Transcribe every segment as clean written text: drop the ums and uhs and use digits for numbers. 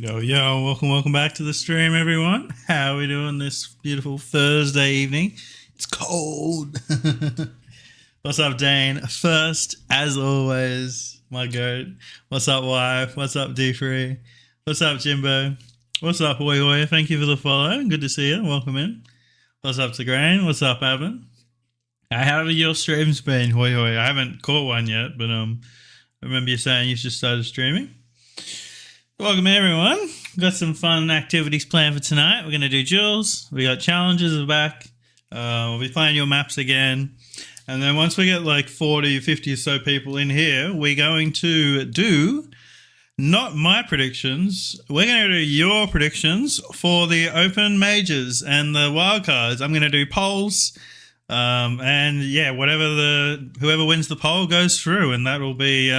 Yo, welcome back to the stream, everyone. How are we doing this beautiful Thursday evening? It's cold. What's up, Dane? First, as always, my goat. What's up, wife? What's up, D3? What's up, Jimbo? What's up, Hoy Hoy? Thank you for the follow. Good to see you. Welcome in. What's up, Tigrain? What's up, Evan? How have your streams been, Hoy Hoy? I haven't caught one yet, but I remember you saying you just started streaming. Welcome everyone. Got some fun activities planned for tonight. We're going to do duels. We got challenges at the back. We'll be playing your maps again. And then once we get like 40, 50 or so people in here, we're going to do not my predictions. We're going to do your predictions for the open majors and the wildcards. I'm going to do polls. And yeah, whoever wins the poll goes through, and that will be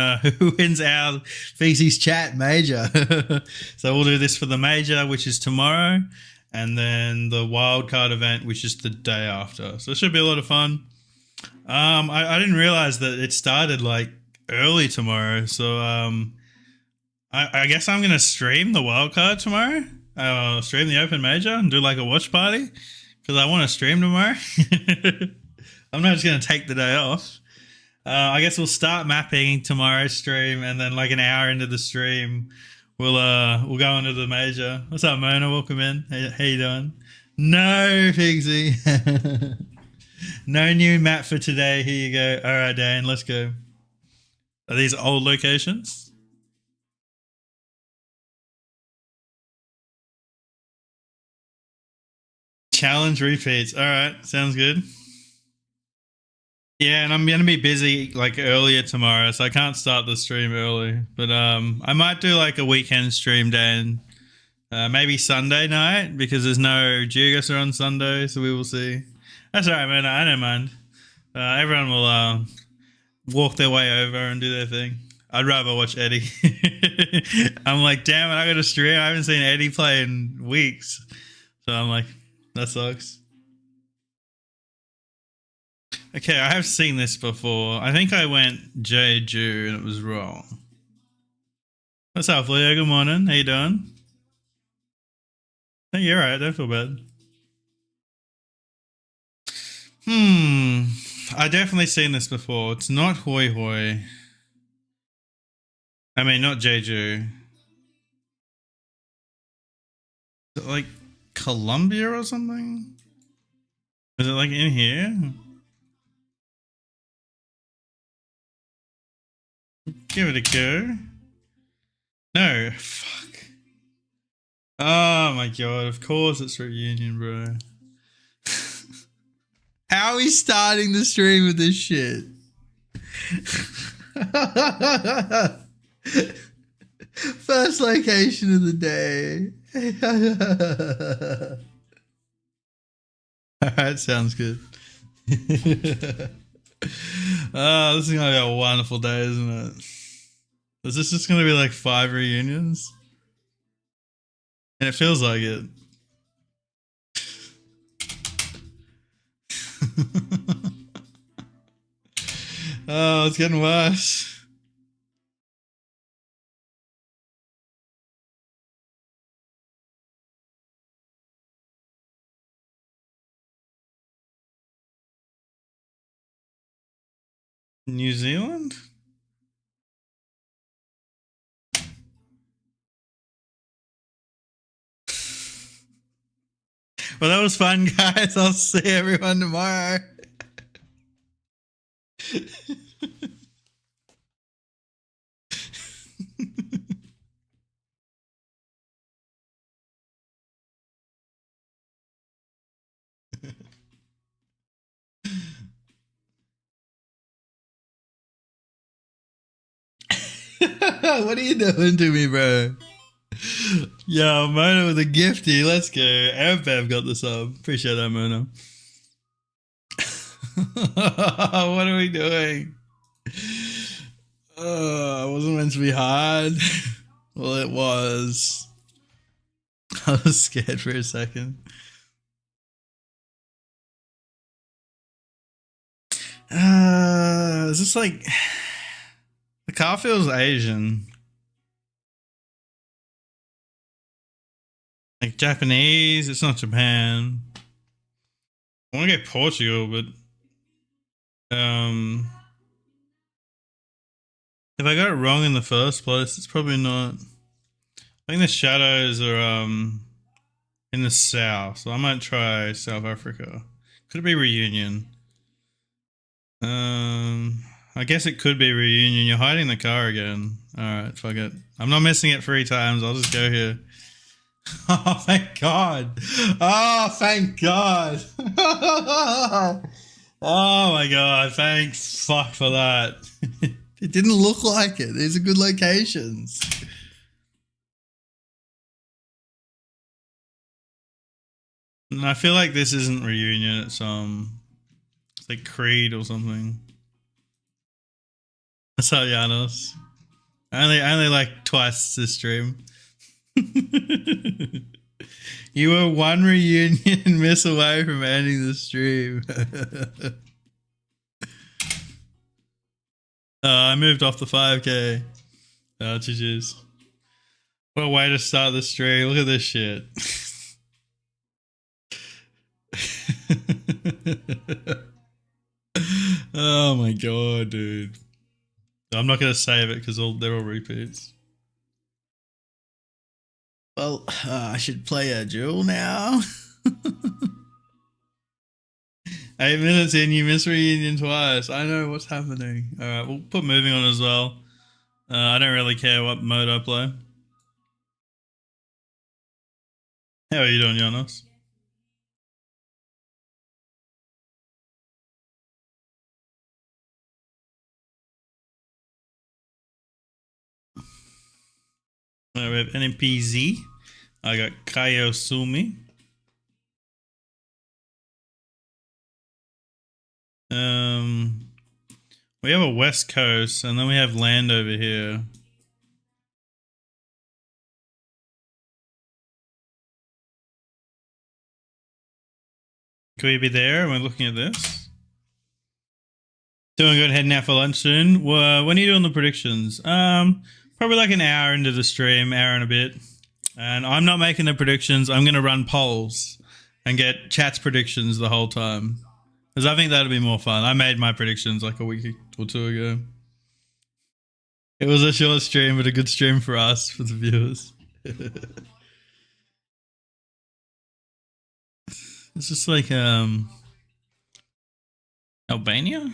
who wins our feces chat major. So we'll do this for the major, which is tomorrow, and then the wildcard event, which is the day after. So it should be a lot of fun. I didn't realize that it started like early tomorrow, so I guess I'm gonna stream the wildcard tomorrow. Stream the open major and do like a watch party. Because I want to stream tomorrow. I'm not just going to take the day off. I guess we'll start mapping tomorrow's stream, and then like an hour into the stream, we'll go into the major. What's up, Mona? Welcome in. How you doing? No, Pigsy. No new map for today. Here you go. All right, Dan, let's go. Are these old locations? Challenge repeats. All right, sounds good. Yeah, and I'm gonna be busy like earlier tomorrow, so I can't start the stream early. But I might do like a weekend stream day, and maybe Sunday night because there's no Gigas on Sunday, so we will see. That's all right, man. I don't mind. Everyone will walk their way over and do their thing. I'd rather watch Eddie. I'm like, damn it, I got to stream. I haven't seen Eddie play in weeks, so I'm like, that sucks. Okay, I have seen this before. I think I went Jeju and it was wrong. What's up, Leo? Good morning. How you doing? Hey, you're right. Don't feel bad. I definitely seen this before. It's not Hoi Hoi. I mean, not Jeju. Is it like Colombia or something? Is it like in here? Give it a go. No, fuck. Oh my god, of course it's reunion, bro. How are we starting the stream with this shit? First location of the day. Alright, sounds good. Oh, this is gonna be a wonderful day, isn't it? Is this just gonna be like 5 reunions? And it feels like it. Oh, it's getting worse. New Zealand? Well, that was fun, guys. I'll see everyone tomorrow. What are you doing to me, bro? Yo, Mona with a gifty. Let's go. Bev got the sub. Appreciate that, Mona. What are we doing? It wasn't meant to be hard. Well, it was. I was scared for a second. Is this like the car feels Asian? Like Japanese, it's not Japan. I want to get Portugal, but if I got it wrong in the first place, it's probably not. I think the shadows are in the south, so I might try South Africa. Could it be Reunion? I guess it could be Reunion. You're hiding the car again. Alright, fuck it. I'm not missing it 3 times. I'll just go here. Oh, thank God. Oh, thank God. Oh my God. Thanks fuck for that. It didn't look like it. These are good locations. And I feel like this isn't Reunion. It's like Creed or something. What's up, Janos? I only like twice this stream. You were one reunion miss away from ending the stream. I moved off the 5k. Oh, GG's. What a way to start the stream. Look at this shit. Oh my God, dude. I'm not going to save it because they're all repeats. Well, I should play a duel now. 8 minutes in, you miss Reunion twice. I know what's happening. Alright, we'll put moving on as well. I don't really care what mode I play. How are you doing, Janos? We have NPZ. I got Kayosumi. We have a West Coast, and then we have land over here. Could we be there? We're looking at this. Doing good. Heading out for lunch soon. When are you doing the predictions? Probably like an hour into the stream, hour and a bit. And I'm not making the predictions. I'm going to run polls and get chat's predictions the whole time. Because I think that'll be more fun. I made my predictions like a week or 2 ago. It was a short stream, but a good stream for us, for the viewers. It's just like Albania?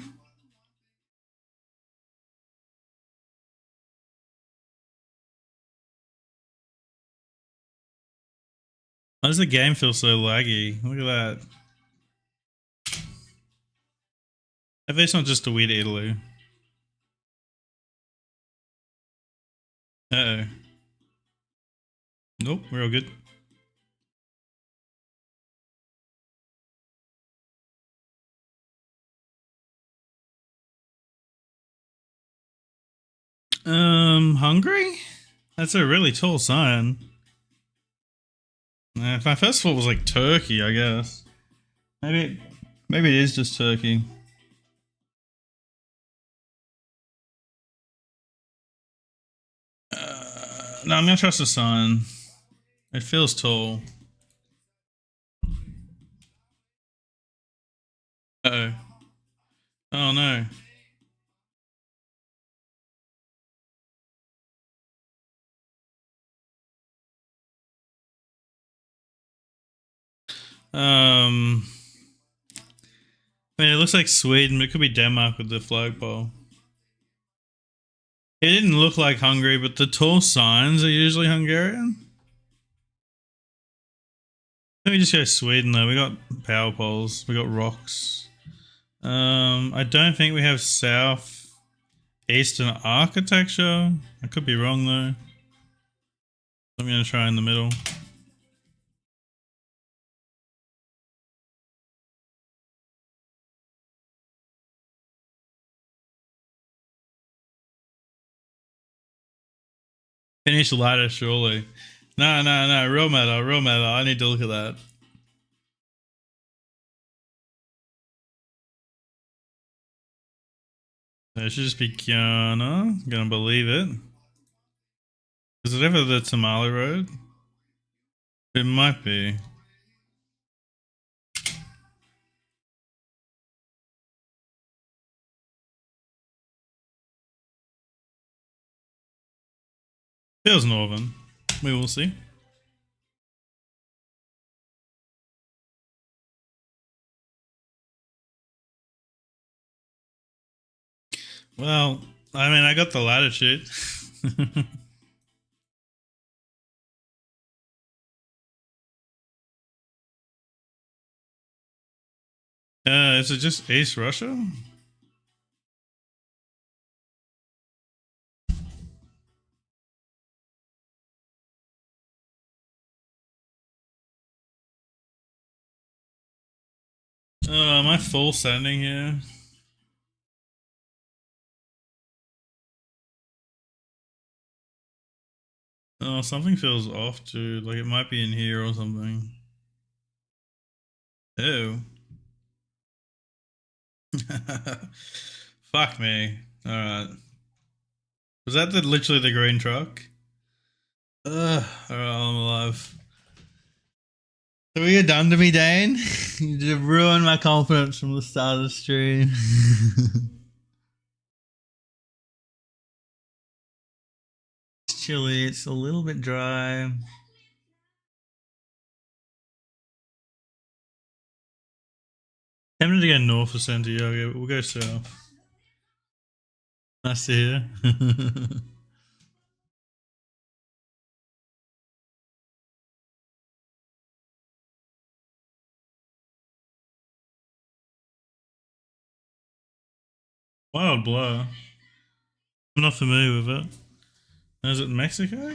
Why does the game feel so laggy? Look at that. Maybe it's not just a weird Italy. Uh-oh. Nope, we're all good. Hungary? That's a really tall sign. My first thought was like Turkey, I guess. Maybe it is just Turkey. No, I'm gonna trust the sign. It feels tall. Uh-oh. Oh no. I mean, it looks like Sweden, but it could be Denmark with the flagpole. It didn't look like Hungary, but the tall signs are usually Hungarian. Let me just go Sweden though. We got power poles. We got rocks. I don't think we have south eastern architecture. I could be wrong though. I'm gonna try in the middle. Finish ladder, surely. No, real meta, real meta. I need to look at that. It should just be Kiana. Gonna believe it. Is it ever the Tamale Road? It might be. Feels northern. We will see. Well, I mean, I got the latitude. Is it just East Russia? Am I full sending here? Oh, something feels off, dude. Like it might be in here or something. Ew. Fuck me. Alright. Was that literally the green truck? Ugh. Alright, I'm alive. So what you done to me, Dane? You ruined my confidence from the start of the stream. It's chilly. It's a little bit dry. Tempted to go north of Santiago, but we'll go south. Nice to hear. Wild blow. I'm not familiar with it. Is it Mexico?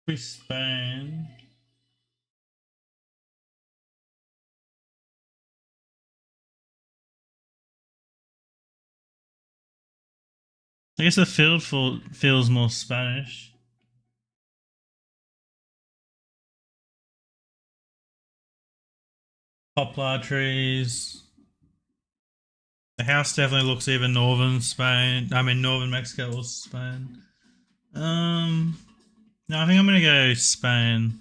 Maybe Spain. I guess the field feels more Spanish. Poplar trees. The house definitely looks even northern Spain. I mean northern Mexico or Spain. No, I think I'm gonna go Spain.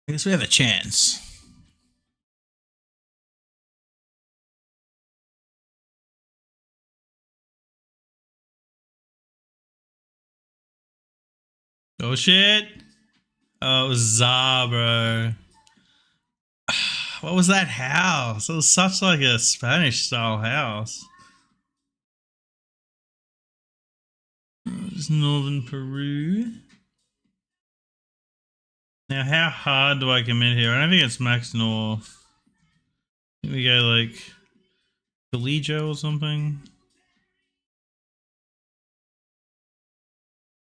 I guess we have a chance. Oh shit! Oh, it was Za, bro. What was that house? It was such like a Spanish style house. It's northern Peru. Now, how hard do I commit here? I don't think it's max north. I think we go like Collegio or something.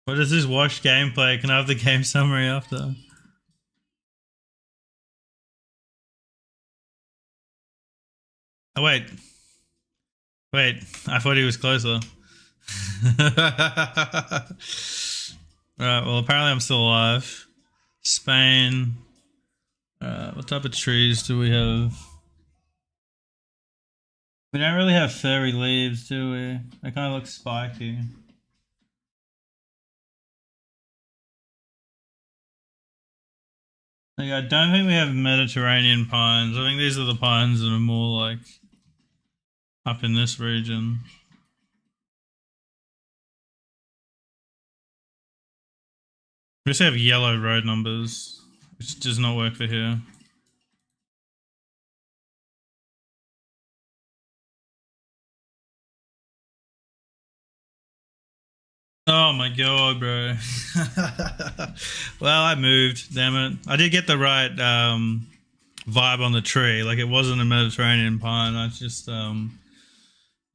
What is this watch gameplay? Can I have the game summary after? Oh wait. Wait, I thought he was closer. Alright, well apparently I'm still alive. Spain. What type of trees do we have? We don't really have furry leaves, do we? They kind of look spiky. Like, I don't think we have Mediterranean pines. I think these are the pines that are more like up in this region. We just have yellow road numbers, which does not work for here. Oh my god, bro. Well, I moved, damn it. I did get the right vibe on the tree. Like, it wasn't a Mediterranean pine. I just,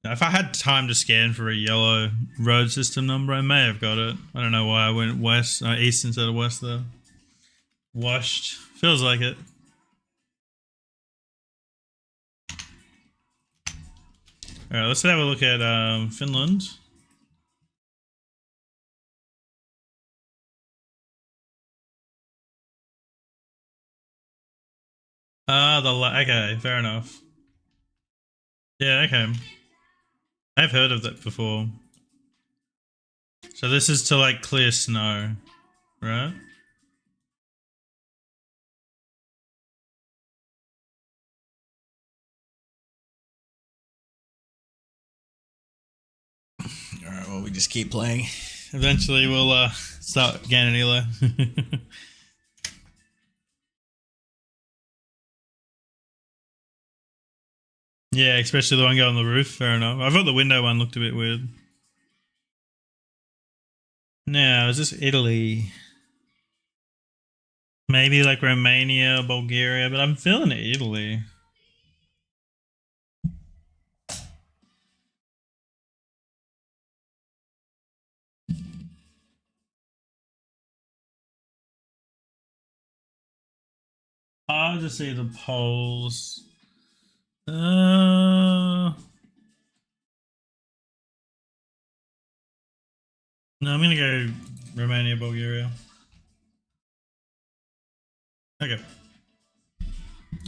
if I had time to scan for a yellow road system number, I may have got it. I don't know why I went west, east instead of west there. Washed. Feels like it. Alright, let's have a look at Finland. okay, fair enough. Yeah, okay. I've heard of that before. So this is to like clear snow, right? All right, well, we just keep playing. Eventually, we'll start gaining elo. Yeah, especially the one going on the roof. Fair enough. I thought the window one looked a bit weird. Now, is this Italy? Maybe like Romania, Bulgaria, but I'm feeling Italy. Hard to see the polls. No, I'm gonna go Romania, Bulgaria. Okay,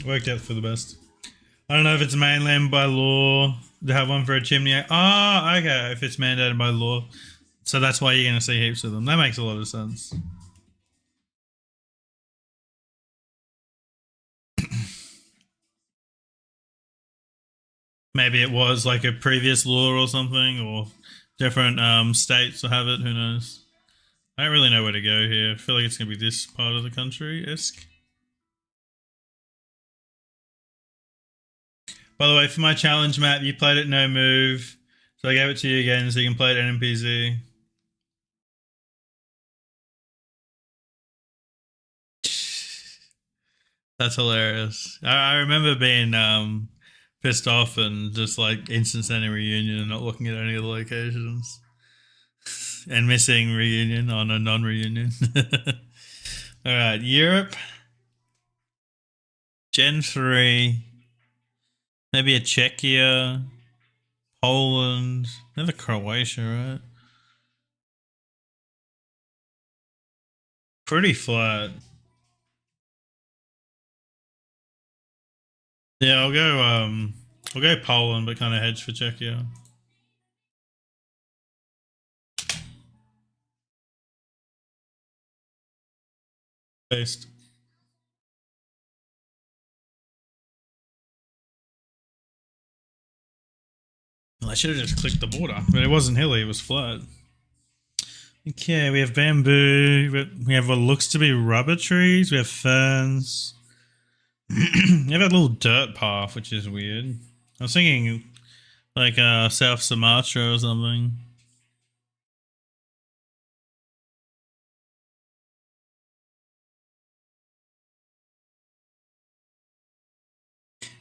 worked out for the best. I don't know if it's mainland by law to have one for a chimney. Oh, okay. If it's mandated by law, so that's why you're gonna see heaps of them. That makes a lot of sense. Maybe it was like a previous law or something, or different states will have it. Who knows? I don't really know where to go here. I feel like it's gonna be this part of the country esque. By the way, for my challenge map, you played it no move, so I gave it to you again so you can play it NPZ. That's hilarious. I remember being pissed off and just like instant sending reunion and not looking at any of the locations and missing reunion on a non-reunion. All right, Europe, Gen 3, maybe a Czechia, Poland, never Croatia, right? Pretty flat. Yeah, I'll go Poland, but kind of hedge for Czechia. Based. Well, I should have just clicked the border, but it wasn't hilly, it was flat. Okay, we have bamboo. We have what looks to be rubber trees. We have ferns. We have a little dirt path, which is weird. I was thinking like South Sumatra or something.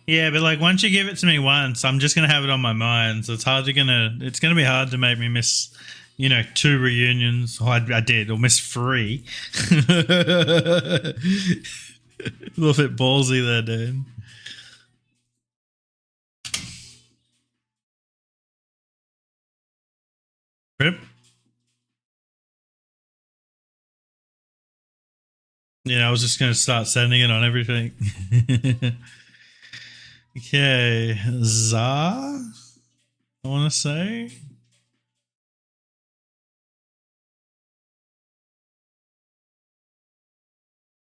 Yeah, but like once you give it to me once, I'm just gonna have it on my mind. So it's gonna be hard to make me miss, two reunions. Oh, I did, or miss three. A little bit ballsy there, dude. Rip. Yeah, I was just gonna start sending it on everything. Okay, Za. I want to say.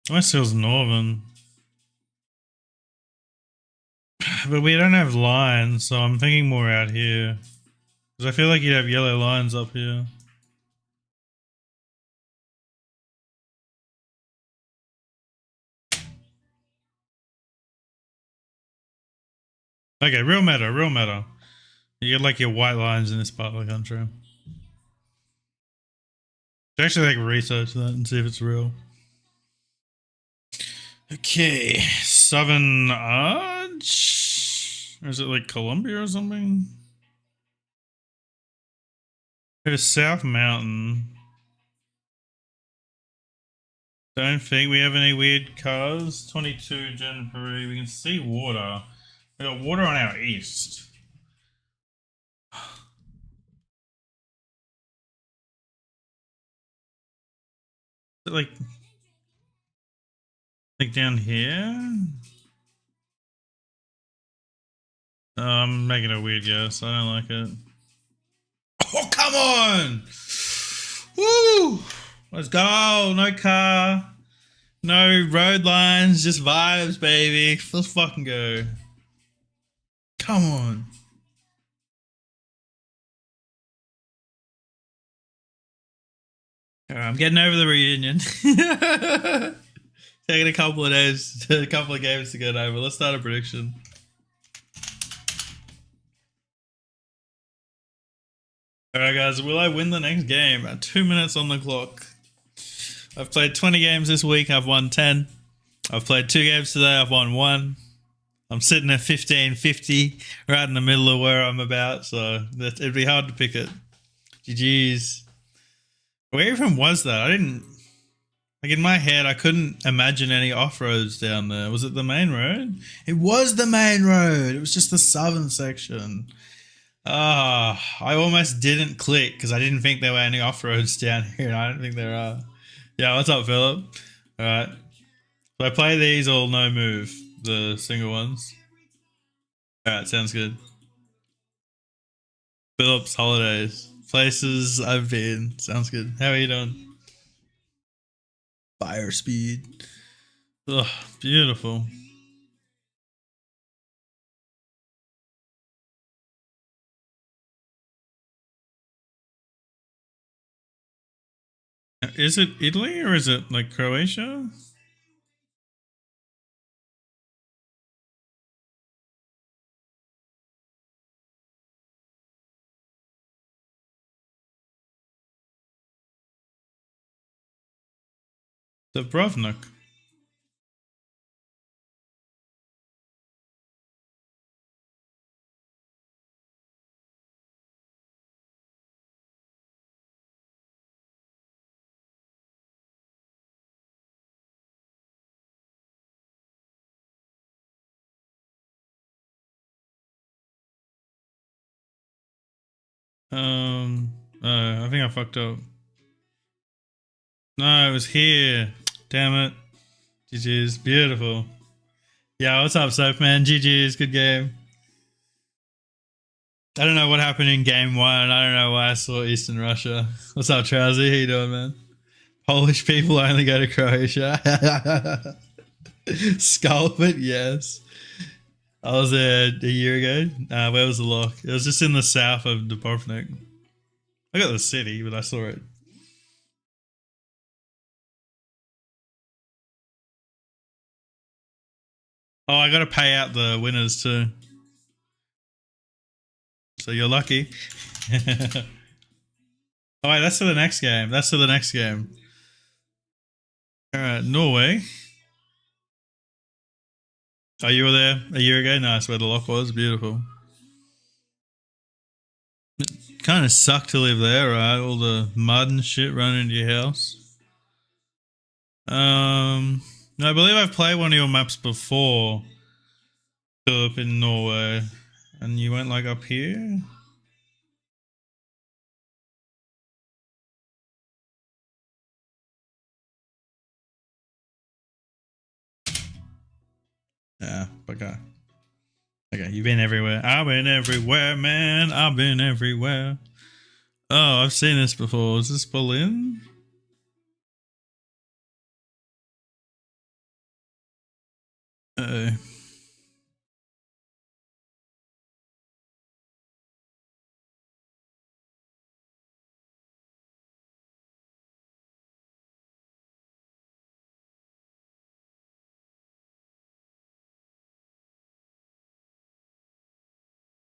West feels northern. But we don't have lines, so I'm thinking more out here. Because I feel like you'd have yellow lines up here. Okay, real meta, real meta. You get like your white lines in this part of the country. Actually, like research that and see if it's real. Okay, Southern Arch? Or is it like Colombia or something? There's South Mountain. Don't think we have any weird cars. 22 Gen 3. We can see water. We got water on our east. Is it like down here? I'm making a weird guess. I don't like it. Oh, come on! Woo! Let's go. No car. No road lines. Just vibes, baby. Let's fucking go. Come on. All right, I'm getting over the reunion. Taking a couple of days, a couple of games to get over. Let's start a prediction. Alright guys, will I win the next game? 2 minutes on the clock. I've played 20 games this week, I've won 10. I've played 2 games today, I've won 1. I'm sitting at 15-50, right in the middle of where I'm about, so it'd be hard to pick it. GG's. Where even was that? I didn't... Like in my head, I couldn't imagine any off-roads down there. Was it the main road? It was the main road! It was just the southern section. I almost didn't click because I didn't think there were any off-roads down here, and I don't think there are. Yeah, what's up, Philip? Alright. So I play these all no move, the single ones. Alright, sounds good. Philip's holidays. Places I've been. Sounds good. How are you doing? Fire speed. Ugh, beautiful. Is it Italy or is it like Croatia? Dubrovnik. I think I fucked up. No, it was here. Damn it. GG's. Beautiful. Yeah, what's up, Soap Man? GG's. Good game. I don't know what happened in game 1. I don't know why I saw Eastern Russia. What's up, Trousie? How you doing, man? Polish people only go to Croatia. Sculpit, yes. I was there a year ago. Where was the lock? It was just in the south of Dubrovnik. I got the city, but I saw it. Oh, I got to pay out the winners too. So you're lucky. Oh wait, that's for the next game. That's for the next game. Alright, Norway. Oh, you were there a year ago? Nice, where the lock was. Beautiful. It kind of sucked to live there, right? All the mud and shit running into your house. No, I believe I've played one of your maps before. Philip in Norway. And you went like up here? Yeah, okay. Okay, you've been everywhere. I've been everywhere, man. I've been everywhere. Oh, I've seen this before. Is this Berlin? Uh-oh.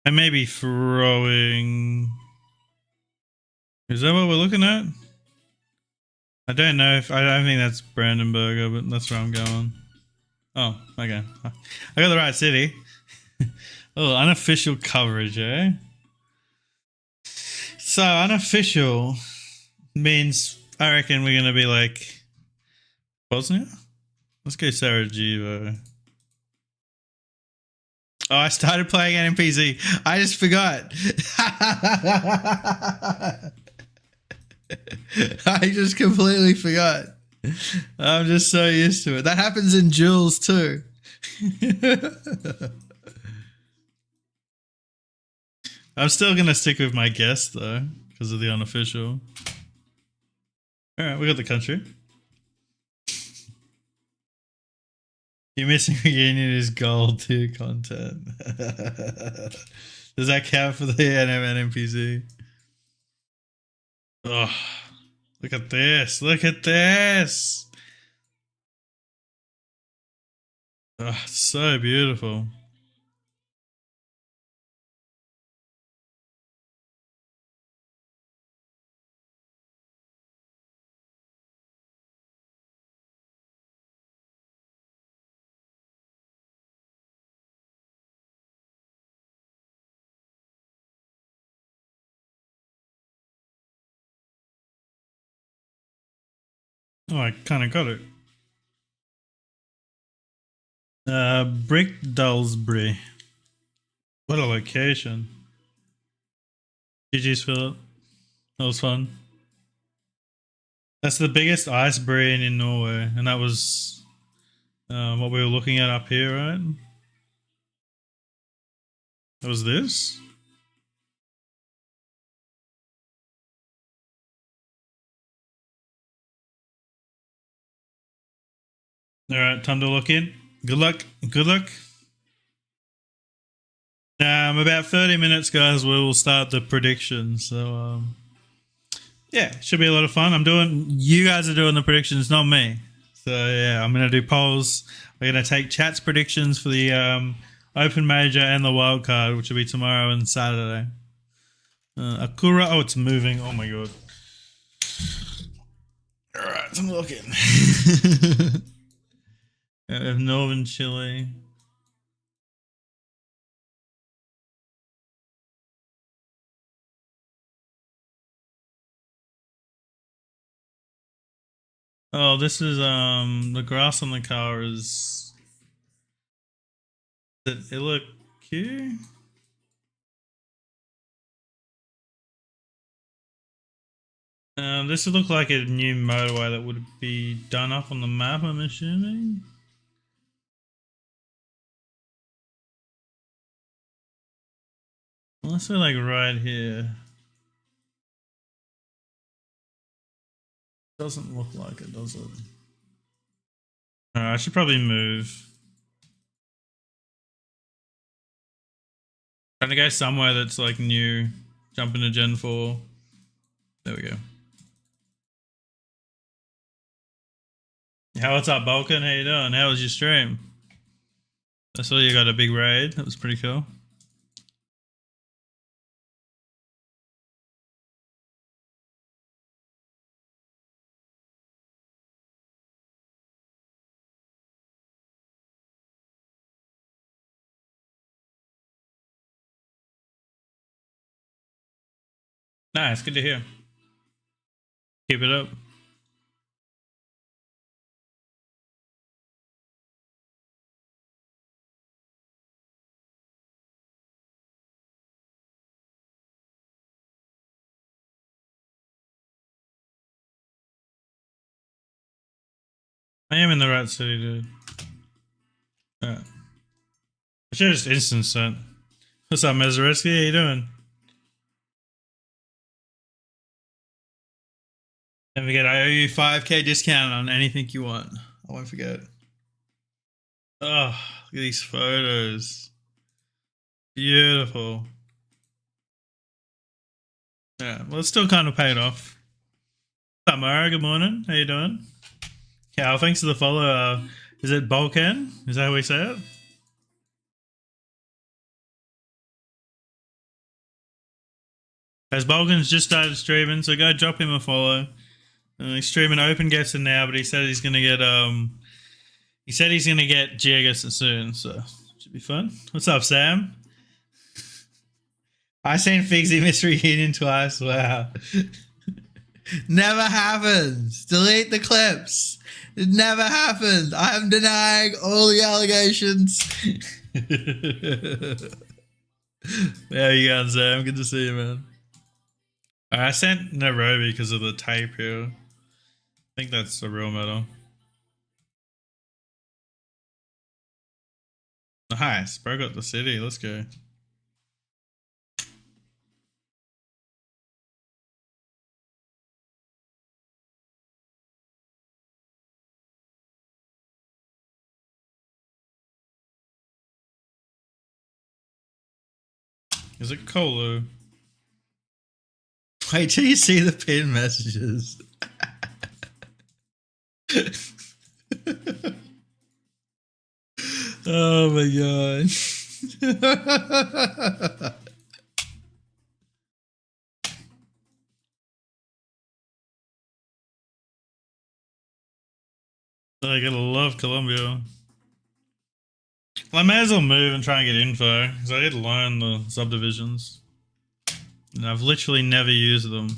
I may be throwing... Is that what we're looking at? I don't know if... I don't think that's Brandenburger, but that's where I'm going. Oh, okay. I got the right city. Oh, unofficial coverage, eh? So, unofficial means I reckon we're going to be like... Bosnia? Let's go Sarajevo. Oh, I started playing NPC. I just forgot. I just completely forgot. I'm just so used to it. That happens in Duels too. I'm still gonna stick with my guess though, because of the unofficial. Alright, we got the country. Your missing reunion is gold tier content. Does that count for the NPC? Oh, look at this. Look at this. Oh, so beautiful. Oh, I kind of got it. Brick Dullsbury. What a location. GG's Philip. That was fun. That's the biggest ice brewery in Norway, and that was what we were looking at up here, right? That was this. All right, time to look in. Good luck. Good luck. About 30 minutes, guys. We will start the predictions. So, yeah, should be a lot of fun. You guys are doing the predictions, not me. So, yeah, I'm going to do polls. We're going to take chat's predictions for the Open Major and the Wild Card, which will be tomorrow and Saturday. Akura. Oh, it's moving. Oh, my God. All right, I'm looking. Northern Chile. Oh, this is the grass on the car is it look cute? This would look like a new motorway that would be done up on the map, I'm assuming. Unless we're like right here. Doesn't look like it, does it? Alright, I should probably move. Trying to go somewhere that's like new. Jump into Gen 4. There we go. Yeah, what's up, Balkan? How you doing? How was your stream? I saw you got a big raid. That was pretty cool. Nice, good to hear. Keep it up. I am in the right city, dude. Alright. I should just instant sent. What's up, Mezareski? How you doing? Don't forget, I owe you 5k discount on anything you want. I won't forget. Oh, look at these photos. Beautiful. Yeah, well, it's still kind of paid off. What's up, Mara? Good morning. How you doing? Yeah, thanks for the follow. Is it Balkan? Is that how we say it? As Balkan's just started streaming, so go drop him a follow. He's streaming open guessing now, but he said he's gonna get Giagas soon, so should be fun. What's up, Sam? I seen Figsy miss reunion twice. Wow. Never happens. Delete the clips. It never happened. I am denying all the allegations. There you go, Sam. Good to see you, man. I sent Nairobi because of the tape here. I think that's the real medal. Nice. Broke up the city. Let's go. Is it Colo? Wait till you see the pinned messages. Oh my god. I gotta love Colombia. Well, I may as well move and try and get info, because I did learn the subdivisions. And I've literally never used them.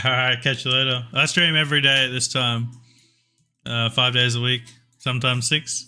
Alright, catch you later. I stream every day at this time. 5 days a week, sometimes 6.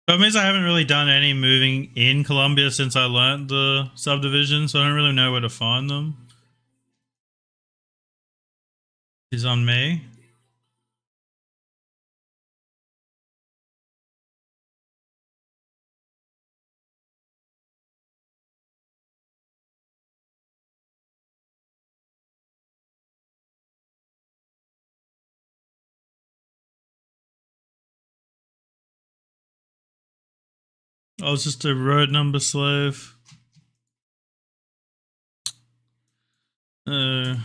But it means I haven't really done any moving in Colombia since I learnt the subdivision, so I don't really know where to find them. Is on me. I was just a road number slave. I'm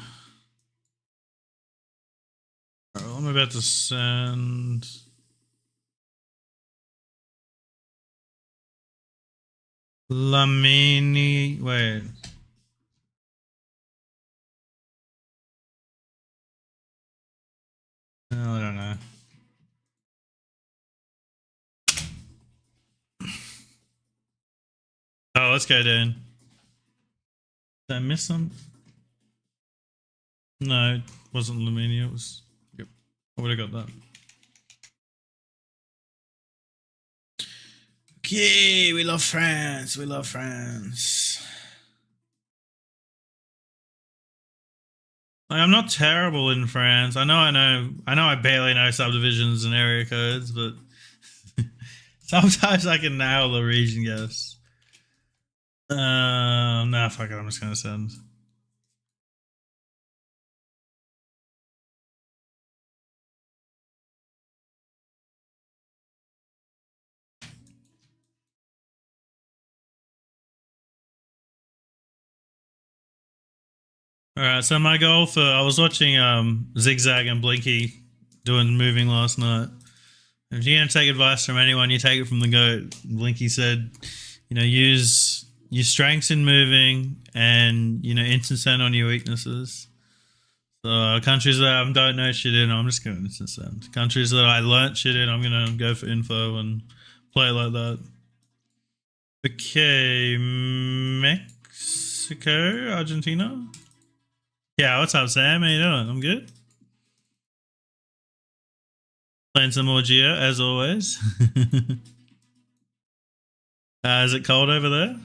about to send. Lamini. Wait. No, I don't know. Oh, let's go, Dan. Did I miss some? No, it wasn't Lamini. It was. Yep. I would have got that. Okay, we love France. We love France. Like, I'm not terrible in France. I know I barely know subdivisions and area codes, but sometimes I can nail the region guess. Nah, fuck it, I'm just gonna send. Alright, so my goal for I was watching Zigzag and Blinky doing moving last night. If you're gonna take advice from anyone, you take it from the GOAT. Blinky said, use your strengths in moving and instant send on your weaknesses. So countries that I don't know shit in, I'm just going instant send. Countries that I learnt shit in, I'm gonna go for info and play it like that. Okay, Mexico, Argentina. Yeah, what's up, Sam? How you doing? I'm good. Playing some more Geo, as always. Is it cold over there?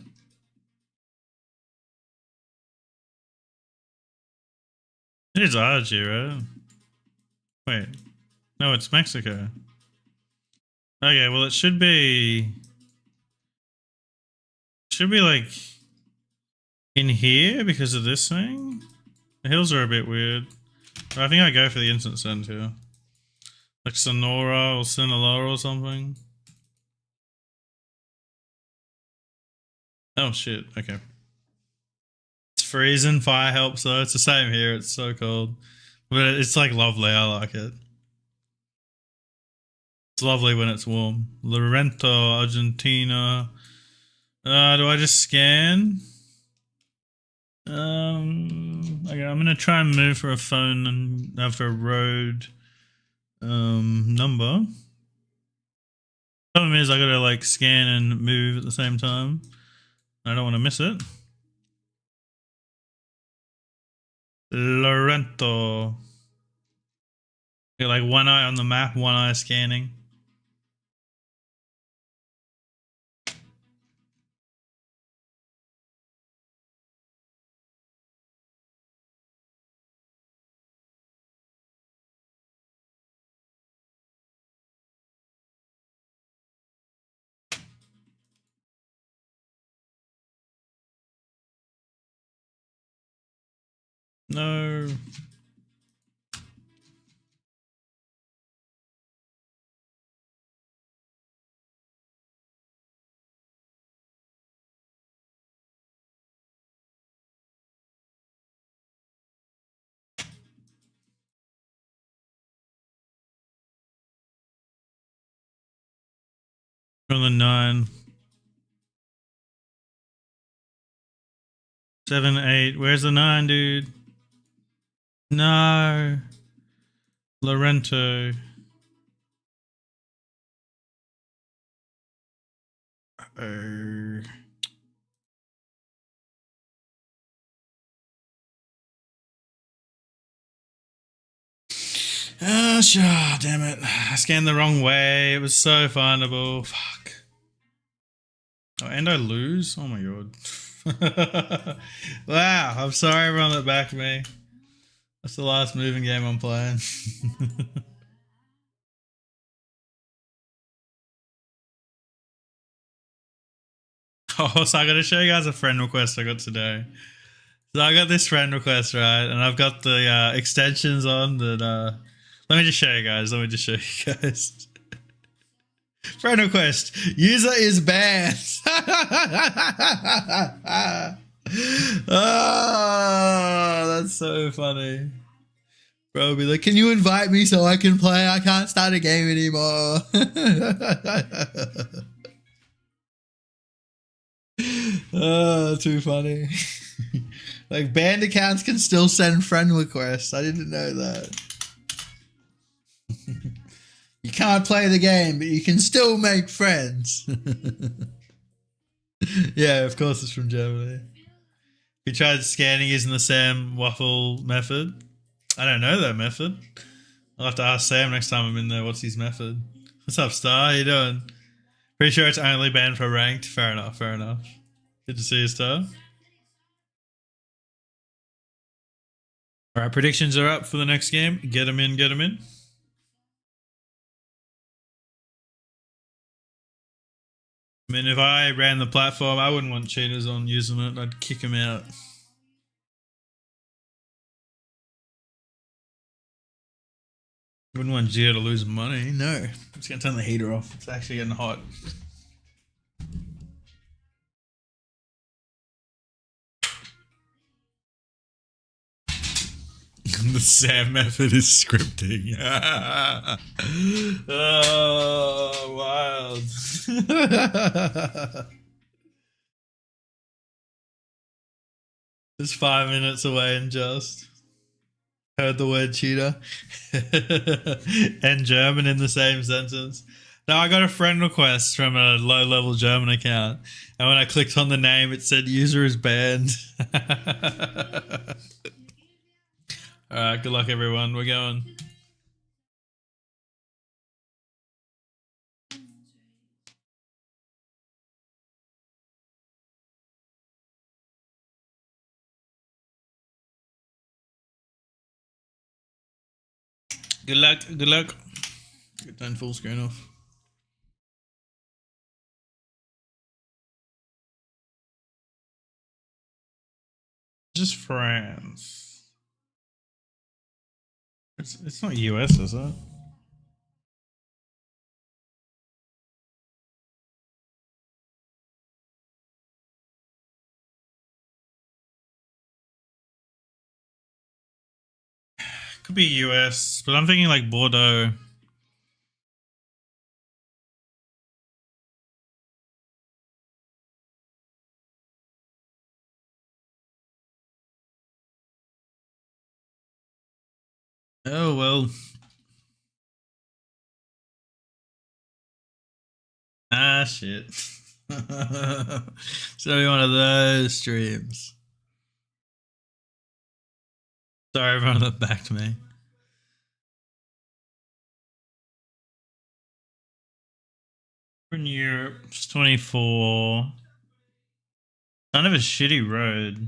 It is Argy, right? Wait. No, it's Mexico. Okay, well it should be like in here because of this thing. The hills are a bit weird. But I think I go for the instant send here. Like Sonora or Sinaloa or something. Oh shit, okay. It's freezing, fire helps though. It's the same here, it's so cold. But it's like lovely, I like it. It's lovely when it's warm. Lorento, Argentina. Do I just scan? Okay, I'm gonna try and move for a phone and for a road number. Problem is I gotta like scan and move at the same time. I don't want to miss it. Lorento. Got like one eye on the map, one eye scanning. No. On the 9. 7, 8. Where's the 9, dude? No. Lorento. Oh. Oh, sure. Damn it. I scanned the wrong way. It was so findable. Fuck. Oh, and I lose? Oh my god. Wow. I'm sorry everyone that backed me. That's the last moving game I'm playing. Oh, so I gotta show you guys a friend request I got today. So I got this friend request, right? And I've got the extensions on that. Let me just show you guys. Friend request. User is banned. Oh, that's so funny. Bro will be like, can you invite me so I can play? I can't start a game anymore. Oh, too funny. Like, banned accounts can still send friend requests. I didn't know that. You can't play the game, but you can still make friends. Yeah, of course it's from Germany. We tried scanning using the Sam Waffle method. I don't know that method. I'll have to ask Sam next time I'm in there. What's his method? What's up, Star? How you doing? Pretty sure it's only banned for ranked. Fair enough, fair enough. Good to see you, Star. Alright, predictions are up for the next game. Get them in, get them in. I mean, if I ran the platform, I wouldn't want cheaters on using it. I'd kick them out. Wouldn't want Gio to lose money. No. I'm just going to turn the heater off. It's actually getting hot. The Sam method is scripting. Oh, wild. It's 5 minutes away and just heard the word cheater and German in the same sentence. Now I got a friend request from a low-level German account, and when I clicked on the name, it said user is banned. All right, good luck, everyone. We're going. Good luck. Good luck. Get turn full screen off. Just France. It's not US, is it? Could be US, but I'm thinking like Bordeaux. Oh well. Ah shit. It's gonna be one of those streams. Sorry, everyone that backed me. We're in Europe. It's 24. Kind of a shitty road.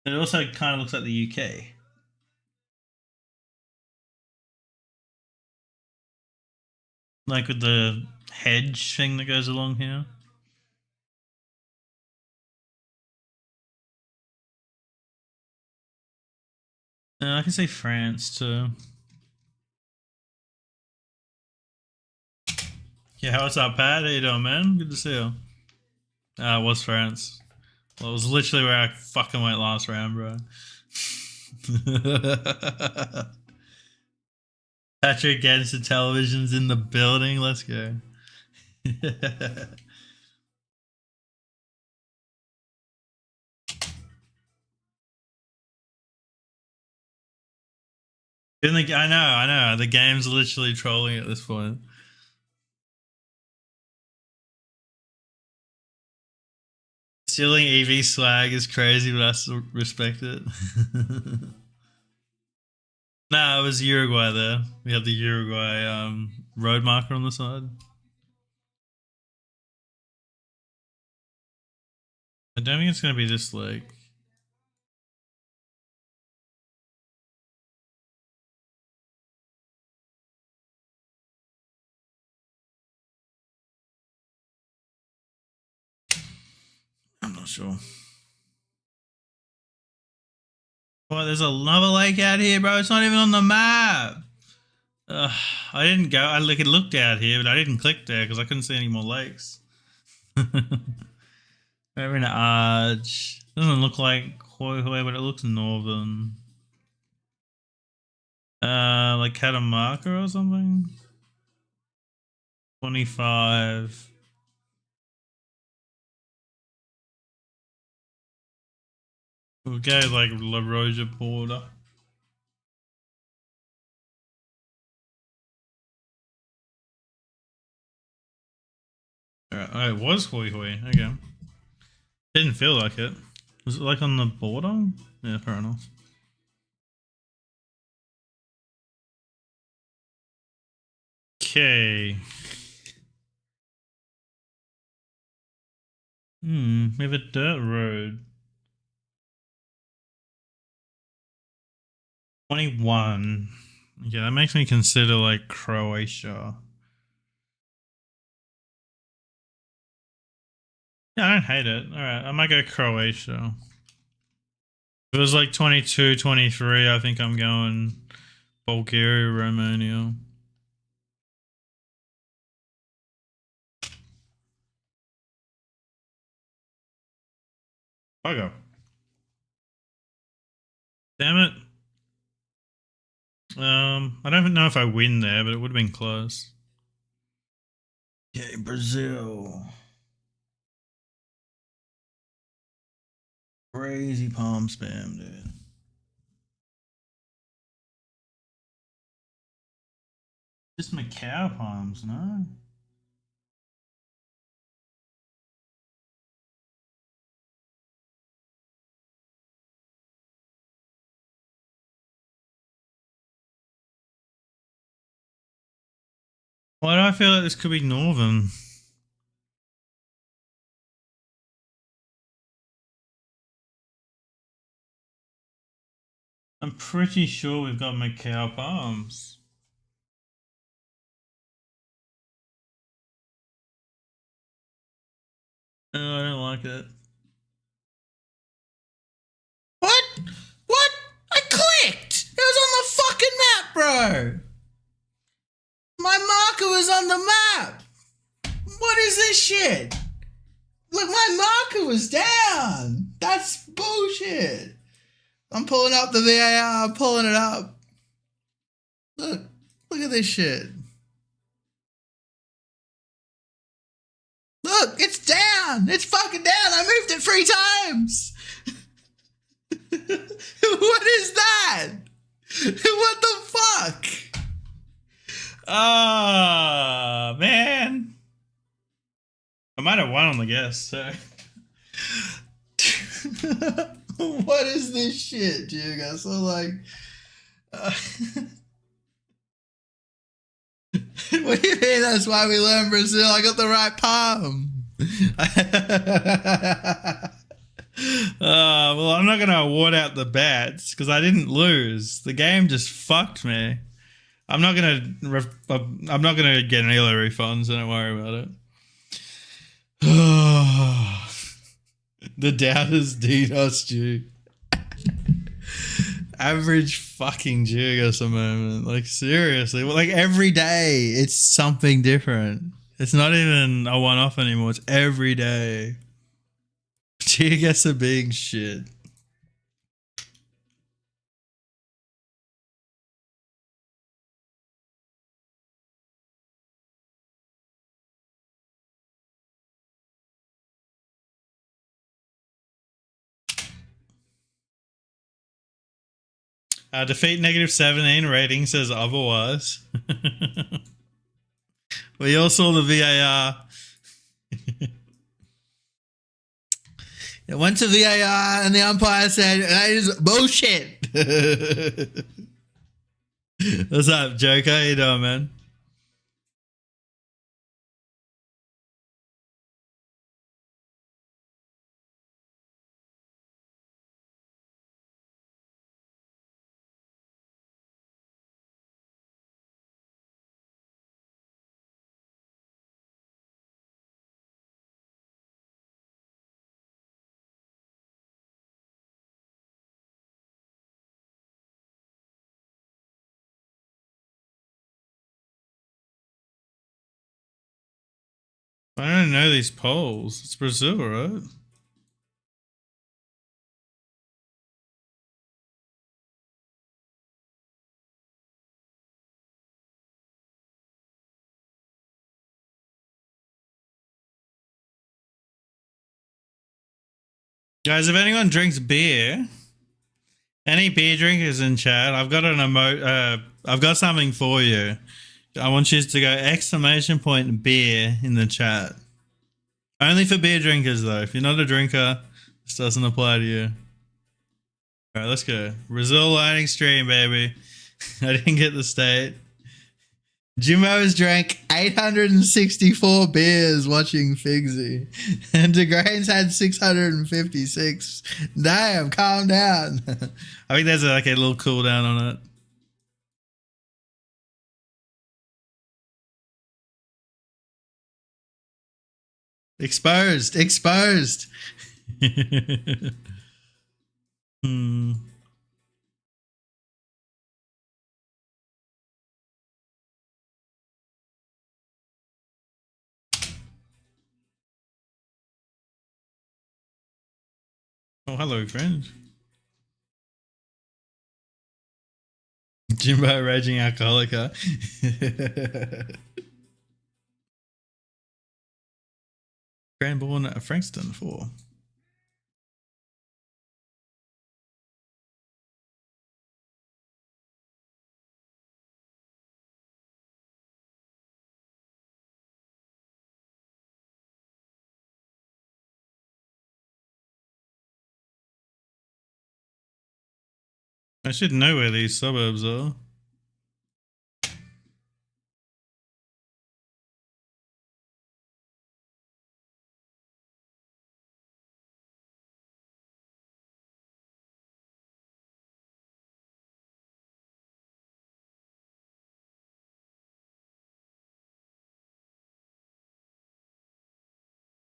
It also kind of looks like the UK. Like with the hedge thing that goes along here. I can say France too. Yeah, what's up, Pat? How you doing, man? Good to see you. It was France. Well, it was literally where I fucking went last round, bro. Patrick gets the televisions in the building. Let's go. I know. The game's literally trolling at this point. Stealing EV swag is crazy, but I still respect it. Nah, it was Uruguay there. We have the Uruguay road marker on the side. I don't think it's gonna be this like. I'm not sure. Oh, there's another lake out here, bro. It's not even on the map. I didn't go. I looked out here, but I didn't click there because I couldn't see any more lakes. We're in Arch. Doesn't look like Hoi Hoi, but it looks northern. Like Catamarca or something. 25. We'll go like La Roja border. Alright, oh, it was Hoi Hoi. Okay. Didn't feel like it. Was it like on the border? Yeah, fair enough. Okay. We have a dirt road. 21. Yeah, that makes me consider like Croatia. Yeah, I don't hate it. Alright, I might go Croatia. If it was like 22, 23, I think I'm going Bulgaria, Romania. I'll go. Damn it. I don't know if I win there, but it would have been close. Okay, Brazil. Crazy palm spam, dude. Just Macau palms, no? Why do I feel like this could be northern? I'm pretty sure we've got Macau palms. No, I don't like it. What? What? I clicked! It was on the fucking map, bro! My marker was on the map! What is this shit? Look, my marker was down! That's bullshit! I'm pulling up the VAR, I'm pulling it up. Look at this shit. Look, it's down! It's fucking down! I moved it 3 times! What is that? What the fuck? Ah, man. I might have won on the guess, so. What is this shit, Hugo? So, like. What do you mean that's why we learn Brazil? I got the right palm. Well, I'm not going to award out the bets because I didn't lose. The game just fucked me. I'm not going to get any other refunds, so don't worry about it. The doubters DDoSed you. Average fucking jig at the moment. Like seriously, like every day it's something different. It's not even a one-off anymore. It's every day. Jig gets a big shit. Defeat -17 rating says otherwise. We all saw the VAR. It went to VAR and the umpire said, that is bullshit. What's up, Joker? How you doing, man? I don't know these polls. It's Brazil, right? Guys, if anyone drinks beer, any beer drinkers in chat, I've got an I've got something for you. I want you to go exclamation point beer in the chat. Only for beer drinkers though. If you're not a drinker, this doesn't apply to you. Alright, let's go. Brazil lighting stream, baby. I didn't get the state. Jimbo has drank 864 beers watching Figsy. And DeGrain's had 656. Damn, calm down. I think there's like a little cooldown on it. Exposed. Hmm. Oh, hello, friend. Jimbo raging alcoholic, huh? Cranbourne Frankston for. I should know where these suburbs are.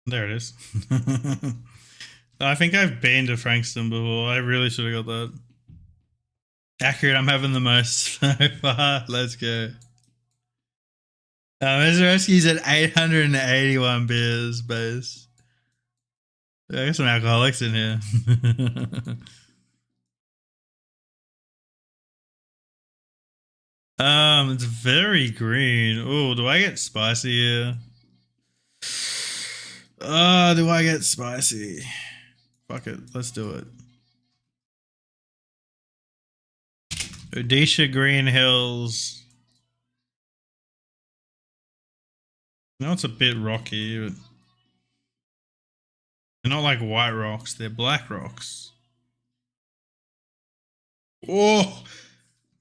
There it is. I think I've been to Frankston before. I really should have got that. Accurate, I'm having the most so far. Let's go. Mizarowski's at 881 beers base. I got some alcoholics in here. It's very green. Oh, do I get spicy here? Do I get spicy? Fuck it, let's do it. Odisha Green Hills. No, it's a bit rocky, but they're not like white rocks, they're black rocks. Oh,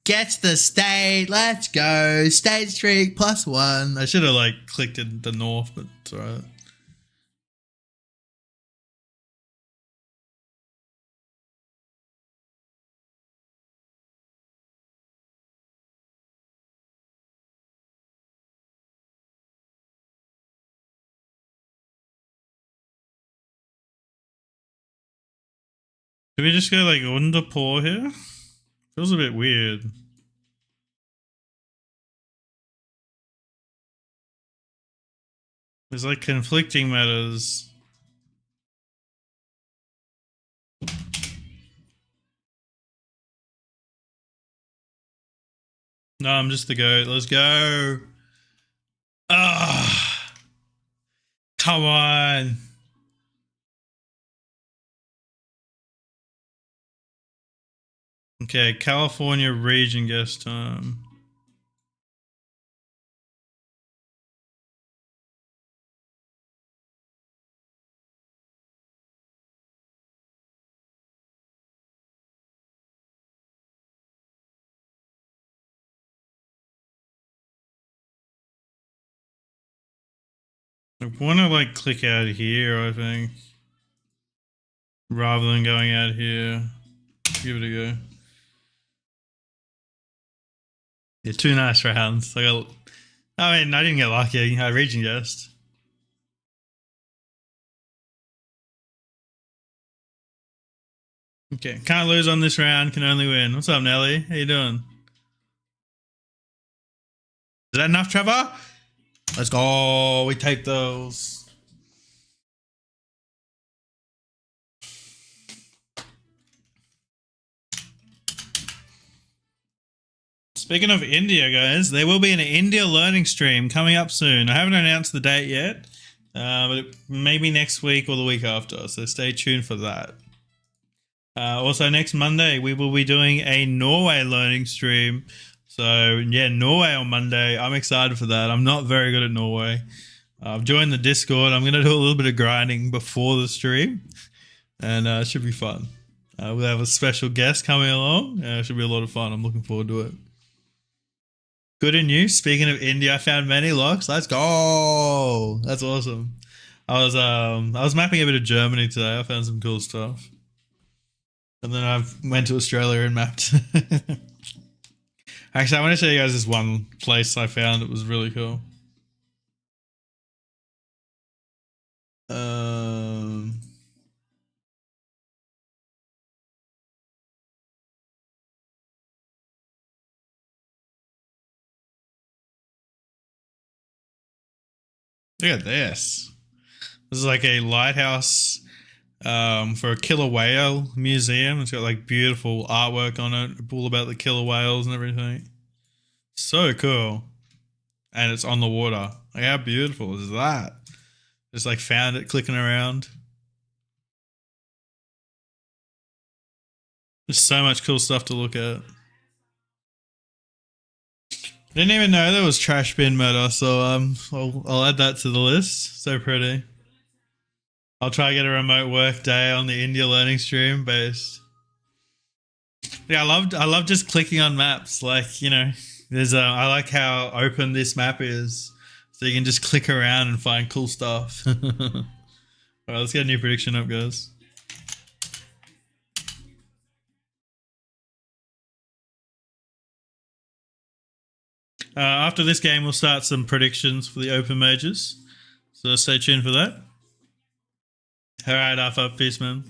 gets the state. Let's go. State streak +1. I should have like clicked in the north, but it's alright. Should we just go like Undapur here? Feels a bit weird. There's like conflicting matters. No, I'm just the goat. Let's go. Ah, come on. Okay, California region guest time. I want to like click out here, I think, rather than going out here. Give it a go. Yeah, 2 nice rounds. I didn't get lucky. I region guessed. Okay, can't lose on this round. Can only win. What's up, Nelly? How you doing? Is that enough, Trevor? Let's go. We take those. Speaking of India, guys, there will be an India learning stream coming up soon. I haven't announced the date yet, but maybe next week or the week after. So stay tuned for that. Also, next Monday, we will be doing a Norway learning stream. So, yeah, Norway on Monday. I'm excited for that. I'm not very good at Norway. I've joined the Discord. I'm going to do a little bit of grinding before the stream, and it should be fun. We'll have a special guest coming along. It should be a lot of fun. I'm looking forward to it. Good in you. Speaking of India, I found many locks. Let's go. That's awesome. I was mapping a bit of Germany today. I found some cool stuff. And then I went to Australia and mapped. Actually, I want to show you guys this one place I found. It was really cool. Look at this. This is like a lighthouse for a killer whale museum. It's got like beautiful artwork on it, all about the killer whales and everything. So cool. And it's on the water. Like, how beautiful is that? Just like found it clicking around. There's so much cool stuff to look at. I didn't even know there was trash bin murder, so I'll add that to the list. So pretty. I'll try to get a remote work day on the India learning stream based. Yeah, I love just clicking on maps. Like, you know, I like how open this map is, so you can just click around and find cool stuff. All right, let's get a new prediction up, guys. After this game, we'll start some predictions for the open majors, so stay tuned for that. All right, Alpha, peace, man.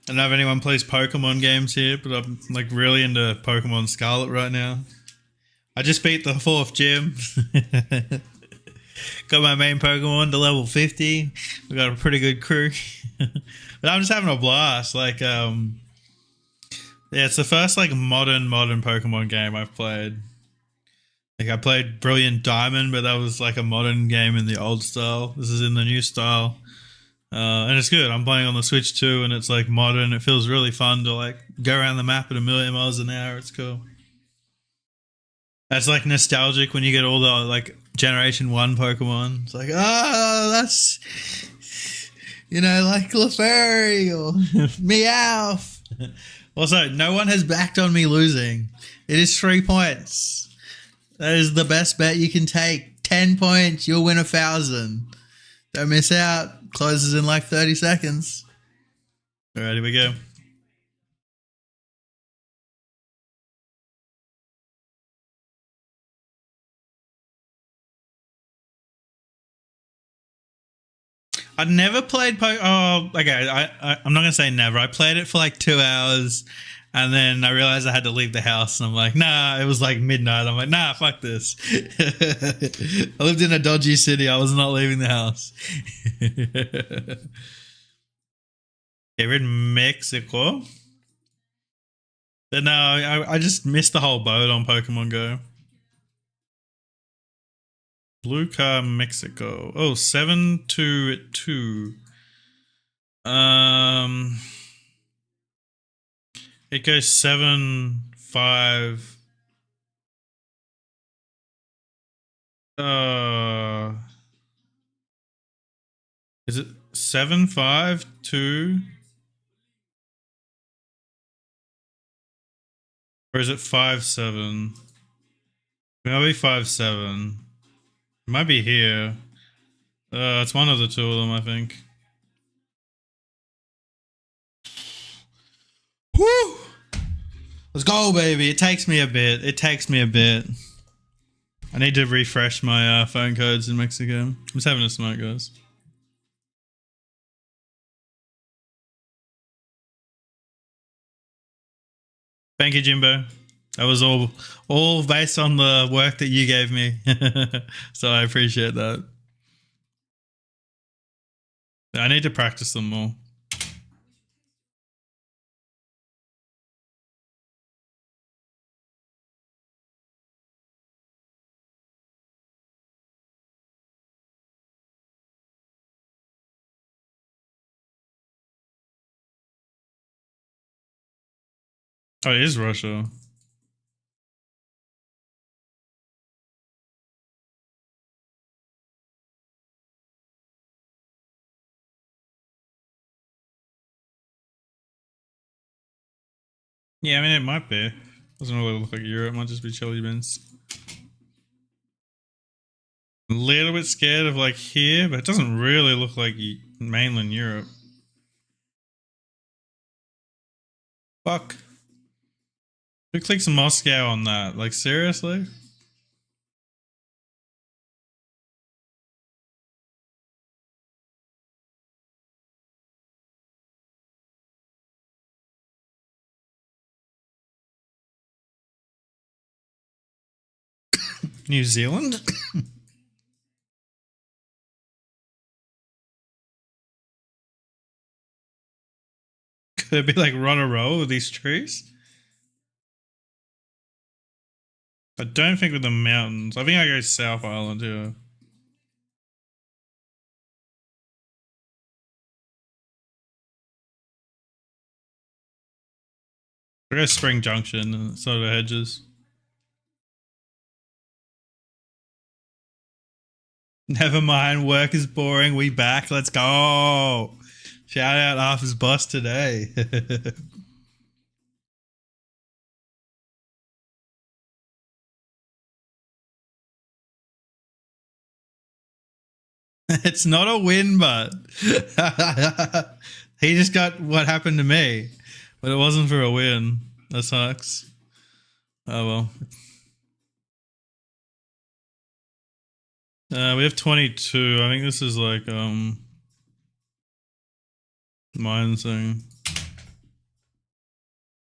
I don't know if anyone plays Pokemon games here, but I'm like really into Pokemon Scarlet right now. I just beat the 4th gym. Got my main Pokemon to level 50. We got a pretty good crew. But I'm just having a blast. Like, yeah, it's the first like modern Pokemon game I've played. Like, I played Brilliant Diamond, but that was like a modern game in the old style. This is in the new style. And it's good. I'm playing on the Switch too, and it's like modern. It feels really fun to like go around the map at 1,000,000 miles an hour. It's cool. That's like nostalgic when you get all the like Generation 1 Pokemon. It's like, that's, you know, like Clefairy or Meowth. Also, no one has backed on me losing. It is 3 points. That is the best bet you can take. 10 points. You'll win 1,000. Don't miss out. Closes in like 30 seconds. All right, here we go. I'd never played Pokemon. Oh, okay. I'm not going to say never. I played it for like 2 hours and then I realized I had to leave the house and I'm like, nah, it was like midnight. I'm like, nah, fuck this. I lived in a dodgy city. I was not leaving the house. Here in Mexico. But no, I just missed the whole boat on Pokemon Go. Blue car Mexico. Oh, 722. It goes 7-5. Is it 7-5-2? Or is it 5-7? It might be 5-7. It might be here. It's one of the two of them, I think. Woo! Let's go, baby. It takes me a bit. I need to refresh my phone codes in Mexico. I'm just having a smoke, guys. Thank you, Jimbo. That was all based on the work that you gave me. So I appreciate that. I need to practice them more. Oh, it is Russia. Yeah, I mean, it might be. Doesn't really look like Europe. It might just be chili beans. A little bit scared of like here, but it doesn't really look like mainland Europe. Fuck. Who clicks Moscow on that? Like, seriously? New Zealand? Could it be like run a row with these trees? I don't think with the mountains. I think I go South Island here. I go Spring Junction and sort of hedges. Never mind, work is boring. We back. Let's go. Shout out Arthur's boss today. It's not a win, but he just got what happened to me, but it wasn't for a win. That sucks. Oh well. We have 22. I think this is like mine thing.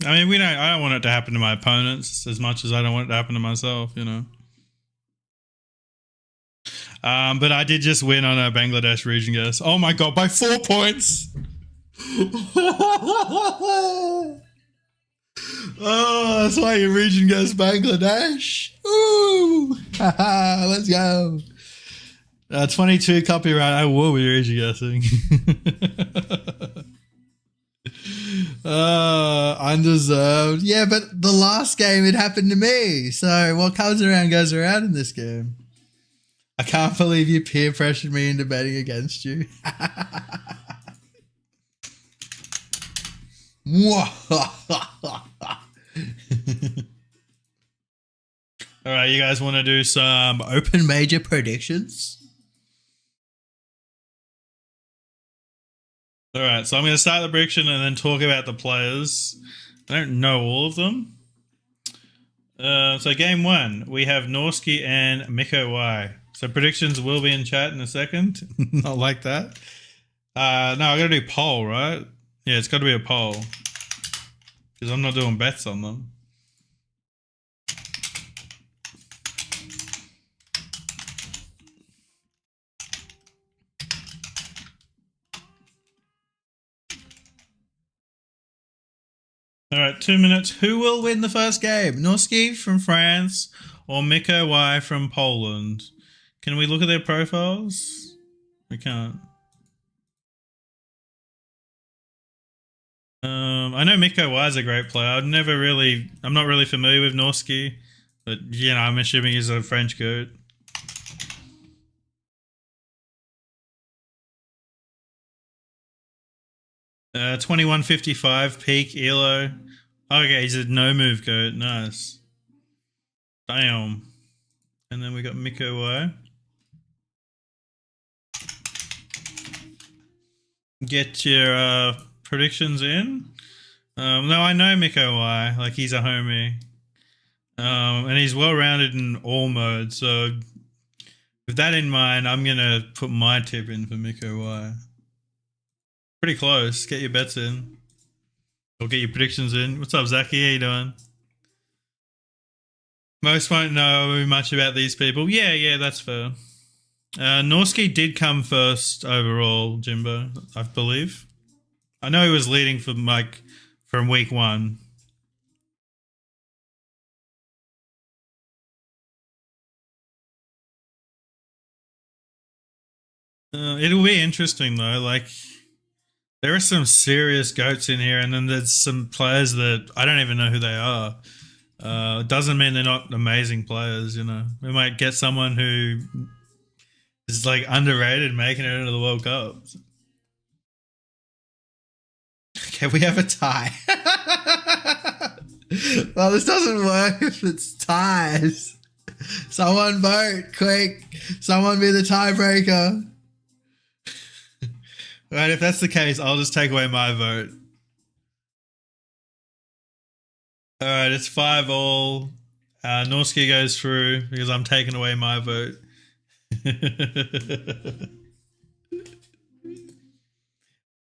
I mean, I don't want it to happen to my opponents as much as I don't want it to happen to myself, you know. But I did just win on a Bangladesh region guess. Oh my god, by 4 points! Oh, that's why you region guess Bangladesh. Ooh! Let's go. 22 copyright. I will be region guessing. Undeserved. Yeah, but the last game it happened to me. So what comes around goes around in this game. I can't believe you peer pressured me into betting against you. All right, you guys want to do some open major predictions? All right, so I'm going to start the prediction and then talk about the players. I don't know all of them. So game one, we have Norsky and Miko Y. So predictions will be in chat in a second. Not like that. No, I got to do poll, right? Yeah, it's got to be a poll because I'm not doing bets on them. All right, 2 minutes. Who will win the first game? Norsky from France or Miko Y from Poland? Can we look at their profiles? We can't. I know Miko Y is a great player. I'm not really familiar with Norsky, but I'm assuming he's a French goat. 2155 peak elo. Okay, he's a no move goat. Nice. Damn. And then we got Miko Y. Get your predictions in. No, I know Miko Y. Like, he's a homie. And he's well rounded in all modes. So with that in mind, I'm gonna put my tip in for Miko Y. Pretty close. Get your bets in. Or get your predictions in. What's up, Zachy? How you doing? Most won't know much about these people. Yeah, that's fair. Norsky did come first overall, Jimbo, I believe. I know he was leading from week one. It'll be interesting though. Like, there are some serious goats in here, and then there's some players that I don't even know who they are. Doesn't mean they're not amazing players, We might get someone who is like underrated making it into the World Cup. Okay, we have a tie. Well, this doesn't work if it's ties. Someone vote, quick. Someone be the tiebreaker. Right, if that's the case, I'll just take away my vote. All right, it's 5-all. Norsky goes through because I'm taking away my vote.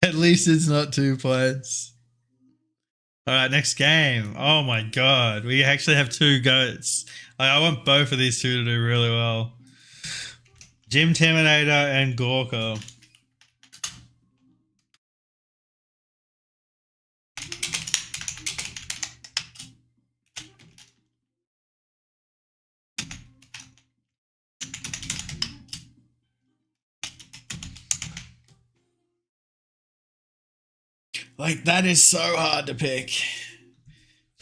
At least it's not 2 points. All right, next game. Oh my god, we actually have 2 goats. I want both of these two to do really well. Jim Terminator and Gorka. Like, that is so hard to pick.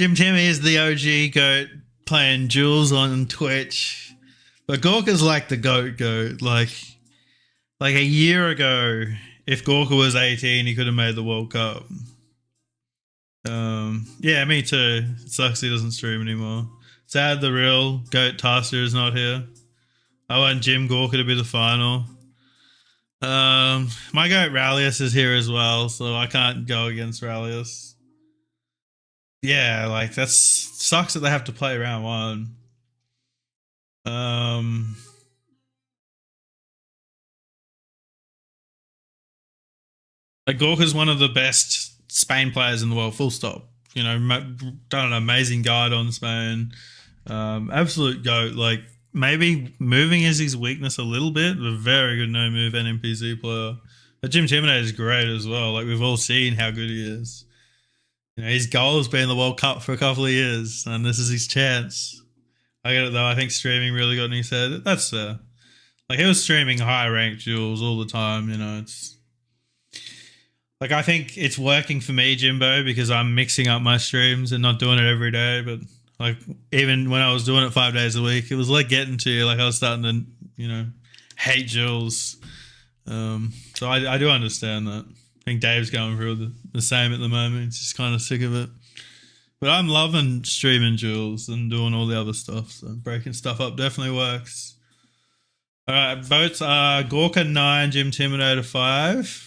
Jim Timmy is the OG goat playing Duels on Twitch. But Gorka's like the goat. Like a year ago, if Gorka was 18, he could have made the World Cup. Yeah, me too. It sucks he doesn't stream anymore. Sad the real goat Taster is not here. I want Jim Gorka to be the final. My goat Rallius is here as well, so I can't go against Rallius. Yeah, like, that sucks that they have to play round 1. Like, Gorka's one of the best Spain players in the world, full stop. Done an amazing guide on Spain. Absolute goat. Like, maybe moving is his weakness a little bit, but very good no move NPC player. But Jim Terminator is great as well. Like, we've all seen how good he is. His goal has been the World Cup for a couple of years, and this is his chance. I get it though. I think streaming really got in his head. That's fair. Like, he was streaming high ranked Duels all the time. It's like, I think it's working for me, Jimbo, because I'm mixing up my streams and not doing it every day. But like, even when I was doing it 5 days a week, it was like getting to you. Like, I was starting to, hate Duels. So I do understand that. I think Dave's going through the same at the moment. He's just kind of sick of it. But I'm loving streaming Duels and doing all the other stuff. So breaking stuff up definitely works. All right, votes are Gorka 9, Jim Timonator 5.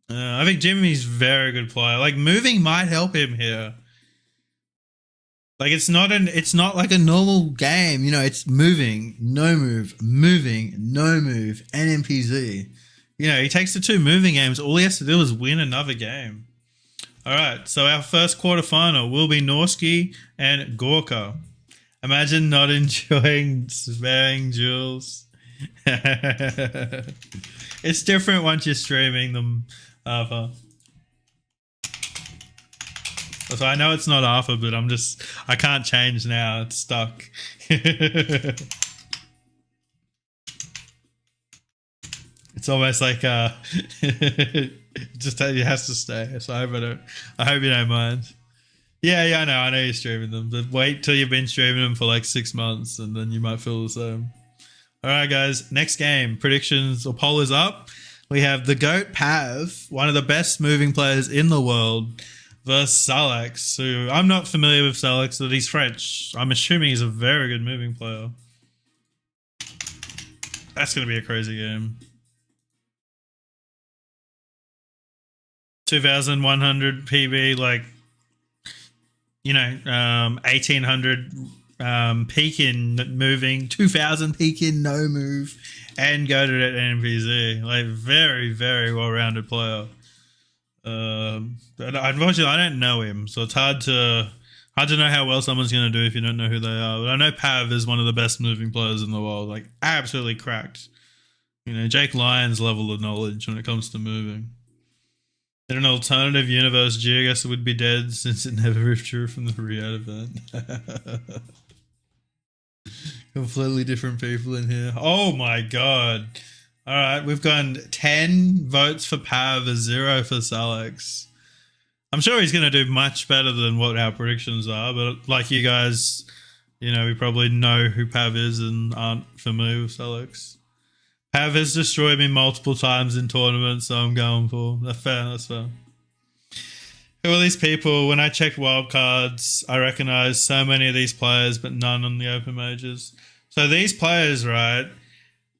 I think Jimmy's very good player. Like moving might help him here. Like it's not like a normal game, you know, it's moving, no move, moving, no move, NMPZ. You know, he takes the two moving games, all he has to do is win another game. Alright, so our first quarterfinal will be Norsky and Gorka. Imagine not enjoying sparing Jules. It's different once you're streaming them, Arthur. So I know it's not Arthur, but I can't change now. It's stuck. It's almost like just it has to stay. So I hope you don't mind. Yeah, I know you're streaming them, but wait till you've been streaming them for like 6 months, and then you might feel the same. All right, guys. Next game, predictions or poll is up. We have the GOAT Pav, one of the best moving players in the world, versus Salex, who I'm not familiar with Salex, but he's French. I'm assuming he's a very good moving player. That's going to be a crazy game. 2,100 PB, like, you know, 1,800 peak in moving, 2,000 peak in no move, and go to that NPZ. Like, very, very well-rounded player. But unfortunately, I don't know him, so it's hard to know how well someone's going to do if you don't know who they are. But I know Pav is one of the best moving players in the world, like absolutely cracked. You know, Jake Lyons' level of knowledge when it comes to moving. In an alternative universe, Geoguessr would be dead since it never withdrew from the Riyadh event. Completely different people in here. Oh my god. Alright, we've gone 10 votes for Pav, 0 for Salex. I'm sure he's going to do much better than what our predictions are, but like you guys, you know, we probably know who Pav is and aren't familiar with Salex. Pav has destroyed me multiple times in tournaments, so I'm going for. That's fair, that's fair. Who are these people? When I checked wildcards, I recognized so many of these players, but none on the open majors. So these players, right,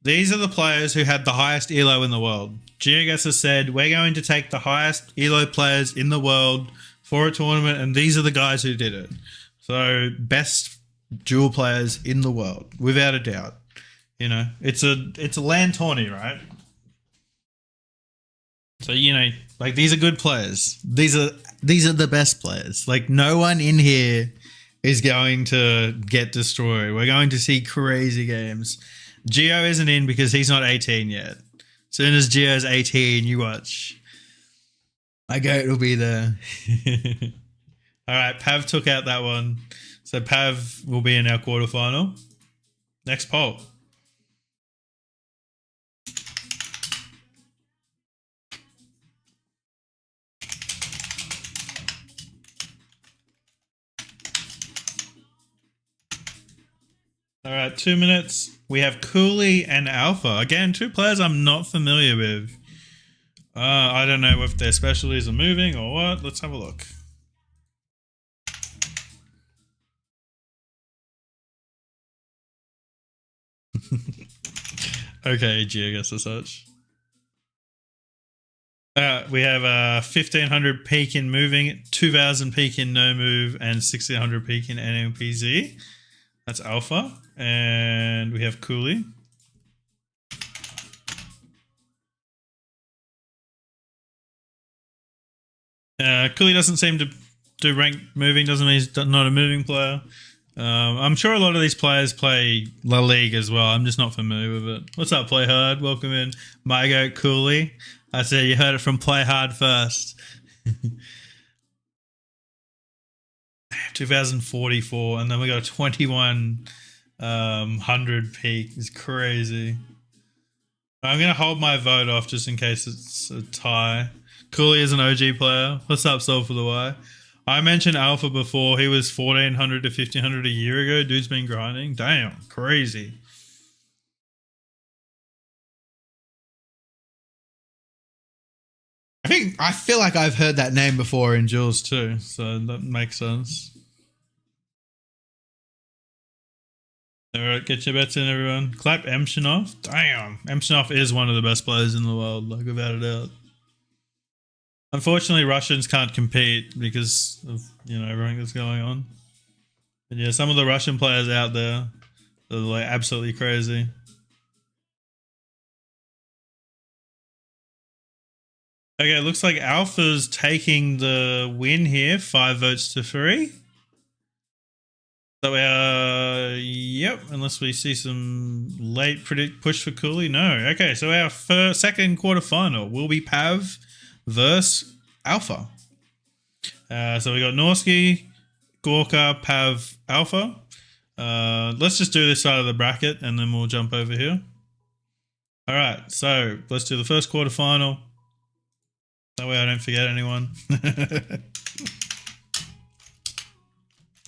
these are the players who had the highest ELO in the world. Geoguessr said, we're going to take the highest ELO players in the world for a tournament, and these are the guys who did it. So best duel players in the world, without a doubt. You know, it's a LAN tourney, right? So, you know, like these are good players. These are the best players. Like no one in here is going to get destroyed. We're going to see crazy games. Geo isn't in because he's not 18 yet. As soon as Geo's 18, you watch. My goat will be there. All right, Pav took out that one. So Pav will be in our quarterfinal. Next poll. All right, 2 minutes. We have Cooley and Alpha. Again, two players I'm not familiar with. I don't know if their specialties are moving or what. Let's have a look. Okay, Geoguessr as such. We have 1,500 peak in moving, 2,000 peak in no move, and 1,600 peak in NMPZ. That's Alpha. And we have Cooley. Cooley doesn't seem to do rank moving, doesn't mean he's not a moving player. I'm sure a lot of these players play La Ligue as well. I'm just not familiar with it. What's up, Play Hard? Welcome in. My goat, Cooley. I said you heard it from Play Hard first. 2044, and then we got a 2100 peak. It's crazy. I'm going to hold my vote off just in case it's a tie. Cooley is an OG player. What's up, Soul for the Y? I mentioned Alpha before. He was 1,400 to 1,500 a year ago. Dude's been grinding. Damn, crazy. I feel like I've heard that name before in Duels too, so that makes sense. Alright, get your bets in, everyone. Clap Emshinov. Damn. Emshinov is one of the best players in the world, like without a doubt. Unfortunately, Russians can't compete because of, everything that's going on. And yeah, some of the Russian players out there are like absolutely crazy. Okay, it looks like Alpha's taking the win here, 5 votes to 3. So yep, unless we see some late push for Cooley. No. Okay, so our second quarterfinal will be Pav versus Alpha. So we got Norsky, Gorka, Pav, Alpha. Let's just do this side of the bracket and then we'll jump over here. All right, so let's do the first quarterfinal. That way I don't forget anyone.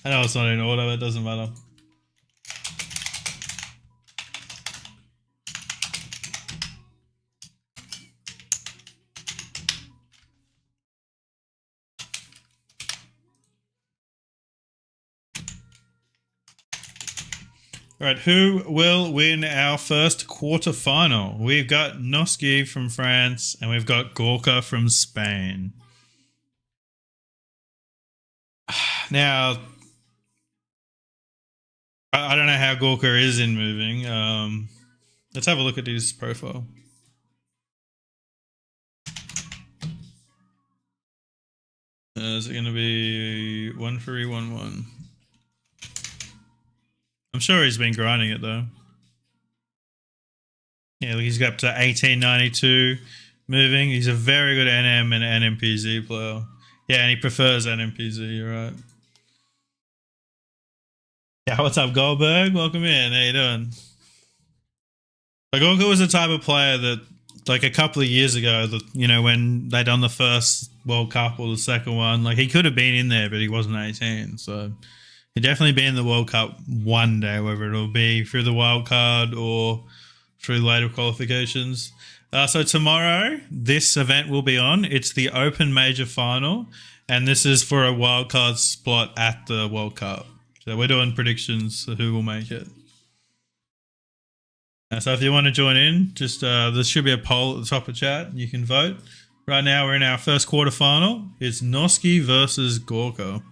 I know it's not in order, but it doesn't matter. All right, who will win our first quarterfinal? We've got Noski from France and we've got Gorka from Spain. Now, I don't know how Gorka is in moving. Let's have a look at his profile. Is it going to be 1-3-1-1? I'm sure he's been grinding it though. Yeah, he's got up to 1892 moving. He's a very good NM and NMPZ player. Yeah, and he prefers NMPZ, you're right. Yeah, what's up, Goldberg? Welcome in. How you doing? Like, Gorka was the type of player that, like, a couple of years ago, that when they done the first World Cup or the second one, like, he could have been in there, but he wasn't 18. So he'd definitely be in the World Cup one day, whether it'll be through the wild card or through later qualifications. So tomorrow, this event will be on. It's the Open Major Final, and this is for a wildcard spot at the World Cup. So we're doing predictions for who will make it. So if you want to join in, just there should be a poll at the top of chat. You can vote. Right now, we're in our first quarterfinal. It's Noski versus Gorka.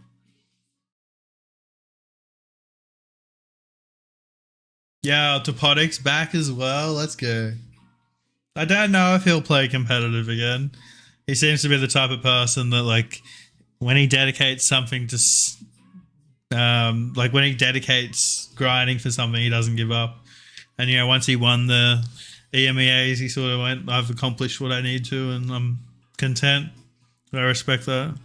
Yeah, Topodic's back as well. Let's go. I don't know if he'll play competitive again. He seems to be the type of person that, like, when he dedicates something to, like, when he dedicates grinding for something, he doesn't give up. And, once he won the EMEAs, he sort of went, I've accomplished what I need to, and I'm content. I respect that.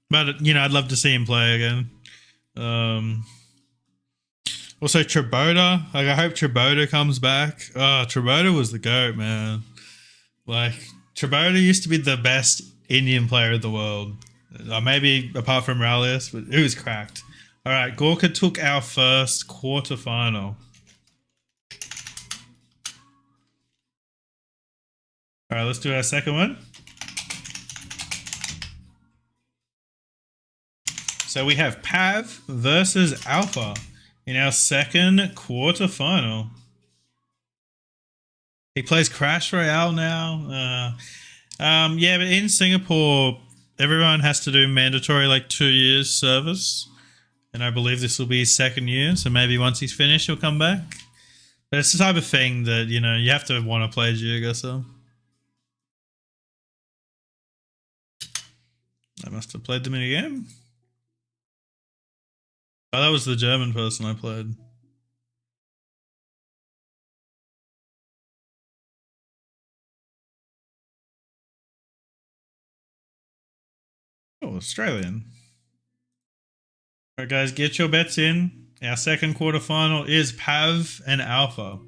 But, I'd love to see him play again. Also, Tribota. Like, I hope Tribota comes back. Oh, Tribota was the GOAT, man. Like, Tribota used to be the best Indian player in the world. Maybe apart from Rallius, but it was cracked. All right, Gorka took our first quarterfinal. All right, let's do our second one. So we have Pav versus Alpha in our second quarterfinal. He plays Crash Royale now. Yeah, but in Singapore, everyone has to do mandatory 2 years service. And I believe this will be his second year. So maybe once he's finished, he'll come back. But it's the type of thing that, you have to want to play GeoGuessr. I must have played the minigame. Oh, that was the German person I played. Oh, Australian. All right, guys, get your bets in. Our second quarterfinal is Pav and Alpha.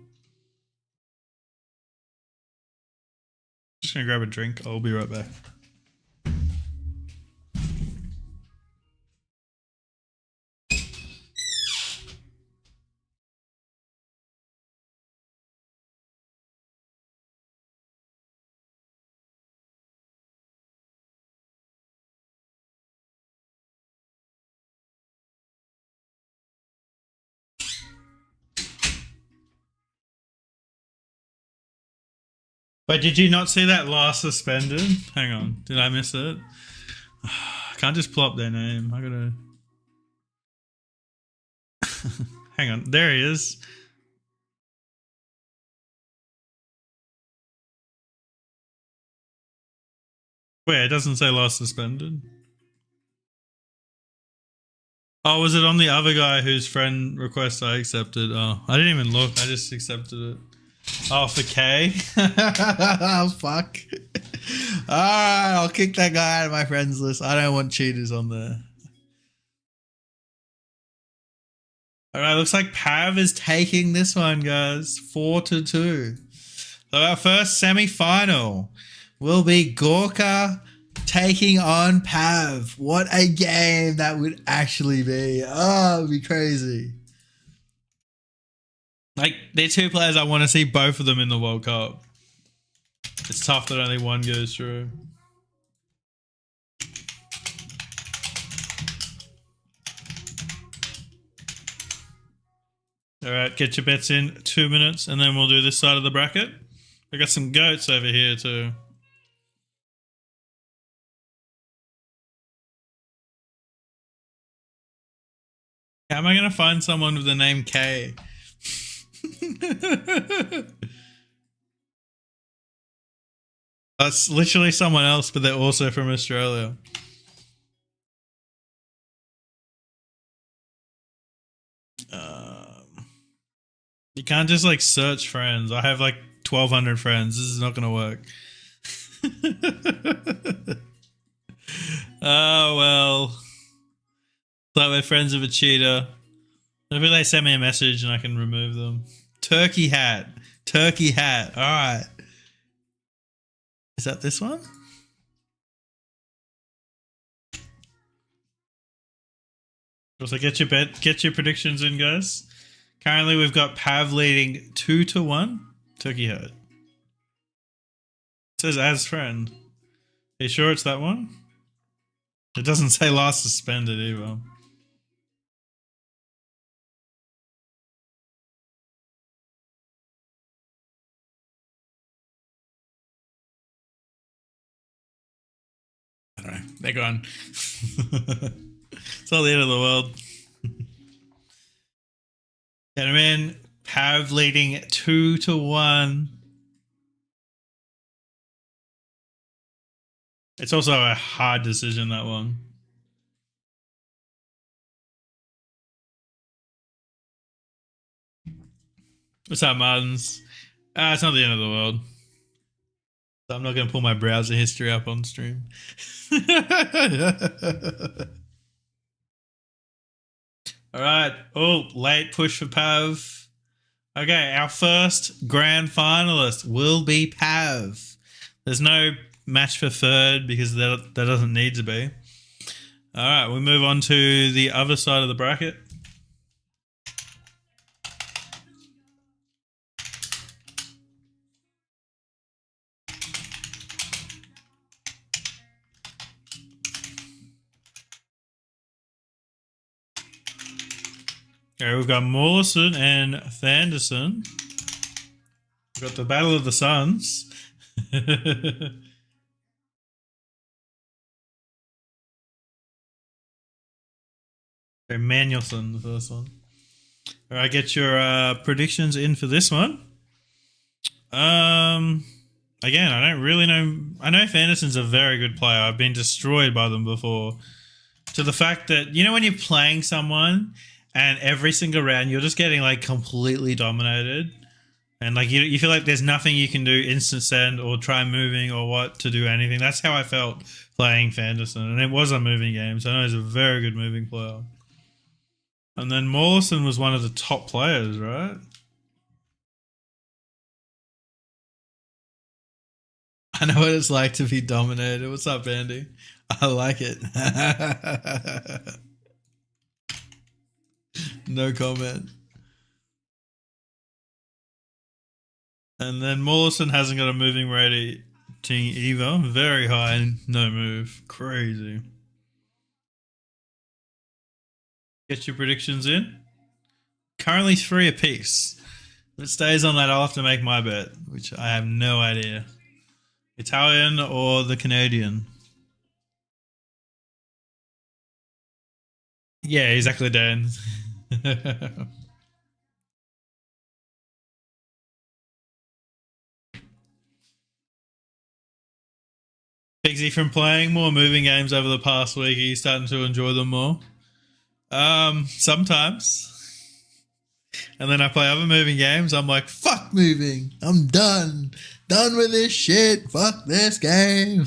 Just gonna grab a drink. I'll be right back. Wait, did you not see that last suspended? Hang on, did I miss it? I can't just pull up their name. I gotta. Hang on, there he is. Wait, it doesn't say last suspended. Oh, was it on the other guy whose friend request I accepted? Oh, I didn't even look. I just accepted it. Oh, for K? Oh, fuck. Alright, I'll kick that guy out of my friends list. I don't want cheaters on there. Alright, looks like Pav is taking this one, guys. 4-2. So our first semi-final will be Gorka taking on Pav. What a game that would actually be. Oh, it'd be crazy. Like, they're two players I want to see both of them in the World Cup. It's tough that only one goes through. Alright, get your bets in 2 minutes and then we'll do this side of the bracket. I got some goats over here too. How am I going to find someone with the name K? That's literally someone else, but they're also from Australia. You can't just like search friends. I have like 1,200 friends. This is not going to work. Oh, well. Like we're friends of a cheater. Maybe they send me a message and I can remove them. Turkey hat. Turkey hat. All right. Is that this one? So get your predictions in, guys. Currently, we've got Pav leading 2-1. Turkey hat. It says as friend. Are you sure it's that one? It doesn't say last suspended either. I don't know. They're gone. It's all the end of the world. Gentlemen, Pav leading 2-1. It's also a hard decision, that one. What's up, Martins? It's not the end of the world. So I'm not going to pull my browser history up on stream. All right. Oh, late push for Pav. Okay, our first grand finalist will be Pav. There's no match for third because that doesn't need to be. All right, we move on to the other side of the bracket. Okay, we've got Morrison and Fanderson. We've got the Battle of the Suns. Okay, Manuelson, the first one. All right, get your predictions in for this one. Again, I don't really know. I know Fanderson's a very good player. I've been destroyed by them before. To the fact that, you know, when you're playing someone and every single round you're just getting like completely dominated, and like you feel like there's nothing you can do instant send or try moving or what to do anything. That's how I felt playing Fanderson, and it was a moving game, so I know he's a very good moving player. And then Morrison was one of the top players, right? I know what it's like to be dominated. What's up, Andy? I like it. No comment. And then Morrison hasn't got a moving rating either. Very high, no move. Crazy. Get your predictions in. Currently 3 apiece. If it stays on that, I'll have to make my bet, which I have no idea. Italian or the Canadian? Yeah, exactly, Dan. Pixie, from playing more moving games over the past week, are you starting to enjoy them more? Sometimes. And then I play other moving games. I'm like, fuck moving. I'm done. Done with this shit. Fuck this game.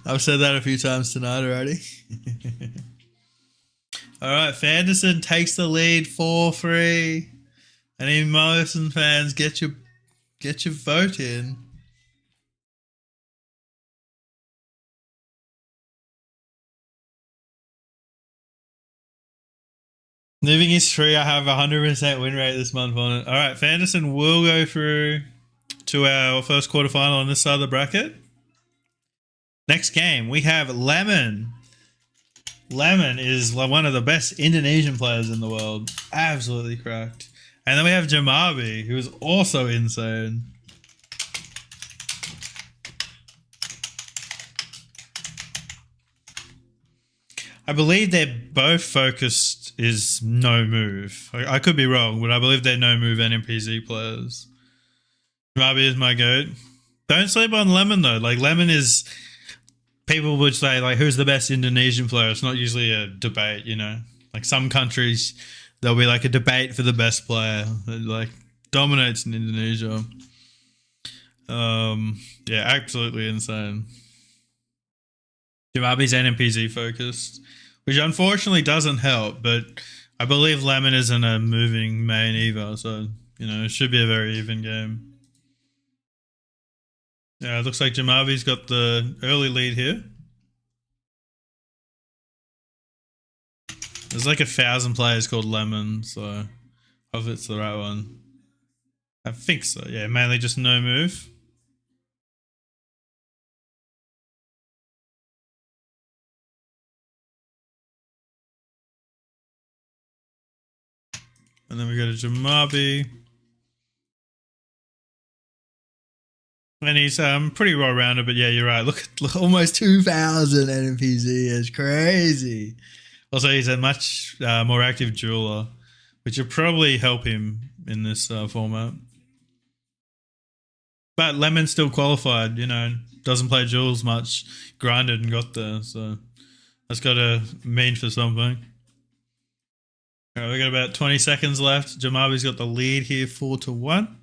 I've said that a few times tonight already. All right, Fanderson takes the lead 4-3. Any Morrison fans, get your vote in. Moving is free. I have a 100% win rate this month on it. All right, Fanderson will go through to our first quarterfinal on this side of the bracket. Next game, we have Lemon. Lemon is one of the best Indonesian players in the world. Absolutely cracked. And then we have Jamabi, who is also insane. I believe they're both focused is no move. I could be wrong, but I believe they're no move NMPZ players. Jamabi is my goat. Don't sleep on Lemon though. Like Lemon is, people would say like, who's the best Indonesian player? It's not usually a debate, you know. Like some countries, there'll be like a debate for the best player that like dominates in Indonesia. Yeah, absolutely insane. Jamabi's NMPZ focused, which unfortunately doesn't help, but I believe Lemon isn't a moving main either, so you know it should be a very even game. Yeah, it looks like Jamabi's got the early lead here. There's like 1,000 players called Lemon, so hopefully it's the right one. I think so. Yeah, mainly just no move. And then we go to Jamabi. And he's pretty well rounded, but yeah, you're right. Look almost 2,000 NMPZ is crazy. Also, he's a much more active jeweler, which will probably help him in this format. But Lemon still qualified, you know, doesn't play duels much, grinded and got there, so that's got to mean for something. All right, we got about 20 seconds left. Jamabi's got the lead here, 4-1.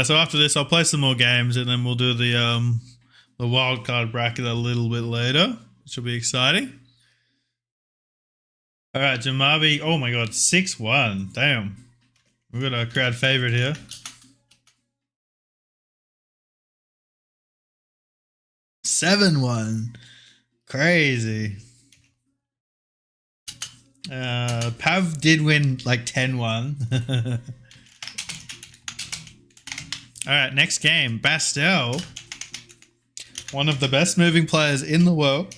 So after this, I'll play some more games, and then we'll do the wild card bracket a little bit later, which will be exciting. All right, Jamabi. Oh my god, 6-1. Damn, we've got a crowd favorite here. 7-1. Crazy. Pav did win like 10-1. All right, next game. Bastel, one of the best moving players in the world,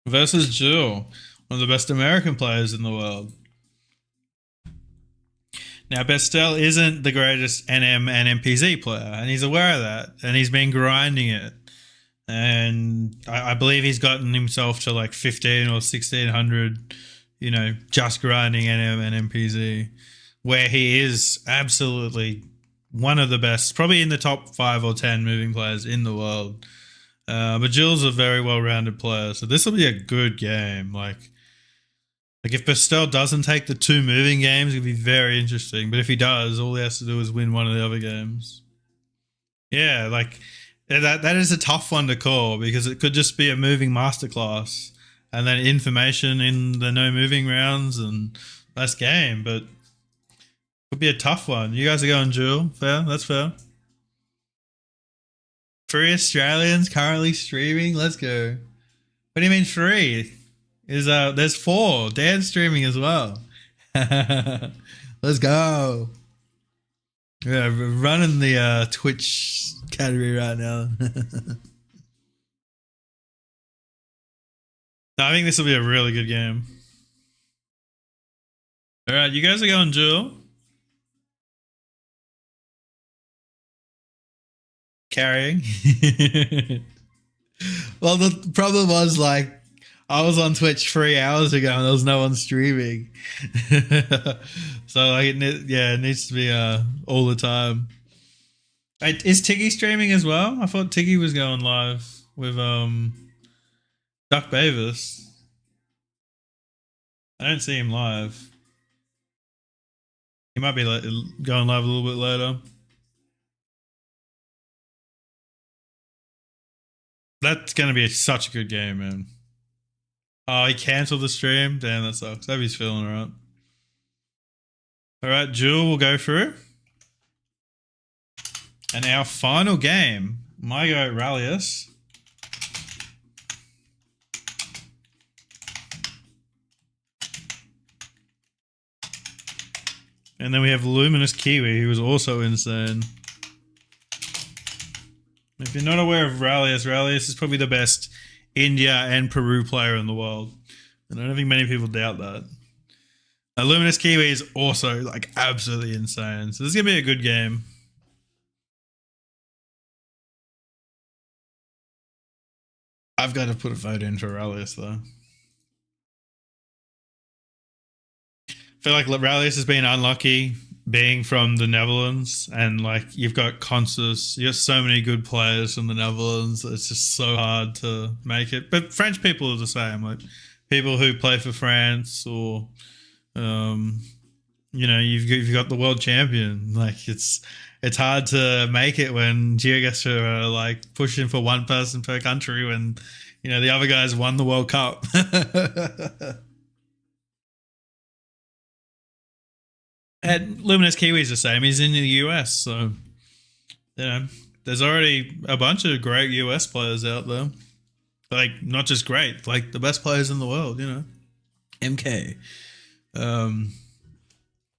versus Jewel, one of the best American players in the world. Now, Bastel isn't the greatest NM and MPZ player, and he's aware of that, and he's been grinding it. And I believe he's gotten himself to like 15 or 1600, you know, just grinding NM and MPZ, where he is absolutely one of the best, probably in the top 5 or 10 moving players in the world. But Jill's a very well-rounded player, so this will be a good game. Like if Bastel doesn't take the 2 moving games, it'll be very interesting. But if he does, all he has to do is win one of the other games. Yeah, like that is a tough one to call because it could just be a moving masterclass and then information in the no moving rounds and that's game. But could be a tough one. You guys are going Jewel. Fair? That's fair. 3 Australians currently streaming. Let's go. What do you mean 3? There's 4. Dan's streaming as well. Let's go. Yeah, we're running the Twitch category right now. I think this will be a really good game. All right, you guys are going Jewel. carrying. Well, the problem was like I was on Twitch 3 hours ago and there was no one streaming. So like, it needs to be all the time. Is Tiggy streaming as well? I thought Tiggy was going live with Duck Bavis. I don't see him live. He might be going live a little bit later. That's going to be such a good game, man. Oh, he cancelled the stream? Damn, that sucks. Hope he's feeling alright. Alright, Jewel will go through. And our final game, my go Rallius. And then we have Luminous Kiwi, who was also insane. If you're not aware of Rallius, Rallius is probably the best India and Peru player in the world. And I don't think many people doubt that. Luminous Kiwi is also like absolutely insane. So this is going to be a good game. I've got to put a vote in for Rallius though. I feel like Rallius has been unlucky being from the Netherlands, and like you've got Consus, you got so many good players from the Netherlands. It's just so hard to make it. But French people are the same, like people who play for France, or you've got the world champion. Like it's hard to make it when GeoGuessr are like pushing for one person per country when the other guys won the World Cup. And Luminous Kiwi is the same. He's in the US, so there's already a bunch of great US players out there. Like not just great, like the best players in the world. MK,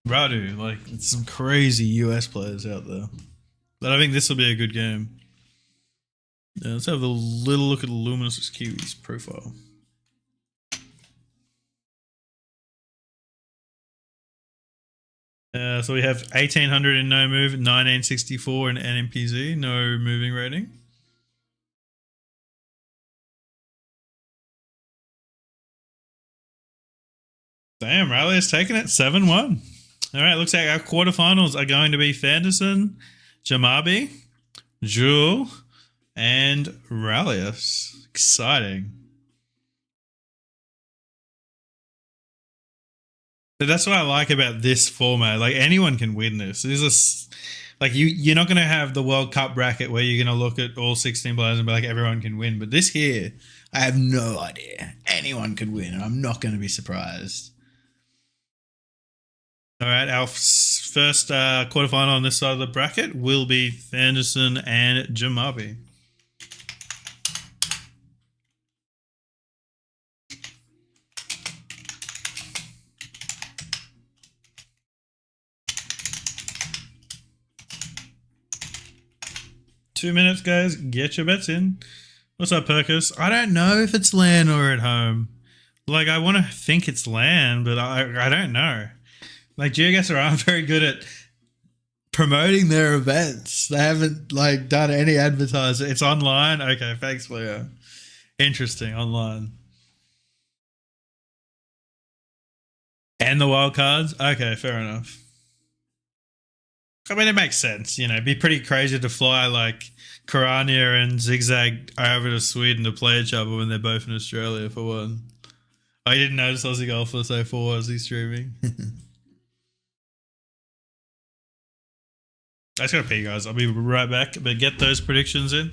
Radu, like it's some crazy US players out there. But I think this will be a good game. Yeah, let's have a little look at the Luminous Kiwi's profile. So we have 1800 in no move, 1964 in NMPZ, no moving rating. Damn, Riley has taken it 7-1. All right, looks like our quarterfinals are going to be Fanderson, Jamabi, Jewel, and Rallius. Exciting. But that's what I like about this format. Like anyone can win this. This is like you're not going to have the World Cup bracket where you're going to look at all 16 players and be like everyone can win. But this here, I have no idea. Anyone could win, and I'm not going to be surprised. All right, our first quarterfinal on this side of the bracket will be Fanderson and Jamabi. Two minutes, guys. Get your bets in. What's up, Perkus? I don't know if it's LAN or at home. Like, I want to think it's LAN, but I don't know. Like, GeoGuessr aren't very good at promoting their events. They haven't, like, done any advertising. It's online? Okay, thanks, Leo. Interesting, online. And the wildcards? Okay, fair enough. I mean, it makes sense, It'd be pretty crazy to fly like Karania and Zigzag over to Sweden to play each other when they're both in Australia for one. I didn't notice Aussie Golfer so far as he's streaming. I just gotta pee, guys. I'll be right back, but get those predictions in.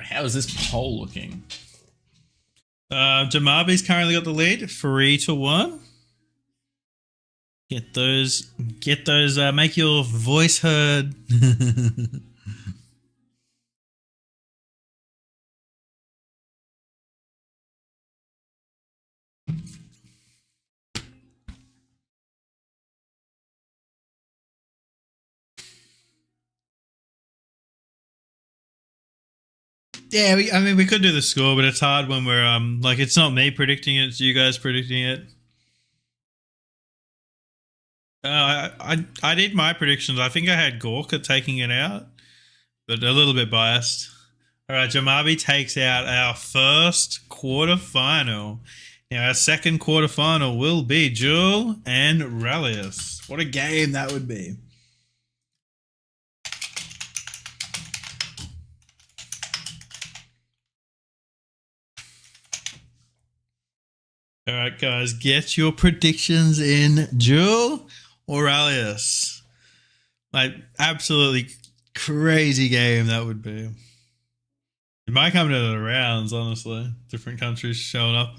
how is this poll looking? Jamabi's currently got the lead, 3-1. Get those, make your voice heard. Yeah, we could do the score, but it's hard when we're like it's not me predicting it; it's you guys predicting it. I did my predictions. I think I had Gorka taking it out, but a little bit biased. All right, Jamabi takes out our first quarterfinal. Now our second quarterfinal will be Jewel and Rallius. What a game that would be! All right, guys, get your predictions in. Jewel or Rallius? Like, absolutely crazy game that would be. It might come to the rounds, honestly. Different countries showing up.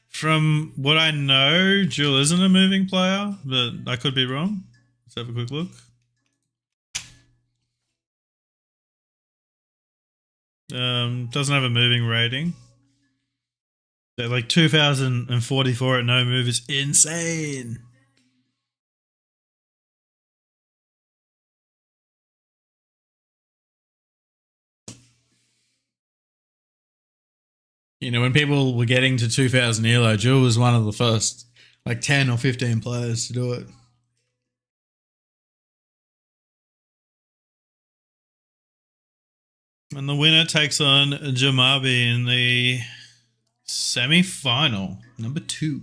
From what I know, Jewel isn't a moving player, but I could be wrong. Let's have a quick look. Doesn't have a moving rating. So like 2044 at no move is insane. You know, when people were getting to 2000 ELO, Jewel was one of the first like 10 or 15 players to do it. And the winner takes on Jamabi in the semi-final, number 2.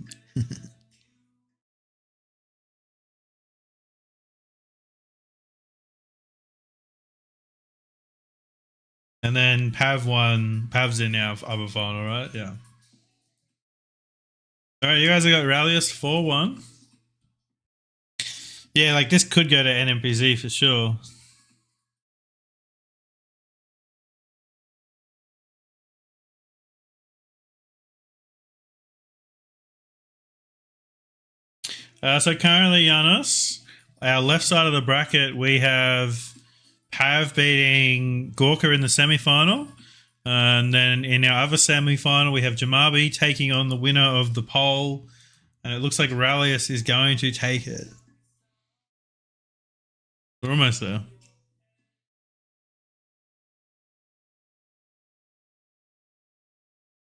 And then Pav's in our other final, right? Yeah. All right, you guys have got Rallius 4-1. Yeah, like this could go to NMPZ for sure. So currently, Giannis, our left side of the bracket, we have Pav beating Gorka in the semi-final. And then in our other semi-final, we have Jamabi taking on the winner of the poll. And it looks like Rallius is going to take it. We're almost there.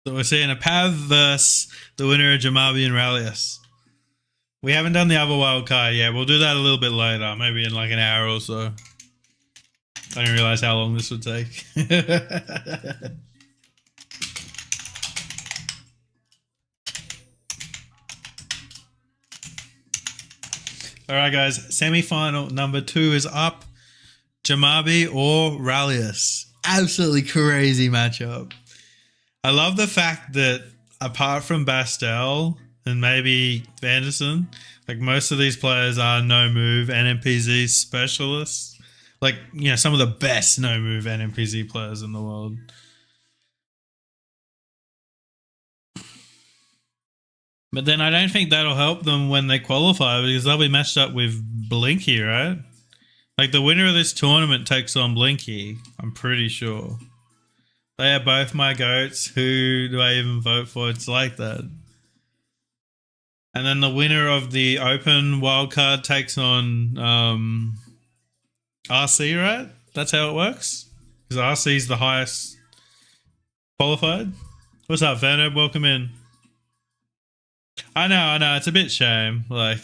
So we're seeing a Pav versus the winner of Jamabi and Rallius. We haven't done the other wild card yet. We'll do that a little bit later, maybe in like an hour or so. I didn't realize how long this would take. All right, guys. Semi-final number 2 is up. Jamabi or Rallius. Absolutely crazy matchup. I love the fact that apart from Bastel and maybe Vanderson, like most of these players are no move NMPZ specialists. Like, you know, some of the best no move NMPZ players in the world. But then I don't think that'll help them when they qualify because they'll be matched up with Blinky, right? Like the winner of this tournament takes on Blinky, I'm pretty sure. They are both my goats. Who do I even vote for? It's like that. And then the winner of the open wildcard takes on RC, right? That's how it works? Because RC is the highest qualified. What's up, Verno? Welcome in. I know. It's a bit shame. Like,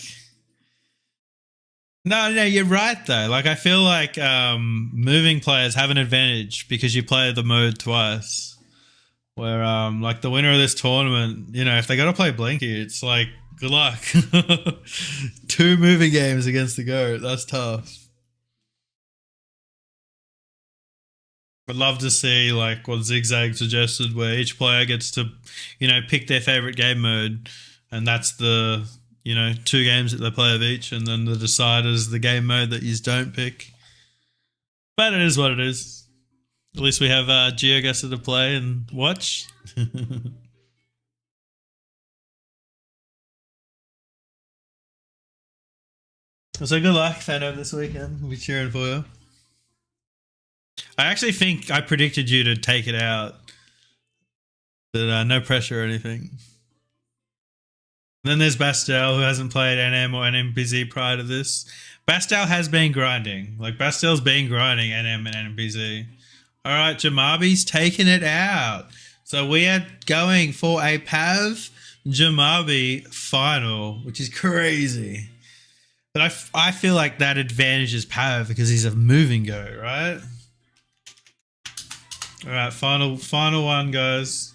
no, you're right though. Like, I feel like moving players have an advantage because you play the mode twice. Where like the winner of this tournament, you know, if they got to play Blinky, it's like good luck. 2 moving games against the GOAT. That's tough. I'd love to see like what Zigzag suggested, where each player gets to, you know, pick their favorite game mode, and that's the, you know, 2 games that they play of each, and then the decider is the game mode that you don't pick. But it is what it is. At least we have GeoGuessr to play and watch. So good luck, Fano, this weekend. We'll be cheering for you. I actually think I predicted you to take it out, but no pressure or anything. And then there's Bastel, who hasn't played NM or NMBZ prior to this. Bastel has been grinding. Like, Bastel's been grinding NM and NMBZ. All right, Jamabi's taking it out. So we are going for a Pav Jamabi final, which is crazy. But I feel like that advantages Pav because he's a moving go, right? All right, final one, guys.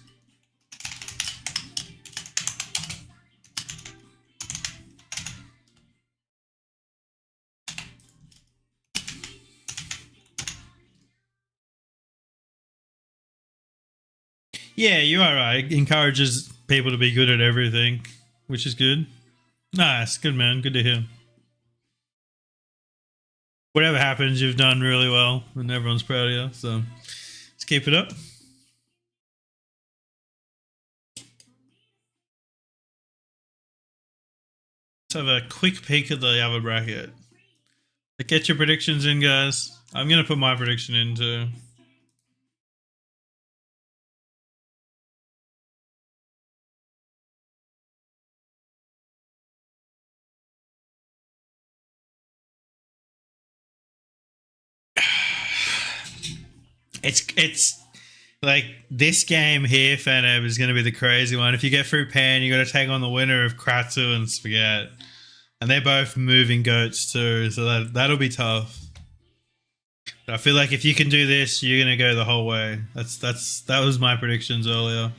Yeah, you are right. It encourages people to be good at everything, which is good. Nice, good man, good to hear. Whatever happens, you've done really well, and everyone's proud of you. So let's keep it up. Let's have a quick peek at the other bracket. Get your predictions in, guys. I'm gonna put my prediction in too. It's like this game here, Fanab, is going to be the crazy one. If you get through Pan, you got to take on the winner of Kratzu and Spaghetti, and they're both moving goats too, so that'll be tough. But I feel like if you can do this, you're going to go the whole way. That was my predictions earlier.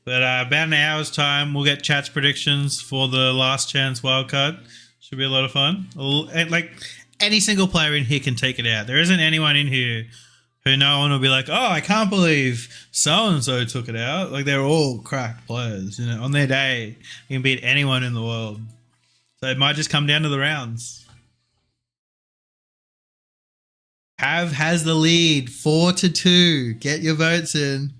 But about an hour's time, we'll get chat's predictions for the last chance wildcard. Should be a lot of fun. Like any single player in here can take it out. There isn't anyone in here who no one will be like, oh, I can't believe so-and-so took it out. Like, they're all cracked players. You know, on their day, you can beat anyone in the world. So it might just come down to the rounds. Pav has the lead, 4-2. Get your votes in.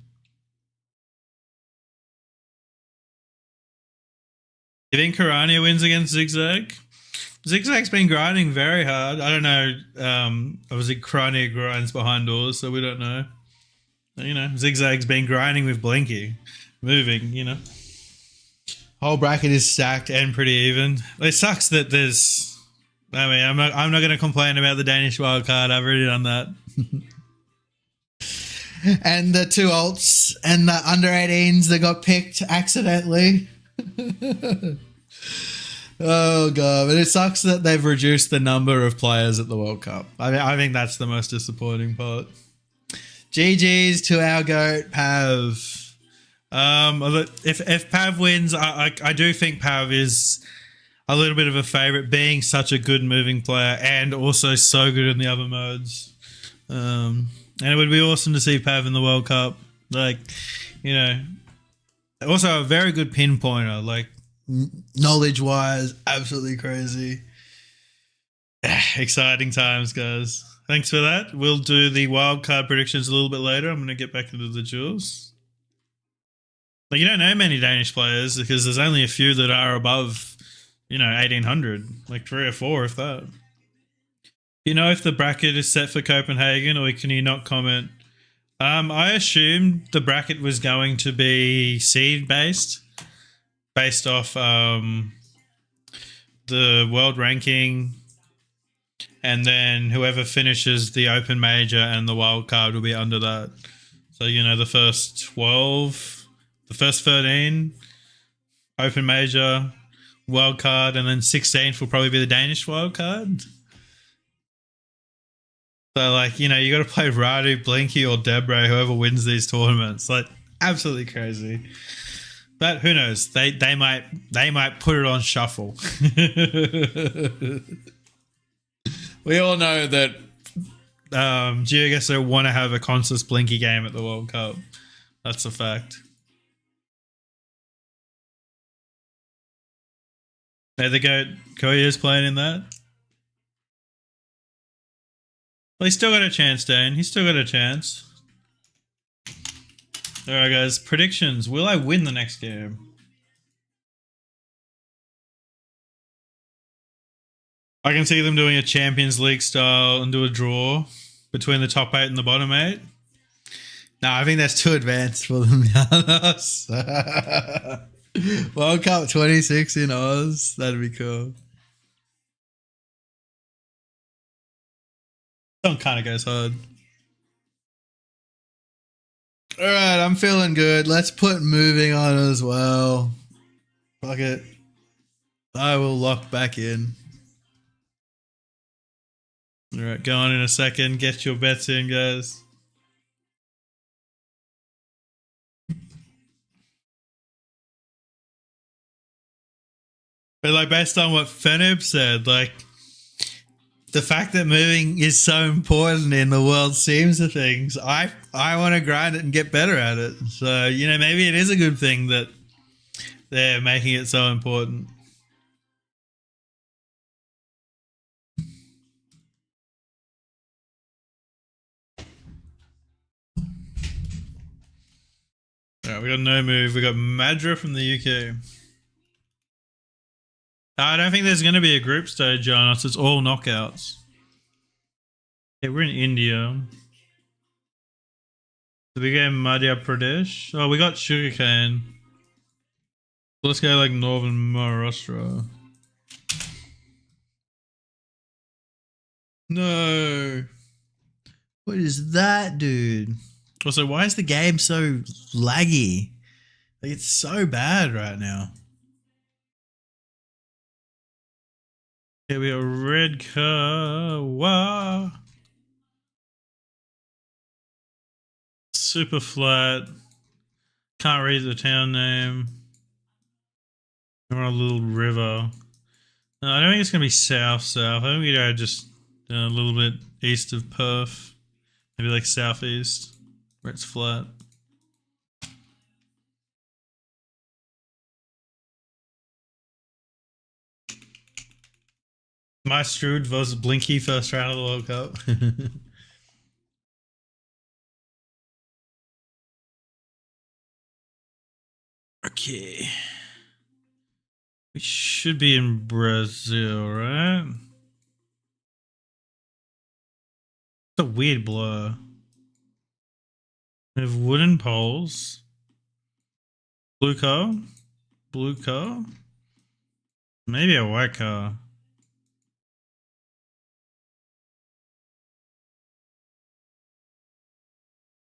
You think Karania wins against Zigzag? Zigzag's been grinding very hard. I don't know. Obviously, Karania grinds behind doors, so we don't know. You know, Zigzag's been grinding with Blinky, moving. You know, whole bracket is stacked and pretty even. It sucks that there's. I mean, I'm not going to complain about the Danish wildcard. I've already done that. And the two alts and the under 18s that got picked accidentally. Oh god, but it sucks that they've reduced the number of players at the World Cup. I think that's the most disappointing part. GG's to our goat Pav. If Pav wins, I do think Pav is a little bit of a favourite, being such a good moving player and also so good in the other modes. And it would be awesome to see Pav in the World Cup. Like, you know, also a very good pinpointer. Like, knowledge-wise, absolutely crazy. Exciting times, guys. Thanks for that. We'll do the wildcard predictions a little bit later. I'm going to get back into the duels. Like, you don't know many Danish players because there's only a few that are above, 1800. Like 3 or 4, if that. You know if the bracket is set for Copenhagen, or can you not comment? I assumed the bracket was going to be seed-based. Based off the world ranking, and then whoever finishes the open major and the wild card will be under that. So, the first 12, the first 13, open major, wild card, and then 16th will probably be the Danish wild card. So, like, you got to play Radu, Blinky, or Debre, whoever wins these tournaments. Like, absolutely crazy. But who knows? They might put it on shuffle. We all know that GeoGuessr want to have a conscious Blinky game at the World Cup. That's a fact. There they go. Koya's playing in that. Well, he's still got a chance, Dane. He's still got a chance. Alright, guys. Predictions. Will I win the next game? I can see them doing a Champions League style and do a draw between the top 8 and the bottom 8. No, I think that's too advanced for them, Janos. World Cup 26 in Oz. That'd be cool. Song kind of goes hard. Alright, I'm feeling good. Let's put moving on as well. Fuck it. I will lock back in. Alright, go on in a second. Get your bets in, guys. But like based on what Fenib said, like the fact that moving is so important in the world seems of things, I want to grind it and get better at it. So, you know, maybe it is a good thing that they're making it so important. Alright, we got no move. We got Madra from the UK. I don't think there's going to be a group stage, Jonas. It's all knockouts. Yeah, we're in India. The big game Madhya Pradesh. Oh, we got sugarcane. Let's go like northern Maharashtra. No. What is that, dude? Also, why is the game so laggy? Like, it's so bad right now. Here we got red car. Wow. Super flat. Can't read the town name. We're on a little river. No, I don't think it's going to be south. I think we go just a little bit east of Perth. Maybe like southeast where it's flat. My Strood versus Blinky first round of the World Cup. Okay. We should be in Brazil, right? It's a weird blur. We have wooden poles. Blue car. Blue car. Maybe a white car.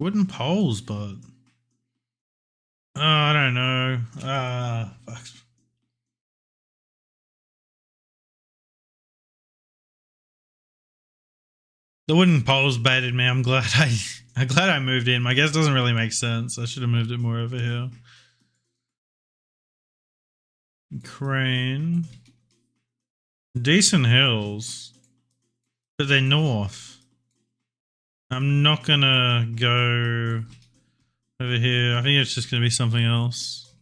Wooden poles, but oh, I don't know. Fuck. The wooden poles baited me. I'm glad I moved in. My guess doesn't really make sense. I should have moved it more over here. Crane. Decent hills. But they're north. I'm not gonna go over here. I think it's just gonna be something else.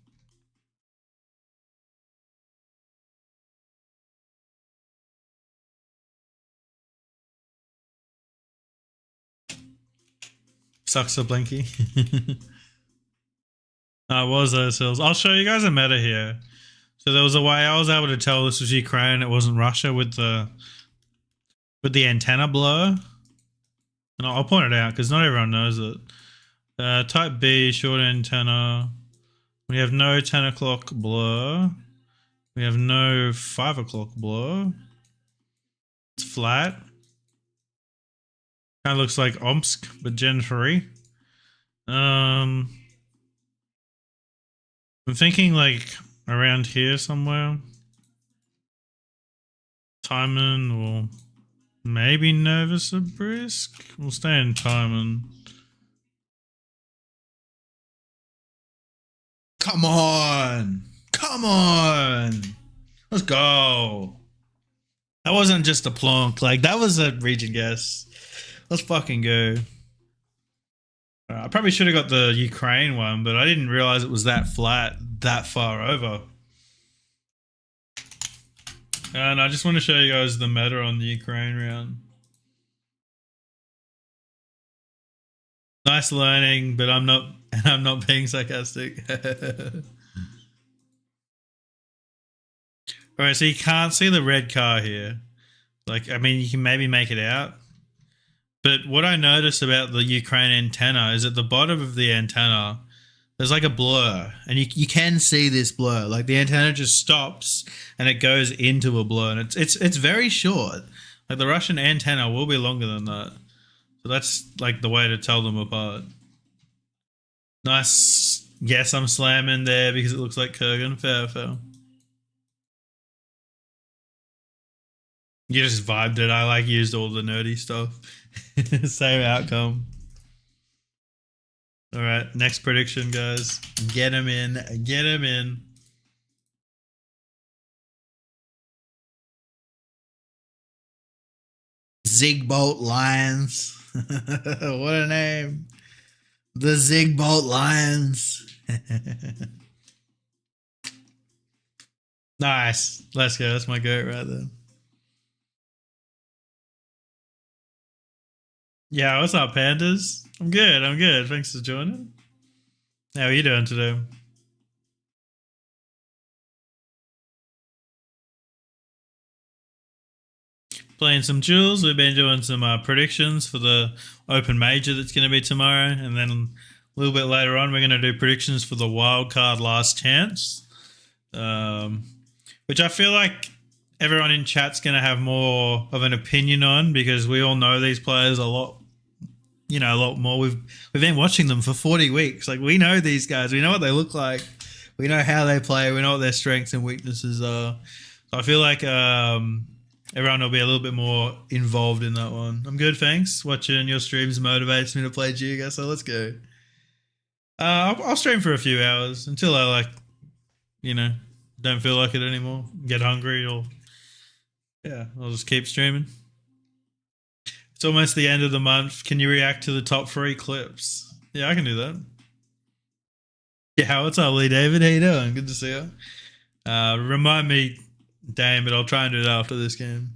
Sucks for Blinky. It was those hills. I'll show you guys a meta here. So there was a way I was able to tell this was Ukraine, it wasn't Russia with the antenna blur. And I'll point it out because not everyone knows it. Type B, short antenna. We have no 10 o'clock blur. We have no 5 o'clock blur. It's flat. Kind of looks like Omsk, but Gen 3. I'm thinking like around here somewhere. Timon or maybe Novosibirsk. We'll stay in Timon. Come on! Come on! Let's go! That wasn't just a plonk. Like, that was a region guess. Let's fucking go. I probably should have got the Ukraine one, but I didn't realize it was that flat, that far over. And I just want to show you guys the meta on the Ukraine round. Nice learning, but I'm not, and I'm not being sarcastic. All right, so you can't see the red car here. Like, I mean, you can maybe make it out. But what I noticed about the Ukraine antenna is at the bottom of the antenna, there's like a blur, and you can see this blur. Like the antenna just stops and it goes into a blur, and it's very short. Like the Russian antenna will be longer than that, so that's like the way to tell them apart. Nice. Yes, I'm slamming there because it looks like Kurgan. Fair, fair. You just vibed it. I like used all the nerdy stuff. Same outcome. All right, next prediction, guys. Get him in. Get him in. Zigbolt Lions. What a name. The Zigbolt Lions. Nice. Let's go. That's my goat right there. Yeah, what's up, pandas? I'm good. I'm good. Thanks for joining. How are you doing today? Playing some Duels. We've been doing some predictions for the open major that's going to be tomorrow, and then a little bit later on, we're going to do predictions for the wild card last chance, which I feel like everyone in chat's going to have more of an opinion on because we all know these players a lot, a lot more. We've been watching them for 40 weeks. Like we know these guys. We know what they look like. We know how they play. We know what their strengths and weaknesses are. So I feel like everyone will be a little bit more involved in that one. I'm good, thanks. Watching your streams motivates me to play Giga, so let's go. I'll stream for a few hours until I you know, don't feel like it anymore, get hungry, or yeah, I'll just keep streaming. It's almost the end of the month. Can you react to the top 3 clips? Yeah, I can do that. Yeah, what's up, Lee David? How you doing? Good to see you. Remind me, Dane, but I'll try and do it after this game.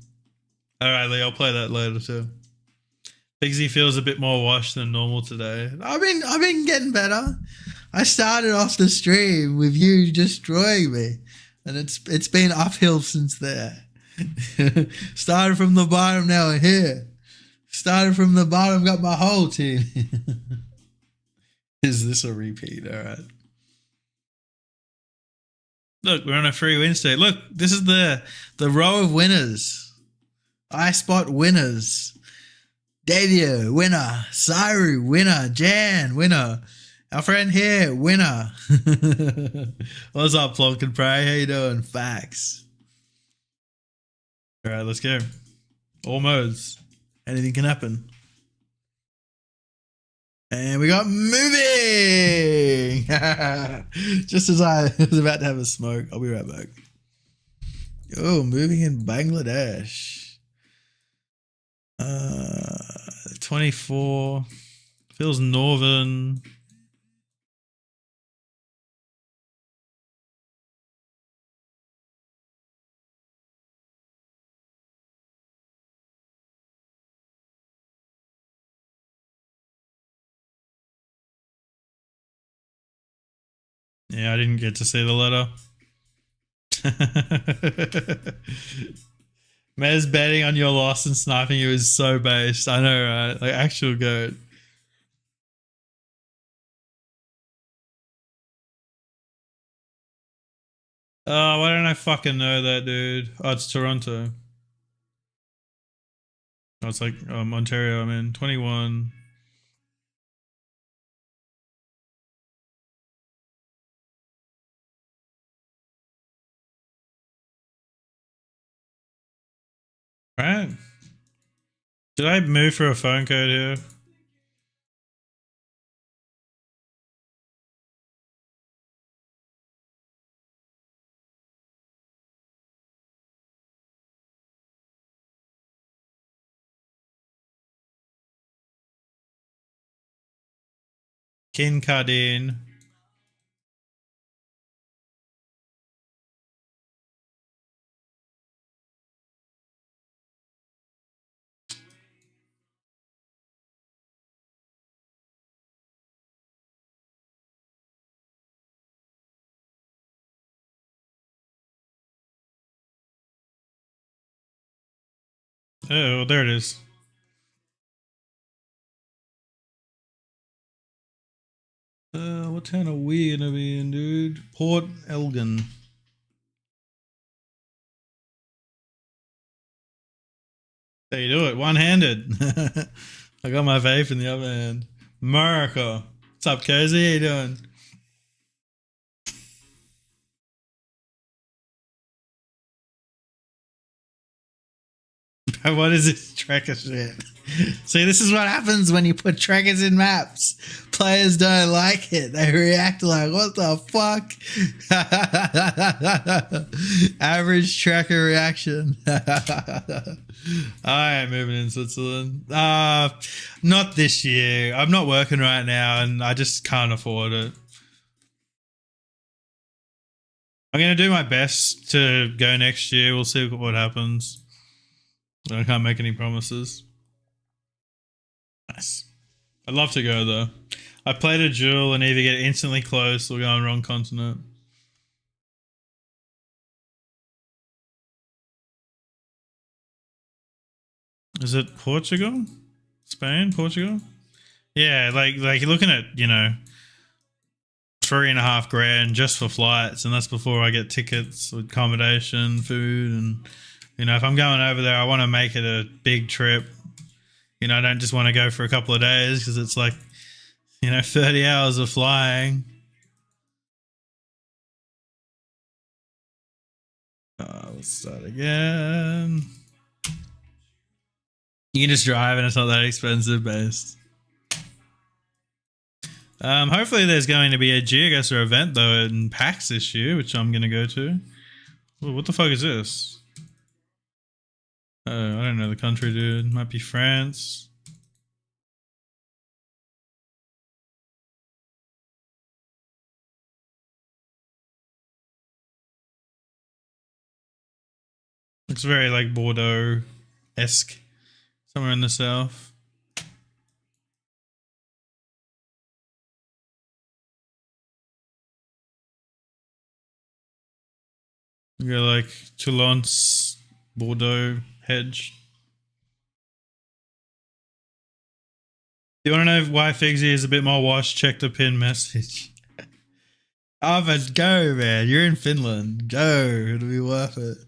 All right, Lee, I'll play that later too. Bigsy feels a bit more washed than normal today. I've been getting better. I started off the stream with you destroying me, and it's been uphill since there. Started from the bottom, now we're here. Started from the bottom, got my whole team. Is this a repeat? All right. Look, we're on a free win state. Look, this is the row of winners. I spot winners. Davio, winner. Saru, winner. Jan, winner. Our friend here, winner. What's up, Plonk and Pray? How you doing? Facts. All right, let's go. All modes. Anything can happen. And we got moving. Just as I was about to have a smoke, I'll be right back. Oh, moving in Bangladesh. 24 feels northern. Yeah, I didn't get to see the letter. Mez betting on your loss and sniping you is so based. I know, right? Like actual goat. Oh, why don't I fucking know that, dude? Oh, it's Toronto. Oh, it's like Ontario. I'm in 21. Right? Did I move for a phone code here? Kincardine. Oh, there it is. What town are we gonna be in, dude? Port Elgin. There you do it, one-handed. I got my vape in the other hand. America. What's up, Cozy? How you doing? What is this tracker shit? See, this is what happens when you put trackers in maps. Players don't like it. They react like, what the fuck? Average tracker reaction. I am moving in Switzerland. Not this year. I'm not working right now and I just can't afford it. I'm going to do my best to go next year. We'll see what happens. I can't make any promises. Nice. I'd love to go though. I played a duel and either get instantly close or go on wrong continent. Is it Portugal? Spain? Portugal? Yeah, like you're looking at, 3.5 grand just for flights, and that's before I get tickets, accommodation, food, and if I'm going over there, I want to make it a big trip. I don't just want to go for a couple of days because it's like, 30 hours of flying. Let's start again. You can just drive and it's not that expensive based. Hopefully there's going to be a GeoGuessr event though in PAX this year, which I'm going to go to. Ooh, what the fuck is this? I don't know the country, dude. Might be France. Looks very like Bordeaux-esque. Somewhere in the south. We go like Toulon's Bordeaux hedge. Do you want to know why Figsy is a bit more washed? Check the pin message. Oh, but go, man. You're in Finland. Go. It'll be worth it.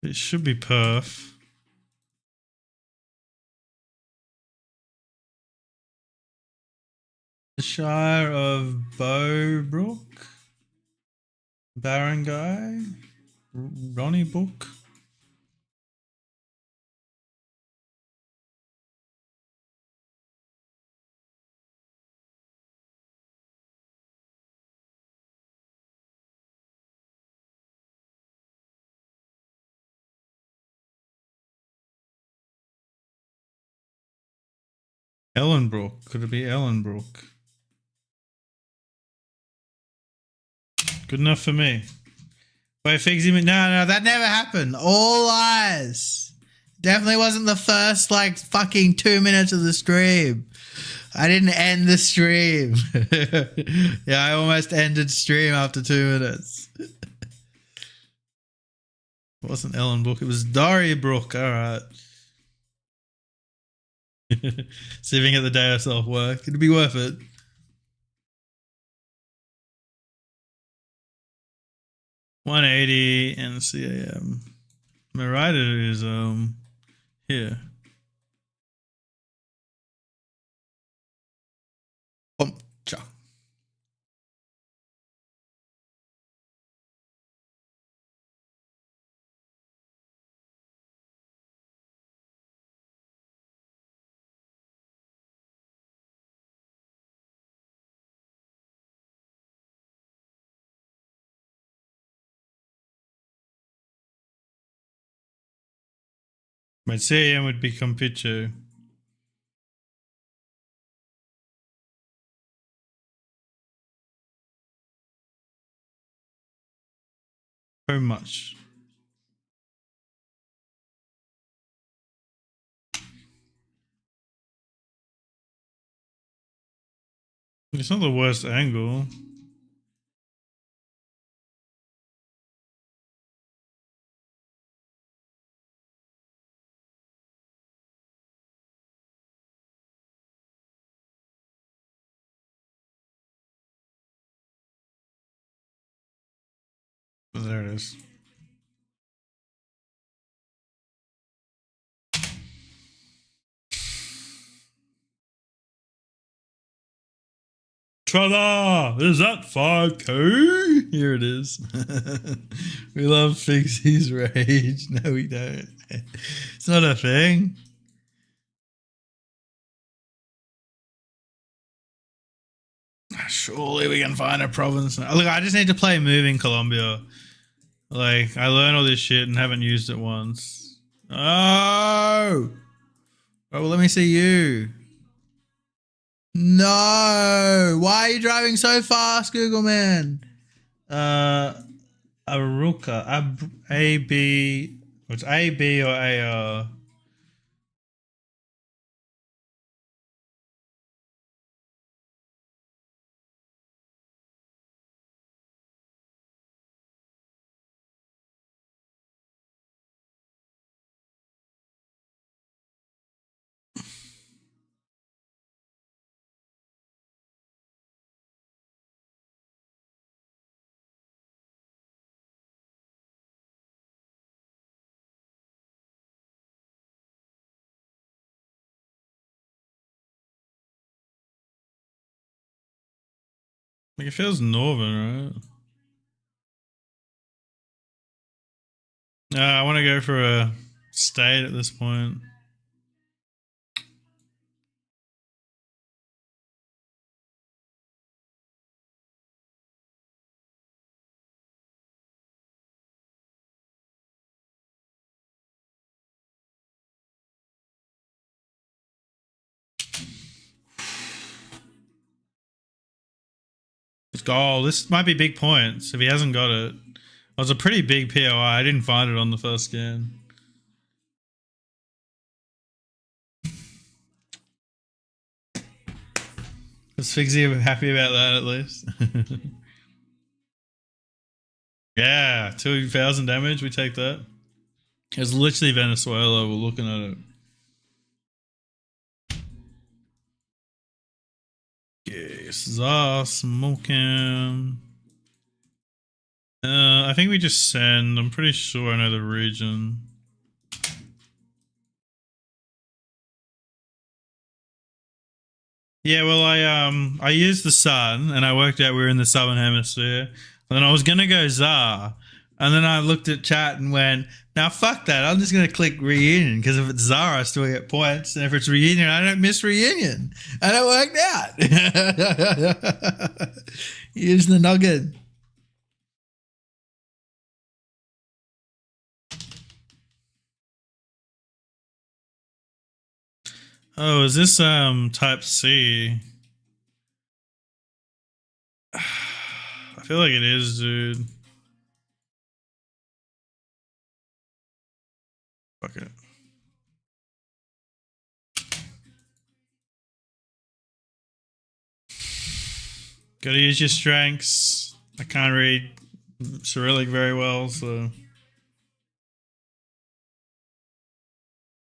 It should be perf. The Shire of Bowbrook. Barangay. Ronnie Book. Ellenbrook. Could it be Ellenbrook? Good enough for me. Wait, Figsy, no, that never happened. All lies. Definitely wasn't the first, fucking 2 minutes of the stream. I didn't end the stream. Yeah, I almost ended stream after 2 minutes. It wasn't Ellenbrook, it was Darrybrook. Alright. See if we can get the day ourselves work. It'd be worth it. $180 and CAM. My rider is here. Ciao. My CAM would become picture. So much. It's not the worst angle. There it is. Ta-da! Is that 5K? Here it is. We love Fixie's rage. No, we don't. It's not a thing. Surely we can find a province. Look, I just need to play Moving Colombia. Like, I learned all this shit and haven't used it once. Oh! Oh, well, let me see you. No! Why are you driving so fast, Google Man? Aruka. A-B. It's A-B or A-R? Like, it feels northern, right? I want to go for a state at this point. It's goal. This might be big points if he hasn't got it. It was a pretty big POI. I didn't find it on the first scan. Is Fixie happy about that at least? Yeah, 2,000 damage. We take that. It's literally Venezuela. We're looking at it. Yes, smoking. I think we just send. I'm pretty sure I know the region. Yeah, well, I used the sun and I worked out we were in the southern hemisphere. And then I was gonna go Tsar, and then I looked at chat and went, "Now fuck that! I'm just gonna click reunion because if it's Tsar, I still get points, and if it's reunion, I don't miss reunion." And it worked out. Use the nugget. Oh, is this type C? I feel like it is, dude. Fuck it. Gotta use your strengths. I can't read Cyrillic very well, so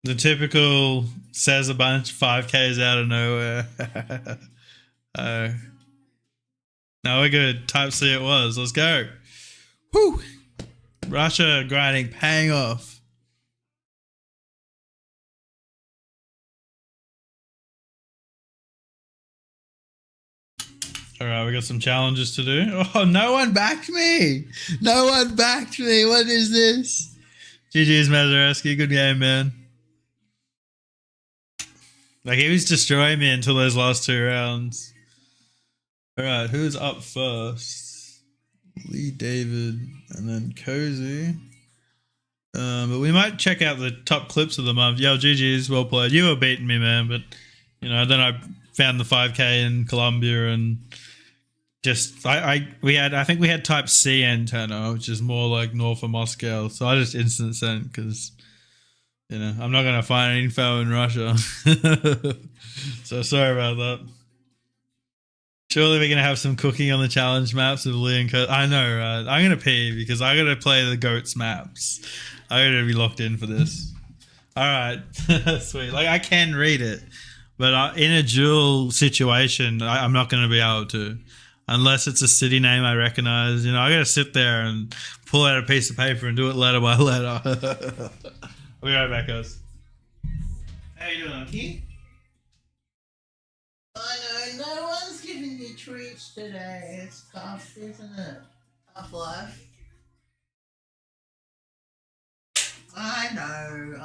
the typical says a bunch 5Ks out of nowhere. No, we're good. Type C it was. Let's go. Whew. Russia grinding paying off. All right, we got some challenges to do. Oh, no one backed me. No one backed me. What is this? GG's, Mazereski. Good game, man. Like, he was destroying me until those last 2 rounds. All right, who's up first? Lee David and then Cozy. But we might check out the top clips of the month. Yo, GG's, well played. You were beating me, man, but you know, then I found the 5K in Colombia and just I think we had type C antenna, which is more like north of Moscow. So I just instant sent because you know I'm not gonna find any info in Russia. So sorry about that. Surely we're gonna have some cooking on the challenge maps with Lee and Kurt. I know, right? I'm gonna pee because I gotta play the goats maps. I gotta be locked in for this. All right, sweet. Like I can read it, but in a duel situation, I'm not gonna be able to. unless it's a city name I recognize. You know, I gotta sit there and pull out a piece of paper and do it letter by letter. I'll be right back, guys. How you doing, Unky? I know no one's giving you treats today. It's tough, isn't it? Tough life. I know.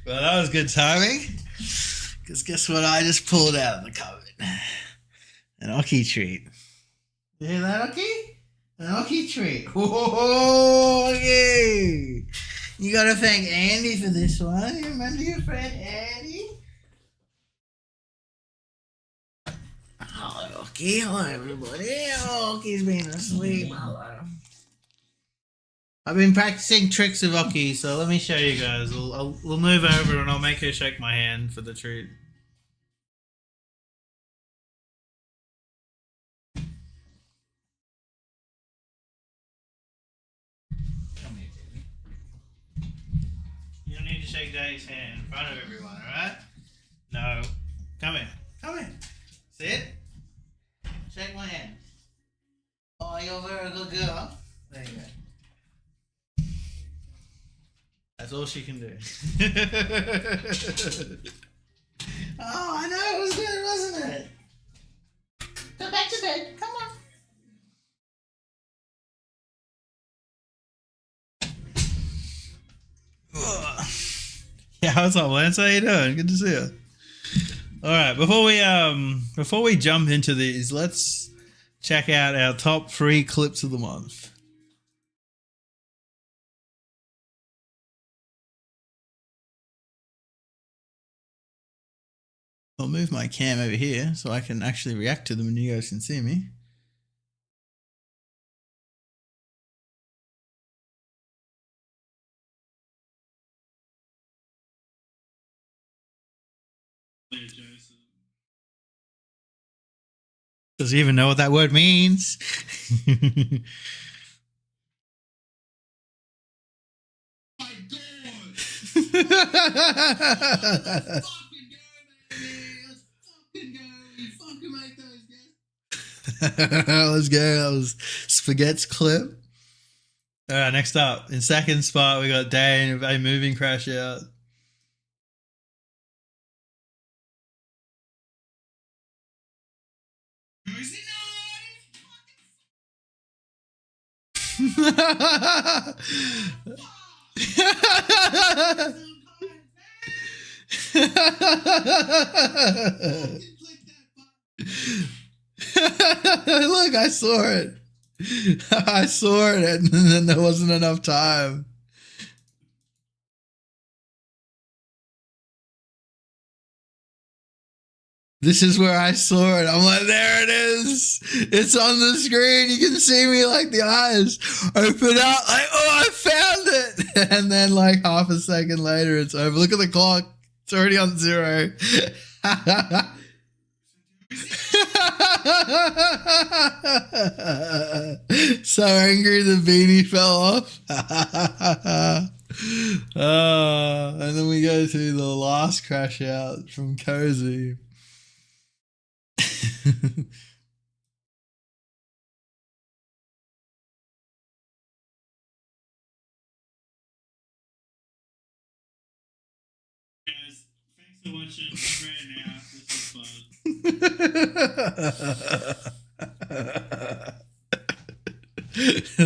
Well, that was good timing. Because guess what I just pulled out of the cupboard? An Oki treat. You hear that, Oki? An Oki treat. Whoa, okay. You gotta thank Andy for this one. You remember your friend Andy? Hello, Oki. Hello, everybody. Oki's been asleep. Hello. I've been practicing tricks with Oki, so let me show you guys. We'll move over and I'll make her shake my hand for the treat. Come here, baby. You don't need to shake Daddy's hand in front of everyone, alright? No. Come here. Come here. Sit. Shake my hand. Oh, you're a very good girl. There you go. That's all she can do. Oh, I know, it was good, wasn't it? Go back to bed. Come on. Yeah, what's up, Lance? How you doing? Good to see you. All right, before we jump into these, let's check out our top 3 clips of the month. I'll move my cam over here so I can actually react to them and you guys can see me. Does he even know what that word means? Let's go. That was Spaghetti's clip. All right, next up, in second spot, we got Dane with a moving crash out. Look, I saw it. I saw it, and then there wasn't enough time. This is where I saw it. I'm like, there it is. It's on the screen. You can see me like the eyes open up. Like, oh, I found it. And then like half a second later, it's over. Look at the clock. It's already on 0. So angry the beanie fell off. And then we go to the last crash out from Cozy. for watching. I'm right now. This is fun.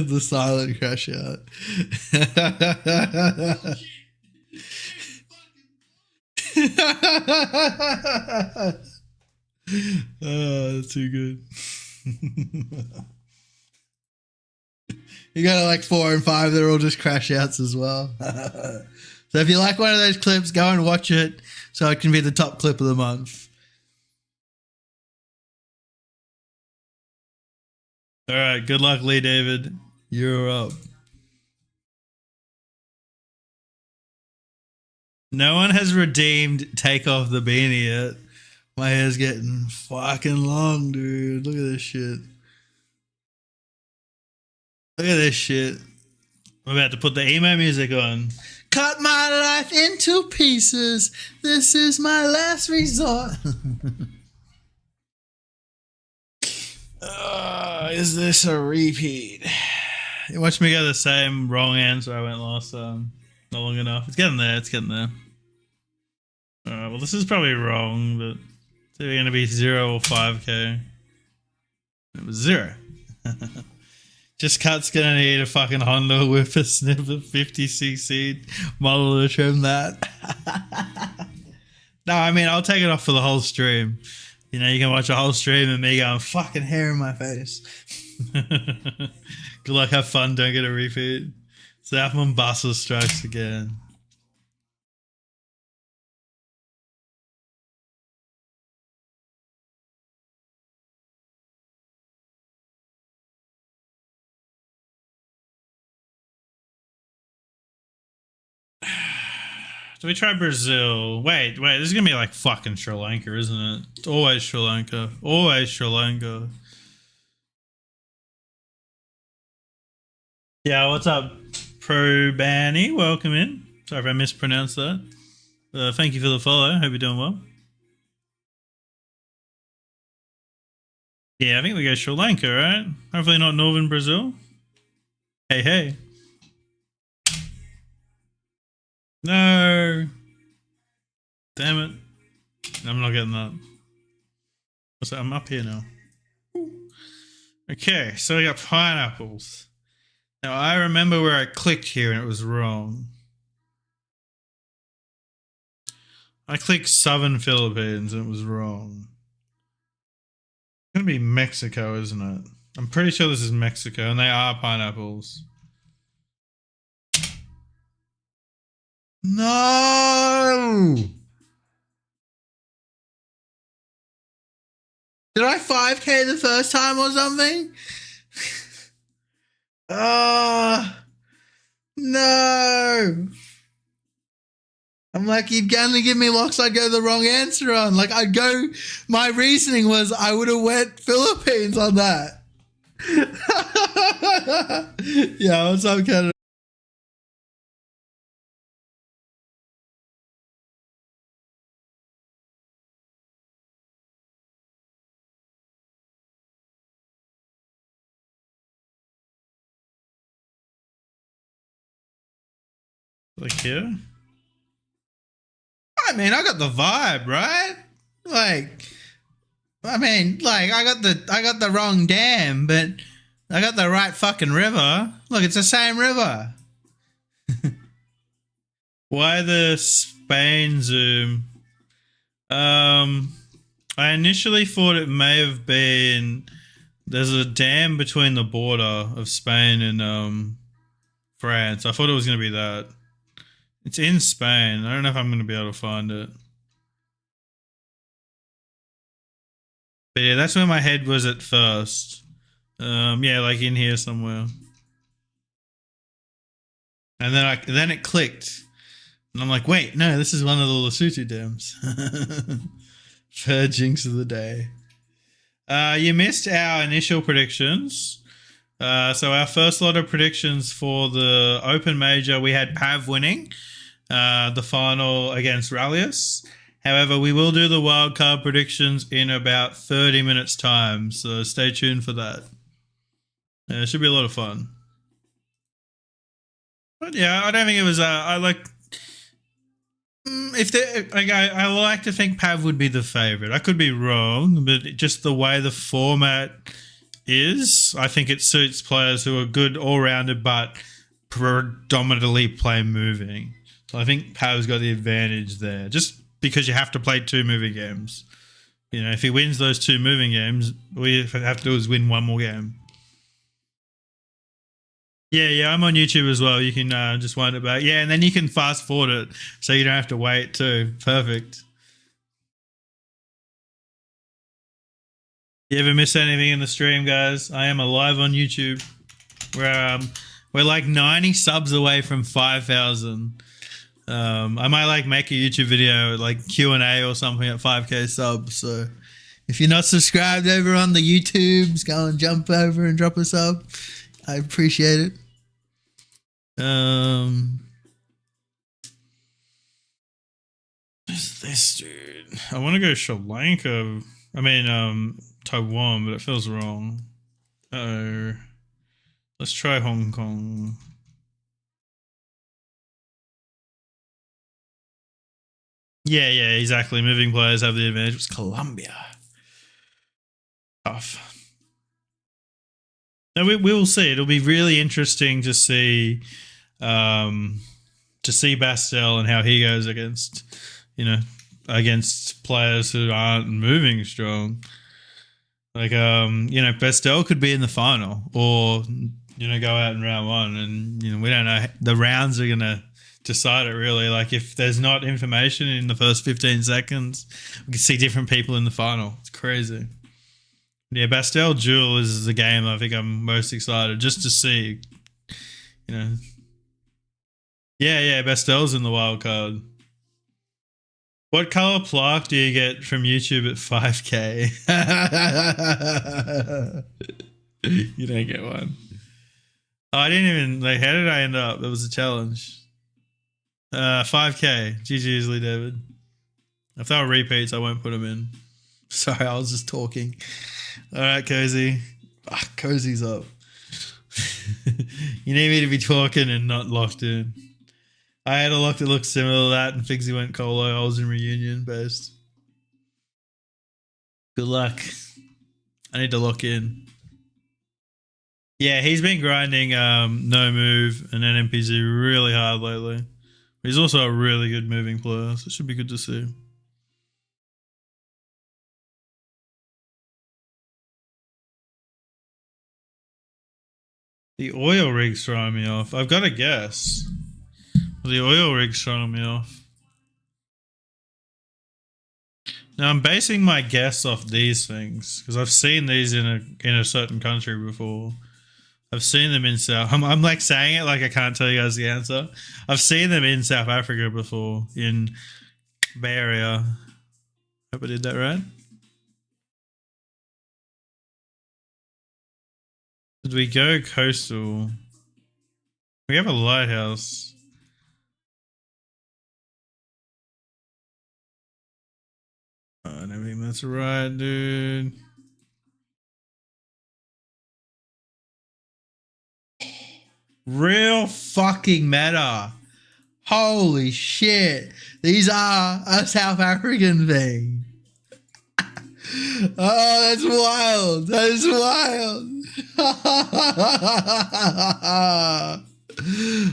The silent crash out. Oh, that's too good. You got like 4 and 5, they're all just crash outs as well. So if you like one of those clips, go and watch it so it can be the top clip of the month. All right, good luck, Lee David. You're up. No one has redeemed Take Off the Beanie yet. My hair's getting fucking long, dude. Look at this shit. Look at this shit. I'm about to put the emo music on. Cut my life into pieces. This is my last resort. Is this a repeat? You watch me get the same wrong answer I went last time. Not long enough. It's getting there. It's getting there. Alright, well, this is probably wrong, but it's either going to be 0 or 5k. It was 0. Just Cut's going to need a fucking Honda Whippersnipper 50cc model to trim that. No, I mean, I'll take it off for the whole stream. You know, you can watch a whole stream of me going, fucking hair in my face. Good luck, have fun, don't get a repeat. South Mombasa strikes again. Do we try Brazil? Wait, this is gonna be like fucking Sri Lanka, isn't it? It's always Sri Lanka. Always Sri Lanka. Yeah, what's up, Pro Banny? Welcome in. Sorry if I mispronounced that. Thank you for the follow. Hope you're doing well. Yeah, I think we go Sri Lanka, right? Hopefully not northern Brazil. Hey, hey. No. Damn it. I'm not getting that. What's that? I'm up here now. Okay, so we got pineapples. Now I remember where I clicked here and it was wrong. I clicked Southern Philippines and it was wrong. It's gonna be Mexico, isn't it? I'm pretty sure this is Mexico and they are pineapples. No! Did I 5k the first time or something? No! I'm like, you'd only give me locks I'd go the wrong answer on. Like, I'd go, my reasoning was I would have went Philippines on that. Yeah, what's up, Canada? Like here? I mean, I got the vibe, right? Like, I mean, like I got the wrong dam, but I got the right fucking river. Look, it's the same river. Why the Spain zoom? I initially thought it may have been there's a dam between the border of Spain and France. I thought it was gonna be that. It's in Spain. I don't know if I'm gonna be able to find it. But yeah, that's where my head was at first. Yeah, like in here somewhere. And then it clicked. And I'm like, wait, no, this is one of the Lesotho dams. Third jinx of the day. You missed our initial predictions. So our first lot of predictions for the Open Major, we had Pav winning the final against Rallius. However, we will do the wildcard predictions in about 30 minutes time, so stay tuned for that. It should be a lot of fun. But yeah, I don't think it was, If they, like, I like to think Pav would be the favorite. I could be wrong, but just the way the format is, I think it suits players who are good all rounded, but predominantly play moving. So I think Pav's got the advantage there, just because you have to play two moving games. You know, if he wins those two moving games, all you have to do is win one more game. Yeah, I'm on YouTube as well. You can just wind it back. Yeah, and then you can fast forward it so you don't have to wait too. Perfect. You ever miss anything in the stream, guys? I am alive on YouTube. We're like 90 subs away from 5,000. I might like make a YouTube video like Q&A or something at 5k subs. So if you're not subscribed over on the YouTubes, go and jump over and drop a sub. I appreciate it. What's this dude? I want to go Sri Lanka. I mean, Taiwan, but it feels wrong. Oh, let's try Hong Kong. Yeah, exactly. Moving players have the advantage. It's Colombia. Tough. No, we will see. It'll be really interesting to see Bastel and how he goes against, against players who aren't moving strong. Like, Bastel could be in the final or, go out in round one. And, we don't know. The rounds are going to decide it, really. Like, if there's not information in the first 15 seconds, we can see different people in the final. It's crazy. Yeah, Bastel Duels is the game I think I'm most excited just to see. Yeah, Bastel's in the wild card. What color plaque do you get from YouTube at 5k? You don't get one. Oh, I didn't even, how did I end up? That was a challenge. 5k. GG Lee David. If there are repeats, I won't put them in. Sorry, I was just talking. All right, Cozy. Cozy's up. You need me to be talking and not locked in. I had a lock that looked similar to that, and Figsy went Colo. I was in reunion based. Good luck. I need to lock in. Yeah, he's been grinding no move and NMPZ really hard lately. He's also a really good moving player, so it should be good to see. The oil rig's throwing me off. I've got to guess. The oil rig's throwing me off. Now I'm basing my guess off these things because I've seen these in a certain country before. I've seen them in South. I'm like saying it like I can't tell you guys the answer. I've seen them in South Africa before in Bay Area. Hope I did that right. Did we go coastal? We have a lighthouse. I don't think that's right, dude. Real fucking meta. Holy shit. These are a South African thing. Oh, that's wild. That is wild.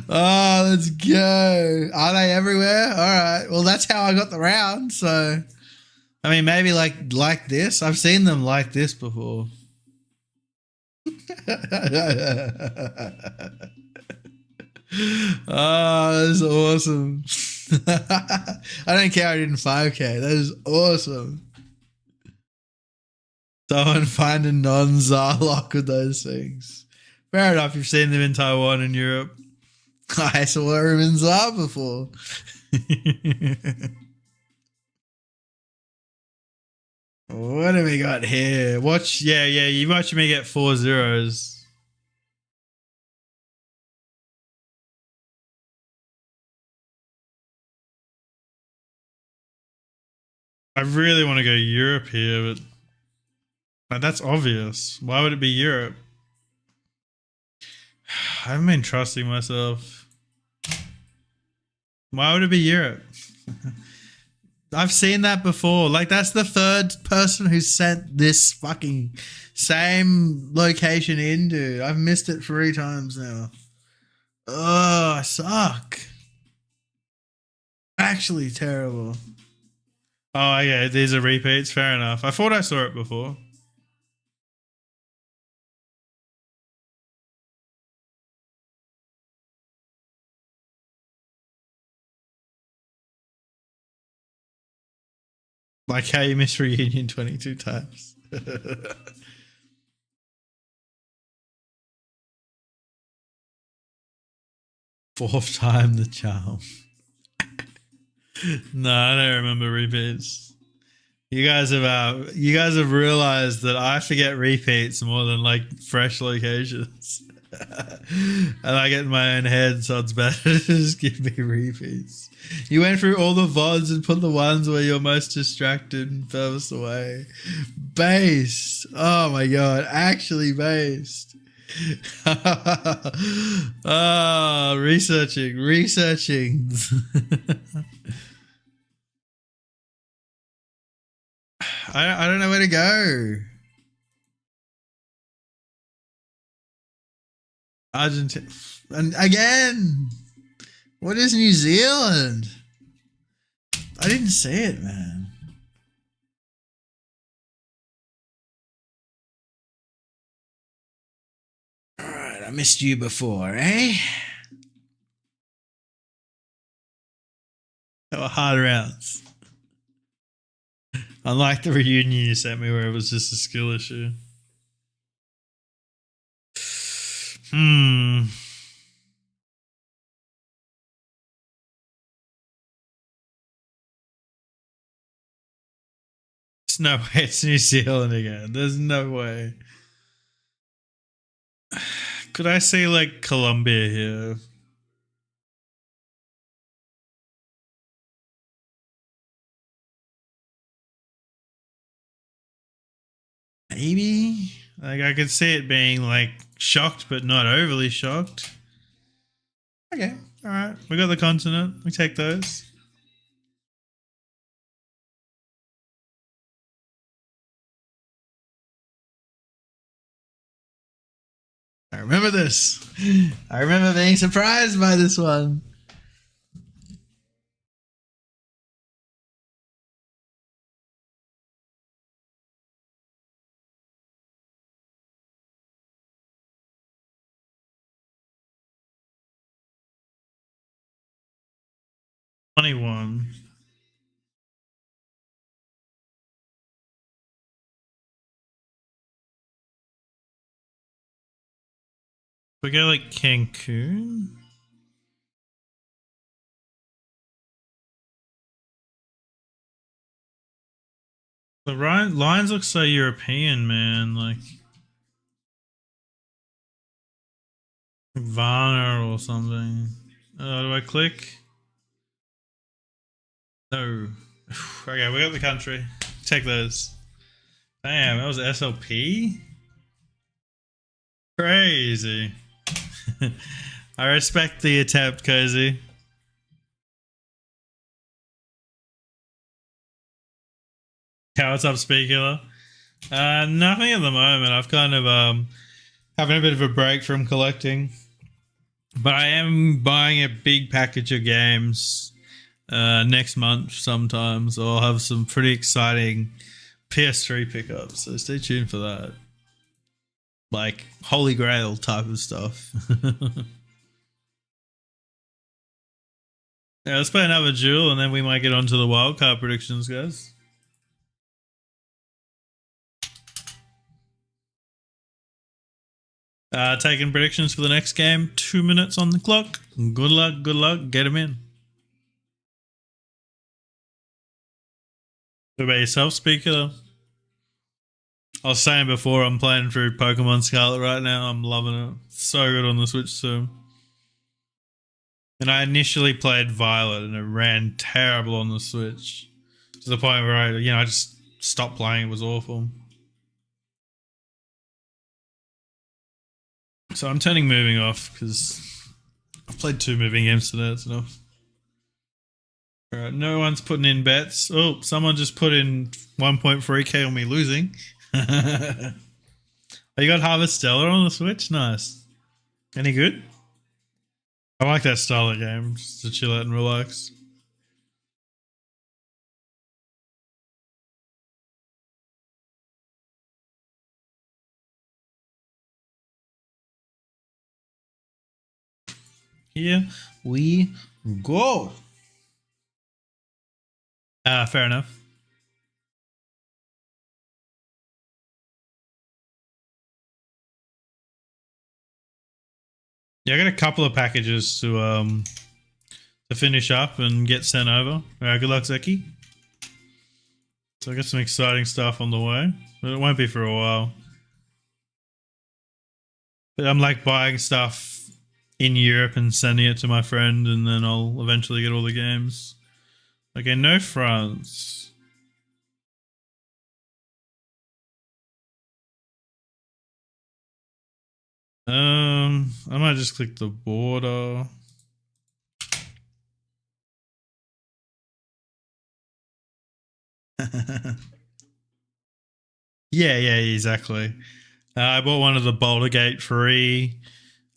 Oh, let's go. Are they everywhere? All right. Well, that's how I got the round. So, I mean, maybe like this. I've seen them like this before. Oh, that's awesome. I don't care I didn't 5k. That is awesome. Someone find a non-Zarlock with those things. Fair enough, you've seen them in Taiwan and Europe. I saw them in Zar before. What have we got here? Watch, yeah, you watch me get 4 zeros. I really want to go Europe here, but that's obvious. Why would it be Europe? I haven't been trusting myself. Why would it be Europe? I've seen that before. Like, that's the third person who sent this fucking same location in, dude. I've missed it 3 times now. Oh, I suck. Actually terrible. Oh, yeah, these are repeats. Fair enough. I thought I saw it before. Like how you missed Reunion 22 times. Fourth time the charm. No, I don't remember repeats. You guys have realized that I forget repeats more than like fresh locations. And I get in my own head, so it's better to just give me repeats. You went through all the VODs and put the ones where you're most distracted and furthest away. Based. Oh my god, actually based. Ah, researching. I don't know where to go. Argentina. And again, what is New Zealand? I didn't see it, man. Alright, I missed you before, eh? They were hard rounds. Unlike the reunion you sent me where it was just a skill issue. There's no way it's New Zealand again. There's no way. Could I say like Colombia here? Maybe? Like I could see it being like shocked but not overly shocked. Okay, alright. We got the continent. We take those. I remember this. I remember being surprised by this one. Funny one. We go like Cancun. The lines look so European, man. Like Varna or something. Do I click? No. Okay, we got the country. Take those. Damn, that was SLP? Crazy. I respect the attempt, Cozy. Yeah, what's up, Speaker? Nothing at the moment. I've kind of having a bit of a break from collecting. But I am buying a big package of games next month sometime. So I'll have some pretty exciting PS3 pickups. So stay tuned for that. Like Holy Grail type of stuff. Yeah, let's play another duel and then we might get on to the wildcard predictions, guys. Taking predictions for the next game. 2 minutes on the clock. Good luck. Get them in. What about yourself, Speaker? I was saying before, I'm playing through Pokemon Scarlet right now. I'm loving it. So good on the Switch too. And I initially played Violet and it ran terrible on the Switch. To the point where I just stopped playing. It was awful. So I'm turning moving off because I've played 2 moving games today. That's enough. All right, no one's putting in bets. Oh, someone just put in 1.3k on me losing. Oh, you got Harvest Stellar on the Switch? Nice. Any good? I like that style of game, just to chill out and relax. Here we go. Fair enough. Yeah, I got a couple of packages to finish up and get sent over. All right, good luck, Zeki. So I got some exciting stuff on the way, but it won't be for a while. But I'm like buying stuff in Europe and sending it to my friend, and then I'll eventually get all the games. Okay, no France. I might just click the border. Yeah, exactly. I bought one of the Boulder Gate free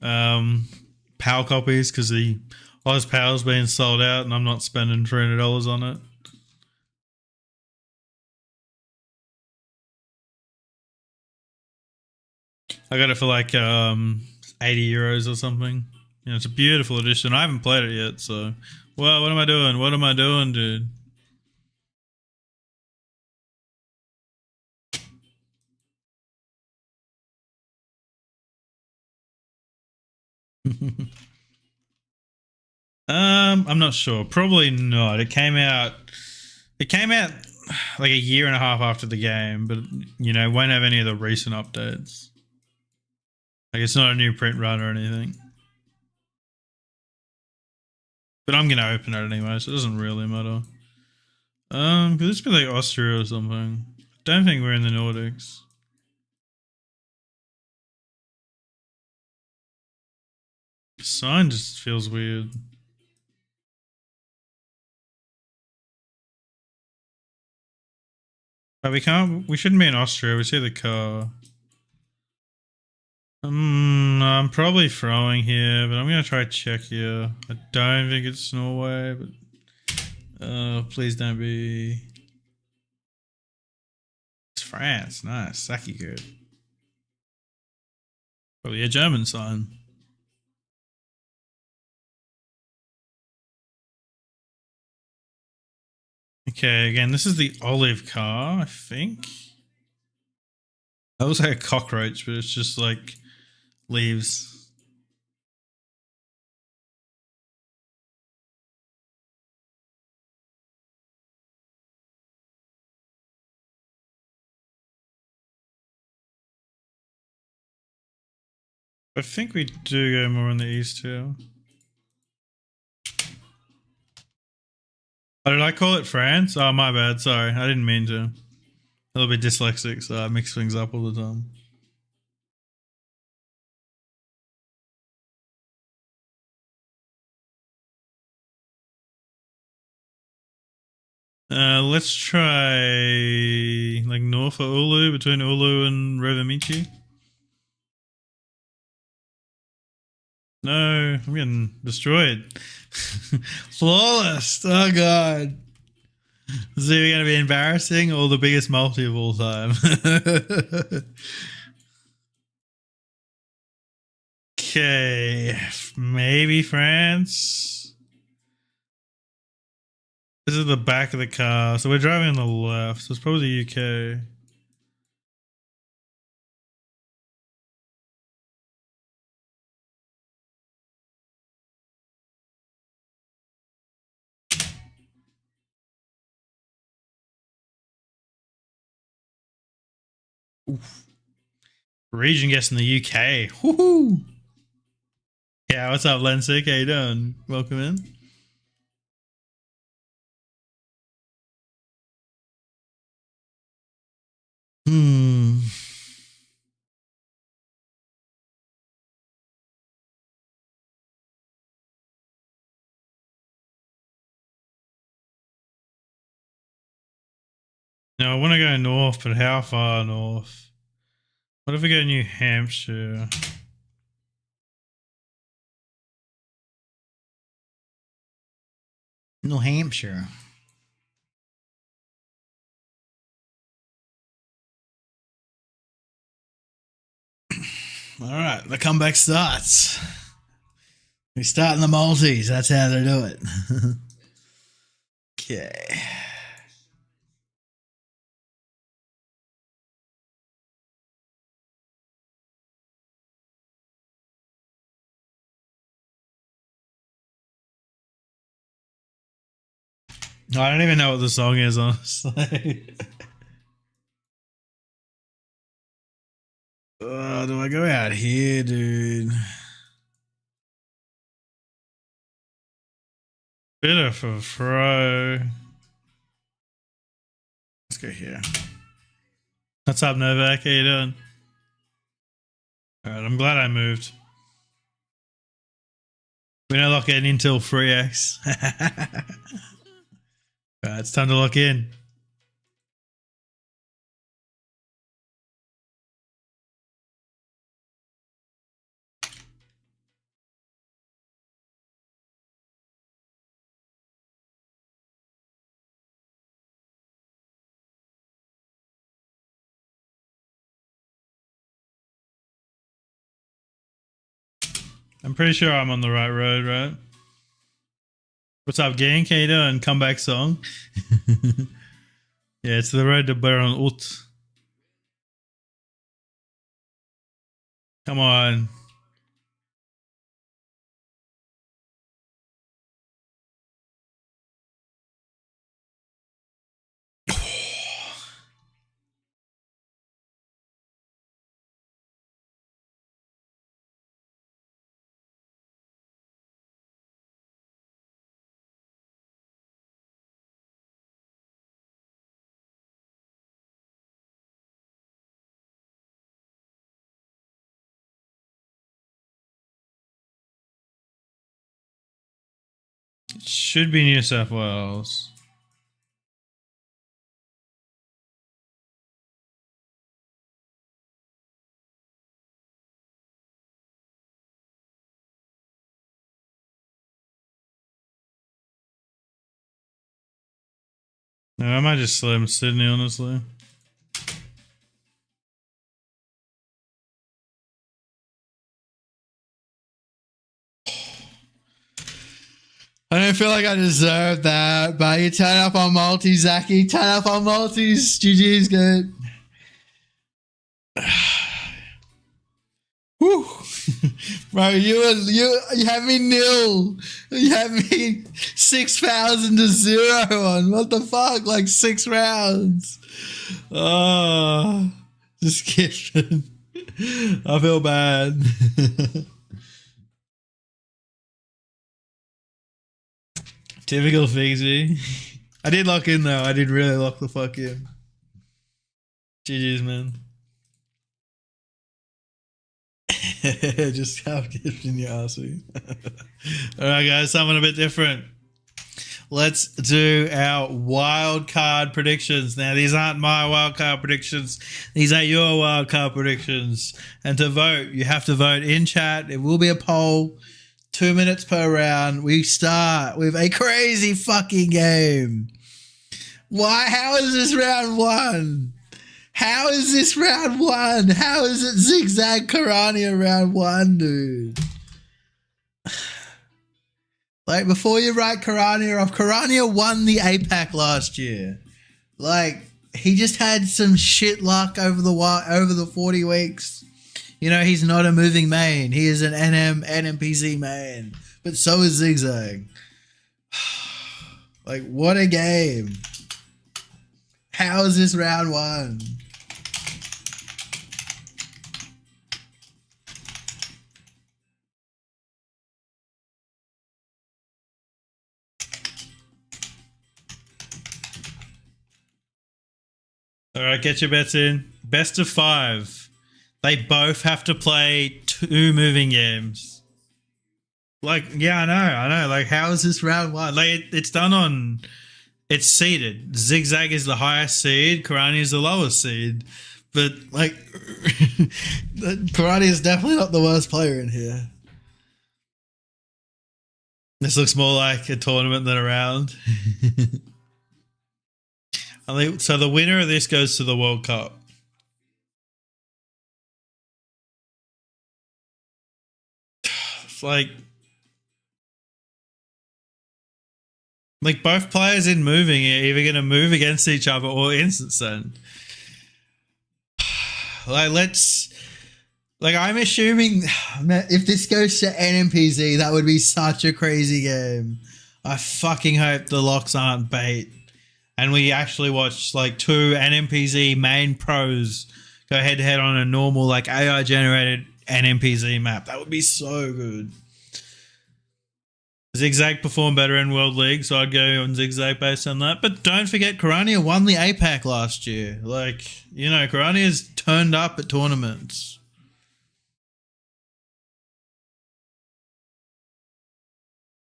PAL copies because the Oz PAL's being sold out, and I'm not spending $300 on it. I got it for like 80 euros or something. You know, it's a beautiful edition. I haven't played it yet, so well, what am I doing? What am I doing, dude? I'm not sure. Probably not. It came out like a year and a half after the game, but you know, won't have any of the recent updates. Like it's not a new print run or anything. But I'm gonna open it anyway, so it doesn't really matter. Could this be like Austria or something? Don't think we're in the Nordics. Sign just feels weird. But we can't. We shouldn't be in Austria. We see the car. I'm probably throwing here, but I'm gonna try Czechia. I don't think it's Norway, but please don't be. It's France. Nice, Saki good. Probably a German sign. Okay, again, this is the olive car, I think. I was like a cockroach, but it's just like leaves. I think we do go more on the east here. Oh, did I call it France? Oh, my bad. Sorry, I didn't mean to. A little bit dyslexic, so I mix things up all the time. Let's try like north of Ulu, between Ulu and Rovaniemi. No, I'm getting destroyed. Flawless. Oh god. This is either going to be embarrassing or the biggest multi of all time. Okay, maybe France. This is the back of the car, so we're driving on the left. So it's probably the UK. Oof. Region guess in the UK. Woohoo! Yeah, what's up, Lensick? How you doing? Welcome in. Hmm. No, I want to go north, but how far north? What if we go New Hampshire? New Hampshire. All right, the comeback starts. We start in the multis. That's how they do it. Okay. I don't even know what the song is, honestly. Do I go out here, dude? Bit of a throw. Let's go here. What's up, Novak? How you doing? Alright, I'm glad I moved. We don't lock in until 3x. Alright, it's time to lock in. I'm pretty sure I'm on the right road, right? What's up, gang? How you doing? Comeback song. Yeah, it's the road to Baron Ut. Come on. It should be New South Wales. No, I might just slam Sydney, honestly. I don't feel like I deserve that, but you turn up on multi, Zachy. Turn up on multis. GG's good. Whew. Bro, you have me nil. You have me 6,000 to 0 on. What the fuck? Like 6 rounds. Oh, just kidding. I feel bad. Typical Figsy. I did lock in though. I did really lock the fuck in. GG's, man. Just half gifting your arsey. Alright guys, something a bit different. Let's do our wild card predictions. Now these aren't my wild card predictions. These are your wild card predictions. And to vote, you have to vote in chat. It will be a poll. 2 minutes per round. We start with a crazy fucking game. Why? How is this round 1? How is this round 1? How is it zigzag Karania round 1, dude? Like, before you write Karania off, Karania won the APAC last year. Like, he just had some shit luck over the 40 weeks. You know, he's not a moving main. He is an NMPC main. But so is Zigzag. Like, what a game. How is this round 1? All right, get your bets in. Best of 5. They both have to play 2 moving games. Like, yeah, I know. Like, how is this round 1? Like, it's done on it's seeded. Zigzag is the highest seed, Karani is the lowest seed. But like Karani is definitely not the worst player in here. This looks more like a tournament than a round. So the winner of this goes to the World Cup. It's like both players in moving are either going to move against each other or instant send. I'm assuming if this goes to NMPZ, that would be such a crazy game. I fucking hope the locks aren't bait. And we actually watch like 2 NMPZ main pros go head to head on a normal like AI generated NMPZ map. That would be so good. Zigzag performed better in World League, so I'd go on Zigzag based on that. But don't forget, Karania won the APAC last year. Karania's turned up at tournaments.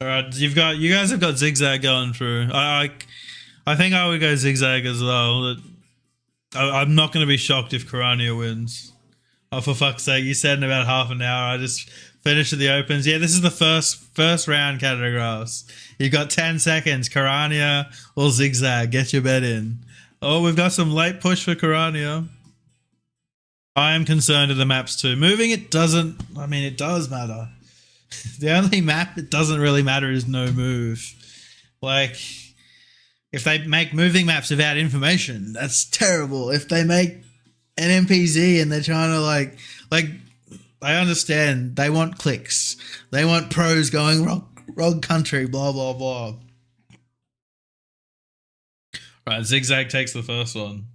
All right, you guys have got Zigzag going through. I think I would go Zigzag as well. I'm not going to be shocked if Karania wins. Oh, for fuck's sake, you said in about half an hour. I just finished the opens. Yeah, this is the first round categories. You've got 10 seconds. Karania or Zigzag. Get your bet in. Oh, we've got some late push for Karania. I am concerned with the maps too. Moving it doesn't... I mean, it does matter. The only map it doesn't really matter is no move. Like... If they make moving maps without information, that's terrible. If they make an NMPZ and they're trying to like I understand they want clicks. They want pros going wrong country, blah, blah, blah. Right, Zigzag takes the first one.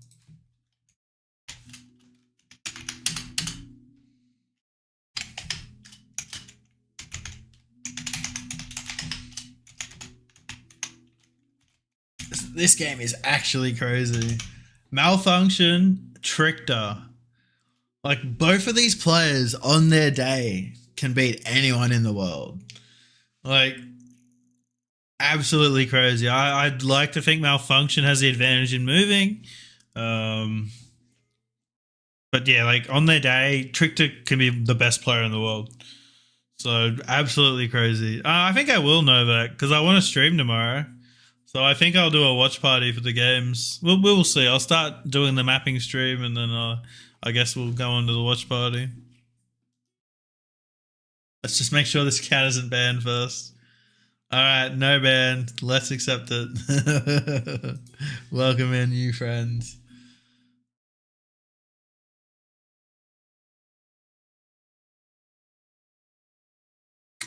This game is actually crazy. Malfunction, Trickter. Like, both of these players on their day can beat anyone in the world. Like, absolutely crazy. I'd like to think Malfunction has the advantage in moving. But yeah, like, on their day, Trickter can be the best player in the world. So, absolutely crazy. I think I will know that because I want to stream tomorrow. So I think I'll do a watch party for the games. We'll see. I'll start doing the mapping stream and then I guess we'll go on to the watch party. Let's just make sure this cat isn't banned first. Alright, no ban. Let's accept it. Welcome in, new friends.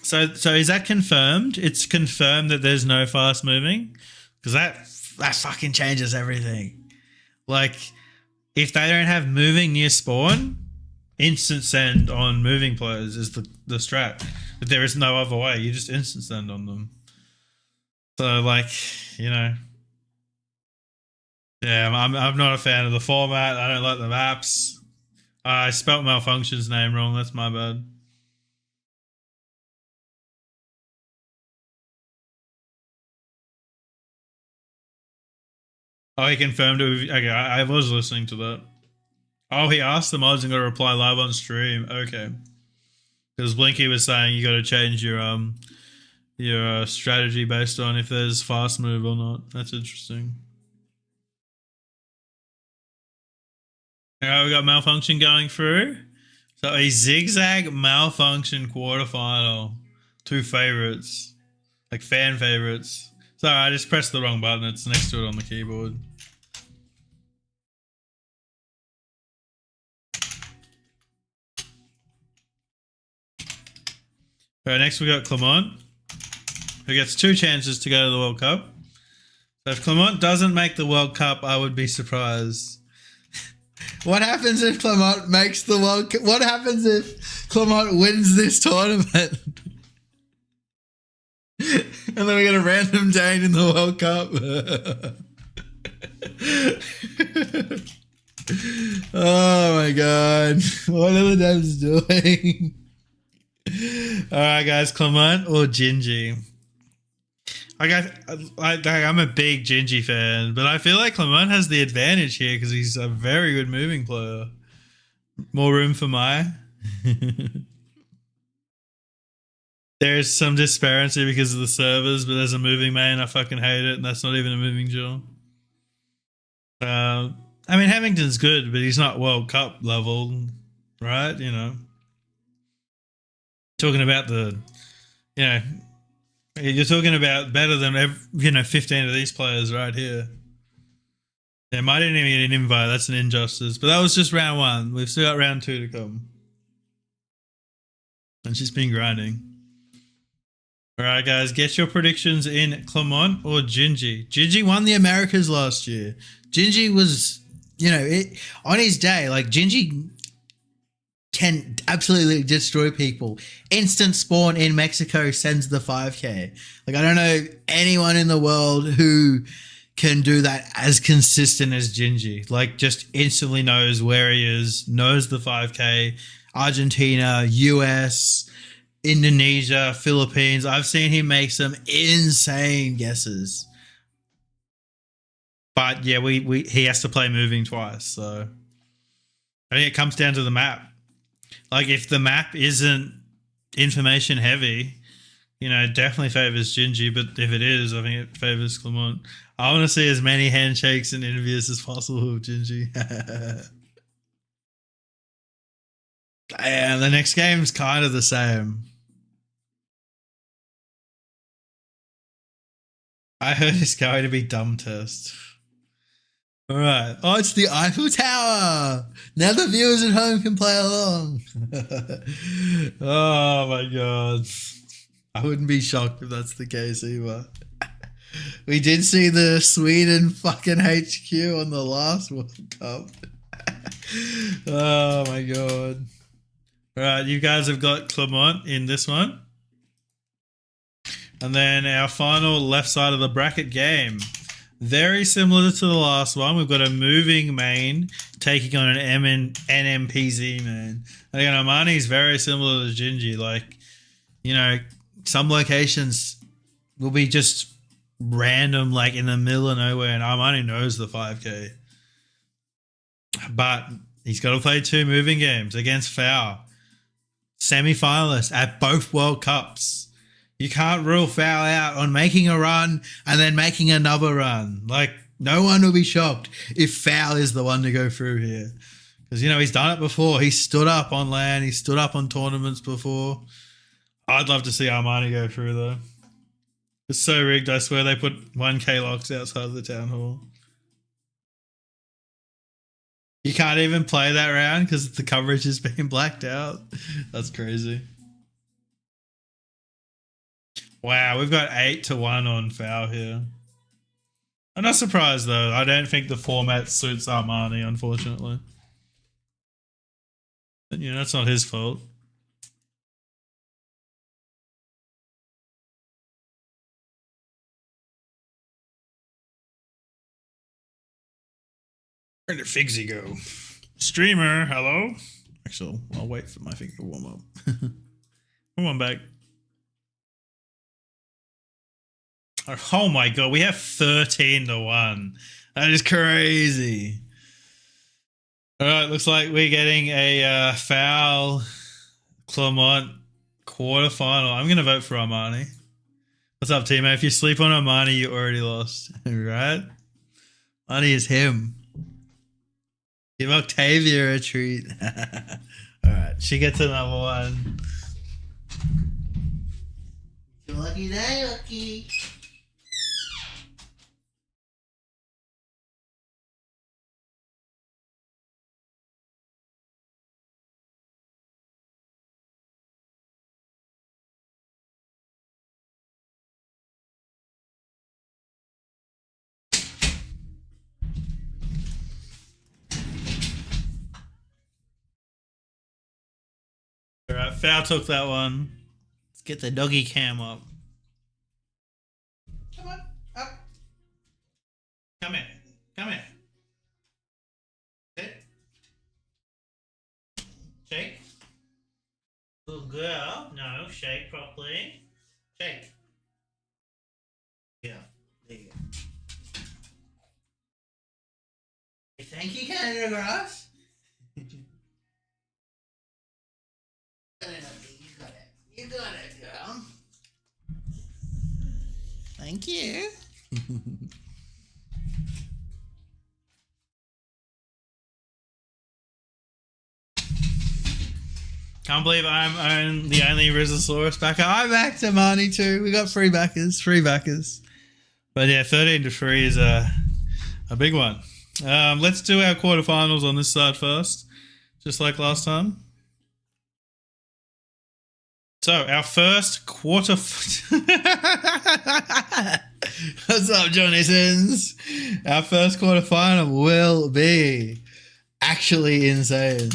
So is that confirmed? It's confirmed that there's no fast moving? Because that fucking changes everything. Like, if they don't have moving near spawn, instant send on moving players is the strat. But there is no other way. You just instant send on them. So, like, you know. Yeah, I'm not a fan of the format. I don't like the maps. I spelt Malfunction's name wrong. That's my bad. Oh, he confirmed it. Okay, I was listening to that. Oh, he asked the mods and got a reply live on stream. Okay, because Blinky was saying you got to change your strategy based on if there's fast move or not. That's interesting. Alright, we got Malfunction going through. So a Zigzag Malfunction quarterfinal. 2 favorites, like fan favorites. Sorry, I just pressed the wrong button. It's next to it on the keyboard. Alright, next we got Clement, who gets 2 chances to go to the World Cup. So if Clement doesn't make the World Cup, I would be surprised. What happens if Clement makes the World Cup? What happens if Clement wins this tournament? And then we get a random Dane in the World Cup. Oh my god. What are the devs doing? Alright guys, Clement or Gingy? I'm a big Gingy fan, but I feel like Clement has the advantage here because he's a very good moving player. More room for Mai. There's some disparity because of the servers, but there's a moving main. I fucking hate it, and that's not even a moving jewel. I mean, Hamilton's good, but he's not World Cup level, right? You know, talking about you're talking about better than 15 of these players right here. Yeah, I didn't even get an invite. That's an injustice. But that was just round one. We've still got round two to come. And she's been grinding. All right, guys, get your predictions in Clement or Gingy. Gingy won the Americas last year. Gingy was, on his day, like Gingy can absolutely destroy people. Instant spawn in Mexico sends the 5K. Like, I don't know anyone in the world who can do that as consistent as Gingy. Like, just instantly knows where he is, knows the 5K. Argentina, US, Indonesia, Philippines. I've seen him make some insane guesses. But yeah, he has to play moving twice. So I think it comes down to the map. Like, if the map isn't information heavy, it definitely favors Gingy. But if it is, I think it favors Clement. I want to see as many handshakes and interviews as possible with Gingy. Damn, the next game's kind of the same. I heard it's going to be dumb test. All right. Oh, it's the Eiffel Tower. Now the viewers at home can play along. Oh my god. I wouldn't be shocked if that's the case either. We did see the Sweden fucking HQ on the last World Cup. Oh my god. All right, you guys have got Clement in this one. And then our final left side of the bracket game. Very similar to the last one. We've got a moving main taking on an NMPZ main. And again, Armani's very similar to Gingy. Like, some locations will be just random, like in the middle of nowhere, and Armani knows the 5K. But he's got to play 2 moving games against Foul. Semi-finalist at both World Cups. You can't rule Foul out on making a run and then making another run. Like, no one will be shocked if Foul is the one to go through here. Because, he's done it before. He stood up on LAN. He stood up on tournaments before. I'd love to see Armani go through, though. It's so rigged. I swear they put 1K locks outside of the town hall. You can't even play that round because the coverage is being blacked out. That's crazy. Wow, we've got 8-1 on Foul here. I'm not surprised, though. I don't think the format suits Armani, unfortunately. But, that's not his fault. Where did Figsy go? Streamer, hello? Actually, I'll wait for my thing to warm up. Come on back. Oh my god, we have 13-1. That is crazy. Alright, looks like we're getting a Foul Clement quarterfinal. I'm going to vote for Armani. What's up, teammate? If you sleep on Armani, you already lost. Right? Armani is him. Give Octavia a treat. Alright, she gets another one. Lucky day, lucky. Alright, Foul took that one. Let's get the doggy cam up. Come on, up. Come here. Come here. Sit. Shake. Good girl. No, shake properly. Shake. Thank you. Can't believe I'm the only Rizosaurus backer. I'm back to Marnie too. We got three backers. But yeah, 13-3 is a big one. Let's do our quarterfinals on this side first, just like last time. So our first quarter. What's up, Johnny Sins? Our first quarterfinal will be actually insane.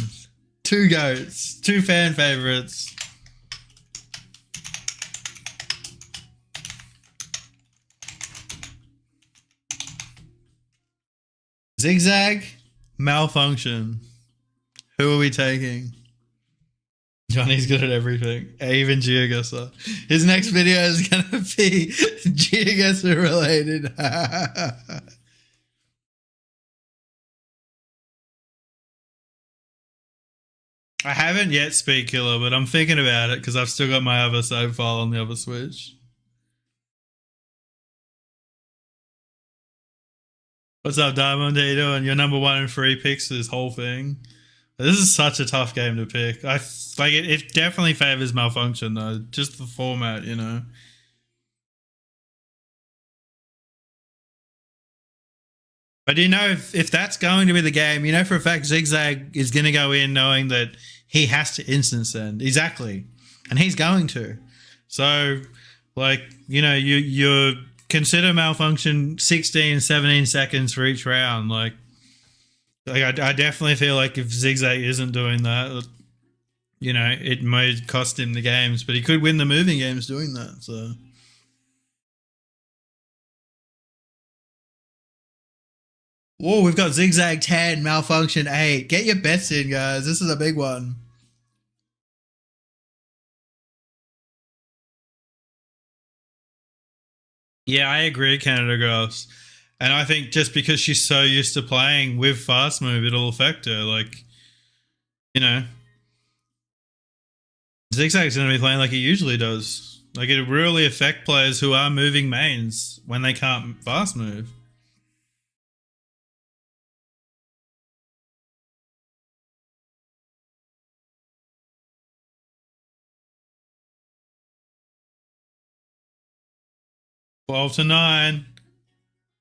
Two goats, two fan favorites. Zigzag, malfunction. Who are we taking? Johnny's good at everything, even GeoGuessr. His next video is going to be GeoGuessr related. I haven't yet Speed Killer, but I'm thinking about it because I've still got my other save file on the other Switch. What's up, Diamond? How you doing? You're number 1 in 3 picks for this whole thing. This is such a tough game to pick. It definitely favors malfunction though. Just the format, you know. But you know, if that's going to be the game, you know for a fact Zigzag is going to go in knowing that he has to instant send. Exactly. And he's going to. So, like, you know, you consider malfunction 16, 17 seconds for each round. Like I definitely feel like if Zigzag isn't doing that, you know, it may cost him the games, but he could win the moving games doing that. So. Whoa, we've got Zigzag 10, malfunction 8. Get your bets in, guys. This is a big one. Yeah, I agree, Canada Girls. And I think just because she's so used to playing with fast move, it'll affect her. Like, you know, Zigzag's going to be playing like he usually does. Like, it really affect players who are moving mains when they can't fast move. Twelve to 9.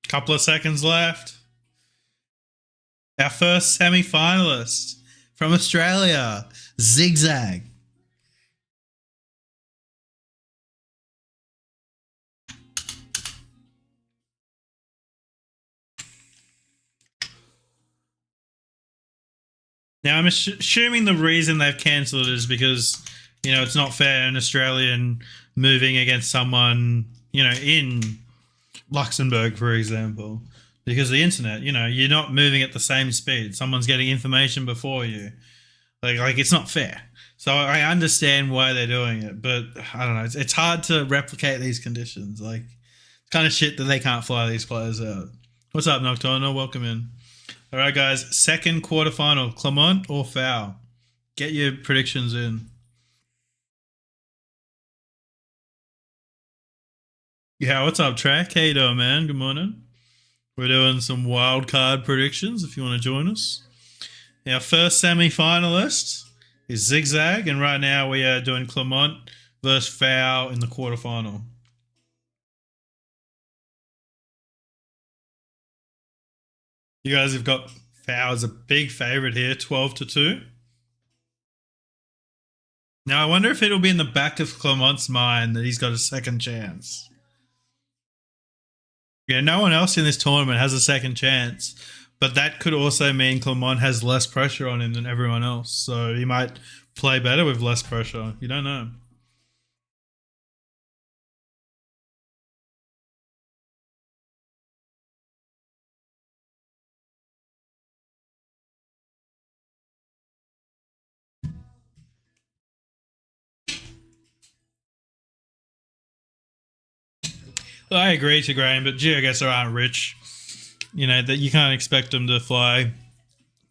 Couple of seconds left. Our first semi-finalist from Australia, Zigzag. Now, I'm assuming the reason they've cancelled it is because, you know, it's not fair an Australian moving against someone, you know, in Luxembourg, for example, because the internet, you know, you're not moving at the same speed. Someone's getting information before you. Like it's not fair. So I understand why they're doing it, but I don't know. It's hard to replicate these conditions. Like, it's kind of shit that they can't fly these players out. What's up, Nocturnal? Welcome in. All right, guys. Second quarterfinal, Clement or Foul? Get your predictions in. Yeah, what's up, Track? How you doing, man? Good morning. We're doing some wild card predictions if you want to join us. Our first semi-finalist is Zigzag, and right now we are doing Clement versus Foul in the quarterfinal. You guys have got Foul as a big favorite here, 12 to 2. Now, I wonder if it'll be in the back of Clement's mind that he's got a second chance. Yeah, no one else in this tournament has a second chance, but that could also mean Clement has less pressure on him than everyone else. So he might play better with less pressure. You don't know. Well, I agree to Graham, but GeoGuessr aren't rich. You know, that you can't expect them to fly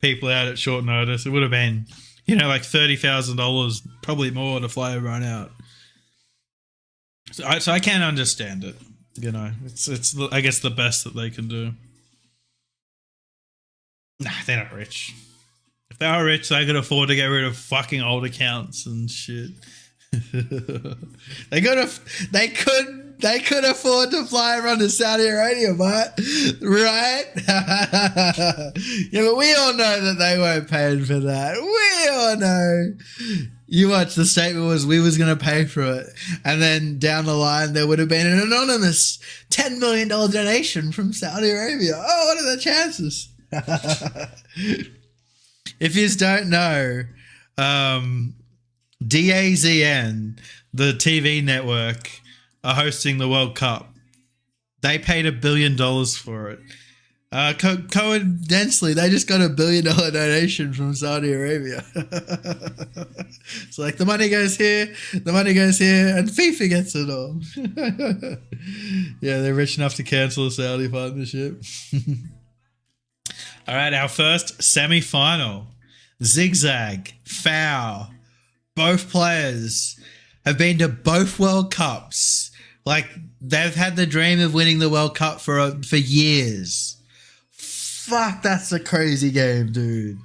people out at short notice. It would have been, you know, like $30,000, probably more, to fly everyone out. So I can understand it. You know, it's I guess the best that they can do. Nah, they're not rich. If they are rich, they could afford to get rid of fucking old accounts and shit. They could afford to fly around to Saudi Arabia, mate. Right? Yeah, but we all know that they weren't paying for that. We all know. You watch, the statement was we was going to pay for it. And then down the line, there would have been an anonymous $10 million donation from Saudi Arabia. Oh, what are the chances? If you don't know, DAZN, the TV network, are hosting the World Cup. They paid $1 billion for it. Coincidentally, they just got $1 billion donation from Saudi Arabia. It's like the money goes here, and FIFA gets it all. Yeah, they're rich enough to cancel the Saudi partnership. All right, our first semi-final. Zigzag, Foul. Both players have been to both World Cups. Like, they've had the dream of winning the World Cup for years. Fuck, that's a crazy game, dude.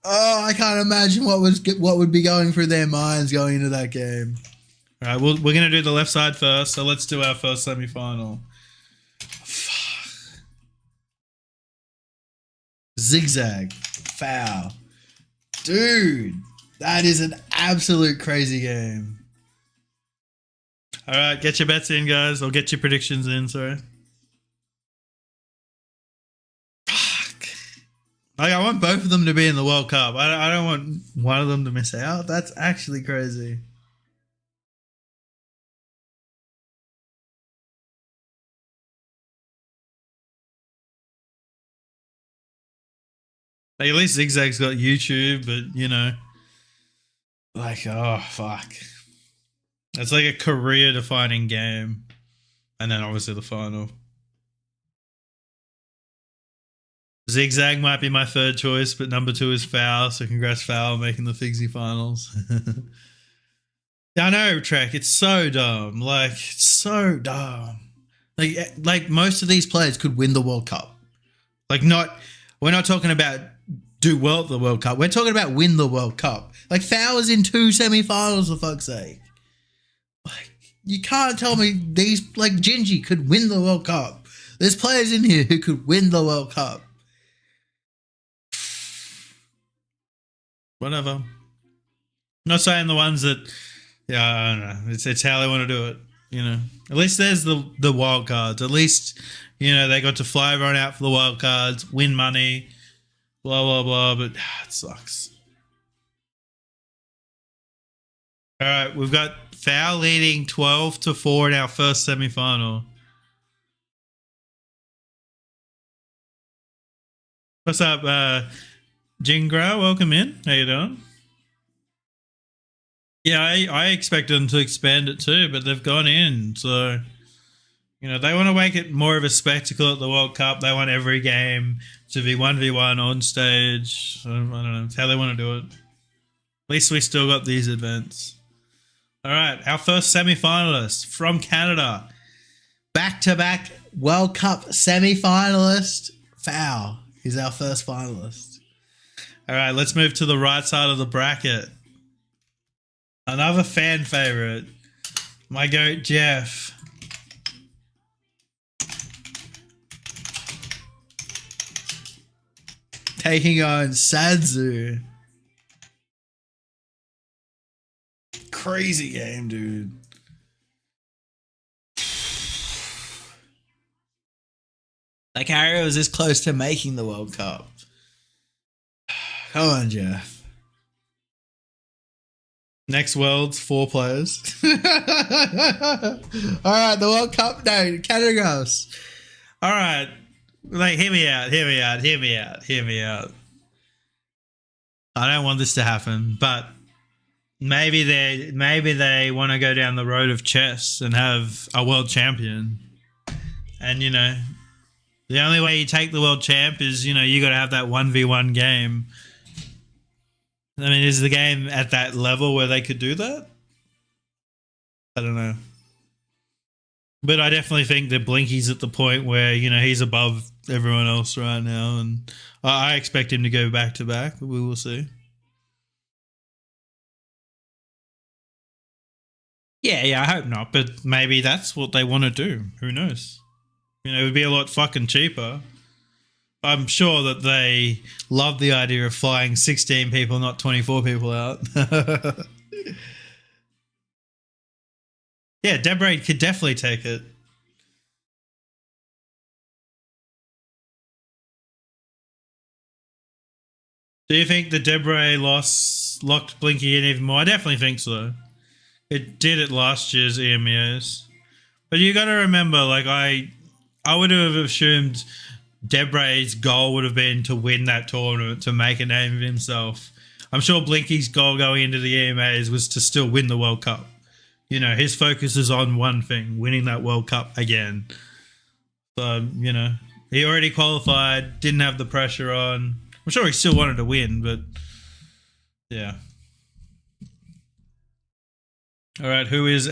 Oh, I can't imagine what would be going through their minds going into that game. All right, we're going to do the left side first, so let's do our first semi-final. Fuck. Zigzag, Foul. Dude, that is an absolute crazy game. All right, get your bets in, guys. Or get your predictions in, sorry. Fuck. Like, I want both of them to be in the World Cup. I don't want one of them to miss out. That's actually crazy. Like, at least Zigzag's got YouTube, but, you know. Like, oh, fuck. It's like a career-defining game. And then obviously the final. Zigzag might be my third choice, but number 2 is Foul. So congrats, Foul, making the Figsy finals. I know, Trek. It's so dumb. Like, it's so dumb. Like most of these players could win the World Cup. Like, we're not talking about do well at the World Cup. We're talking about win the World Cup. Like, Foul is in 2 semi-finals, for fuck's sake. Like, you can't tell me these, like, Gingy could win the World Cup. There's players in here who could win the World Cup. Whatever. I'm not saying the ones that, yeah, I don't know. It's how they want to do it, you know. At least there's the wild cards. At least, you know, they got to fly everyone out for the wild cards, win money, blah, blah, blah, but it sucks. All right, we've got Foul leading 12-4 in our first semi-final. What's up, Jingra? Welcome in. How you doing? Yeah, I expected them to expand it too, but they've gone in. So, you know, they want to make it more of a spectacle at the World Cup. They want every game to be 1v1 on stage. I don't know. It's how they want to do it. At least we still got these events. All right, our first semi-finalist from Canada. Back-to-back World Cup semi-finalist. Foul. He's our first finalist. All right, let's move to the right side of the bracket. Another fan favorite. My goat, Jeff. Taking on Sadzu. Crazy game, dude. Like, Harry was this close to making the World Cup. Come on, Jeff. Next Worlds, 4 players. All right, the World Cup. No, Canada goes. All right. Like, hear me out. I don't want this to happen, but maybe they want to go down the road of chess and have a world champion. And, you know, the only way you take the world champ is, you know, you got to have that 1v1 game. I mean, is the game at that level where they could do that? I don't know. But I definitely think that Blinky's at the point where, he's above everyone else right now. And I expect him to go back to back. But we will see. Yeah, I hope not. But maybe that's what they want to do. Who knows? It would be a lot fucking cheaper. I'm sure that they love the idea of flying 16 people, not 24 people out. Yeah, Debray could definitely take it. Do you think the Debray loss locked Blinky in even more? I definitely think so. It did it last year's EMEAs. But you got to remember, like, I would have assumed Debray's goal would have been to win that tournament, to make a name of himself. I'm sure Blinky's goal going into the EMAs was to still win the World Cup. His focus is on one thing, winning that World Cup again. So, he already qualified, didn't have the pressure on. I'm sure he still wanted to win, but yeah. All right, who is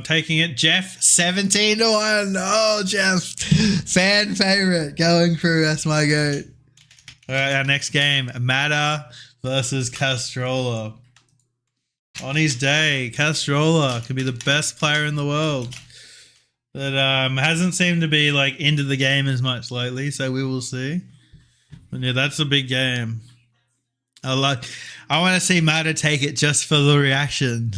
taking it? Jeff, 17-1. Oh, Jeff, fan favorite going through. That's my goat. All right, our next game, Mata versus Castrola. On his day, Castrola could be the best player in the world, but hasn't seemed to be like into the game as much lately. So we will see. But yeah, that's a big game. I want to see Mata take it just for the reaction.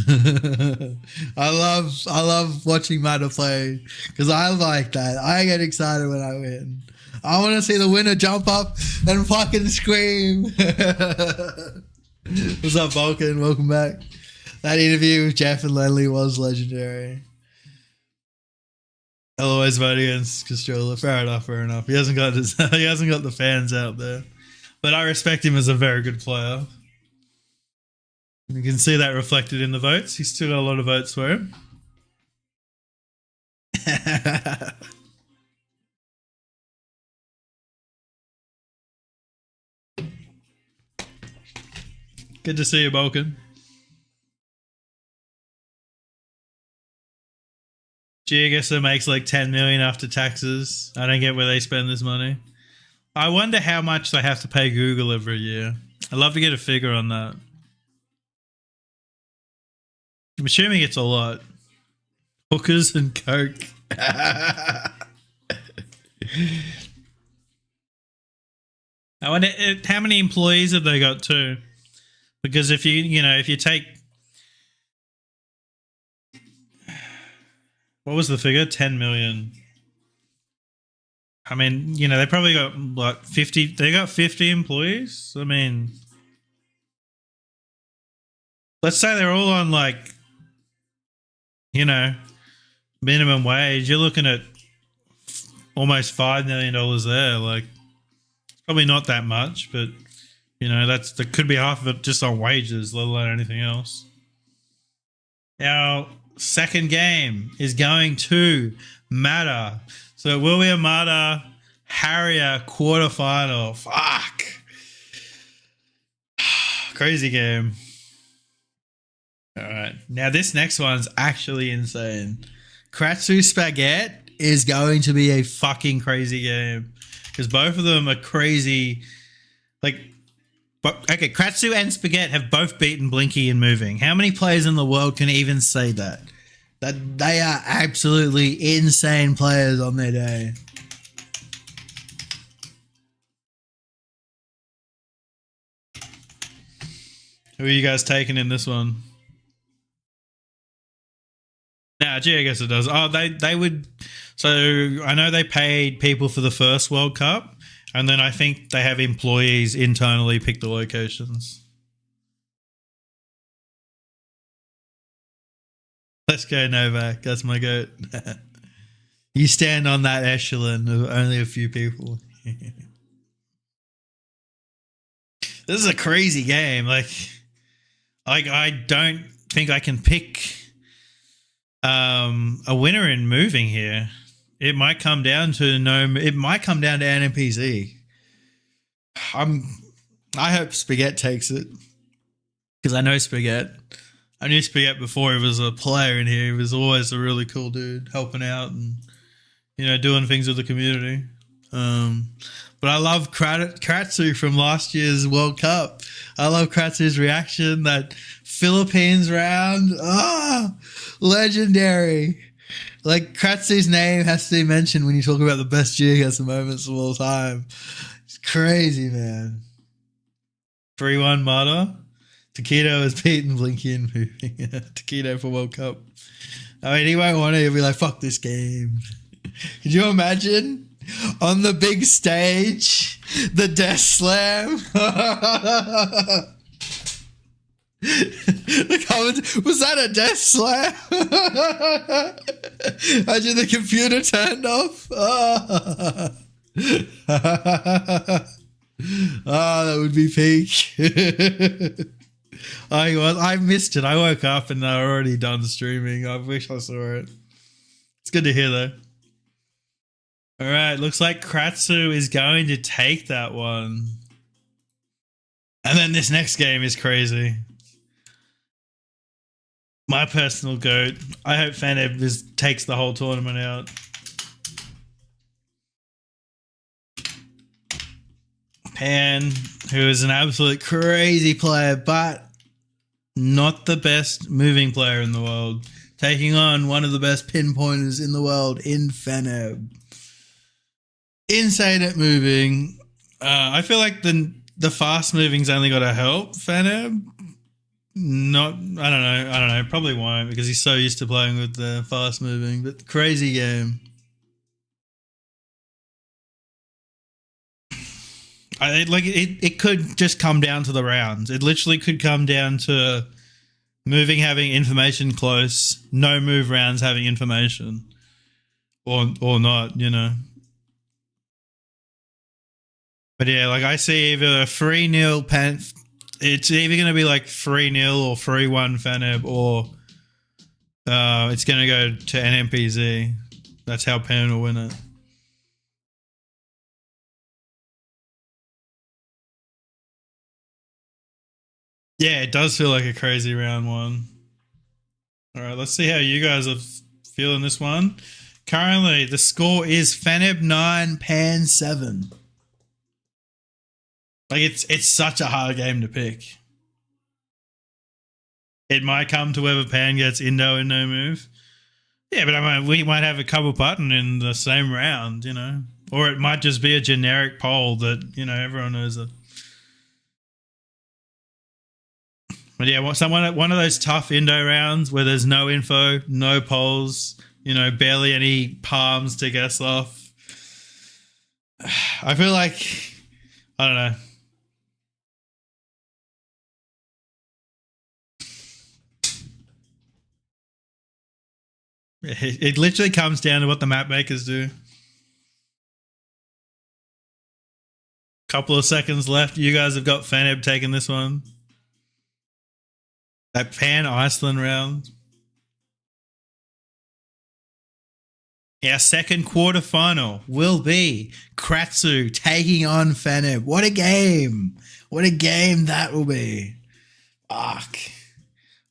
I love watching Mata play because I like that. I get excited when I win. I want to see the winner jump up and fucking scream. What's up, Vulcan? Welcome back. That interview with Jeff and Lenley was legendary. I'll always vote against Castrola. Fair enough. He hasn't got the fans out there. But I respect him as a very good player. You can see that reflected in the votes. He's still got a lot of votes for him. Good to see you, Balkan. Gee, I guess it makes like 10 million after taxes. I don't get where they spend this money. I wonder how much they have to pay Google every year. I'd love to get a figure on that. I'm assuming it's a lot. Hookers and coke. I wonder how many employees have they got too? Because if you take, what was the figure? 10 million. I mean, they probably got what, 50? They got 50 employees. I mean, let's say they're all on like, minimum wage. You're looking at almost $5 million there. Like, it's probably not that much, but that could be half of it just on wages, let alone anything else. Our second game is going to Mata. So it will be a Mata Harrier quarterfinal. Fuck. Crazy game. All right. Now this next one's actually insane. Kratsu Spaghetti is going to be a fucking crazy game. Because both of them are crazy. Okay, Kratsu and Spaghetti have both beaten Blinky in moving. How many players in the world can even say that? That they are absolutely insane players on their day. Who are you guys taking in this one? Nah, gee, I guess it does. Oh, they would. So I know they paid people for the first World Cup, and then I think they have employees internally pick the locations. Let's go, Novak. That's my goat. You stand on that echelon of only a few people. This is a crazy game. Like I don't think I can pick a winner in moving here. It might come down to NMPZ. I hope Spaghetti takes it because I know Spaghetti. I used to forget before he was a player in here. He was always a really cool dude, helping out and doing things with the community. But I love Kratsu from last year's World Cup. I love Kratsu's reaction. That Philippines round, legendary. Like, Kratsu's name has to be mentioned when you talk about the best GS moments of all time. It's crazy, man. 3-1 Mata. Takedo is beating Blinky and moving. Takedo for World Cup. I mean, he won't want it. He'll be like, fuck this game. Could you imagine? On the big stage, the death slam. The comment, was that a death slam? Imagine the computer turned off. That would be peak. I missed it. I woke up and they're already done streaming. I wish I saw it. It's good to hear though. All right, looks like Kratsu is going to take that one. And then this next game is crazy. My personal goat. I hope Faneb takes the whole tournament out. Pan, who is an absolute crazy player, but not the best moving player in the world, taking on one of the best pinpointers in the world in Faneb. Insane at moving. I feel like the fast moving's only got to help Faneb. I don't know. Probably won't because he's so used to playing with the fast moving. But crazy game. It could just come down to the rounds. It literally could come down to moving having information close, no move rounds having information, or not. But yeah, like I see either a 3-0 Pan. It's either going to be like 3-0 or 3-1 Faneb, or it's going to go to NMPZ. That's how Pan will win it. Yeah, it does feel like a crazy round one. All right, let's see how you guys are feeling this one. Currently, the score is Faneb 9, Pan 7. Like, it's such a hard game to pick. It might come to whether Pan gets Indo and no move. Yeah, but we might have a couple button in the same round, Or it might just be a generic poll that, everyone knows it. But yeah, one of those tough Indo rounds where there's no info, no polls, barely any palms to guess off. I feel like, I don't know. It literally comes down to what the map makers do. Couple of seconds left. You guys have got Faneb taking this one. That Pan Iceland round. Our second quarterfinal will be Kratsu taking on Faneb. What a game. What a game that will be. Fuck.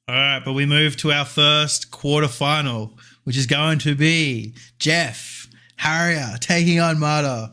All right, but we move to our first quarterfinal, which is going to be Jeff Harrier taking on Mata.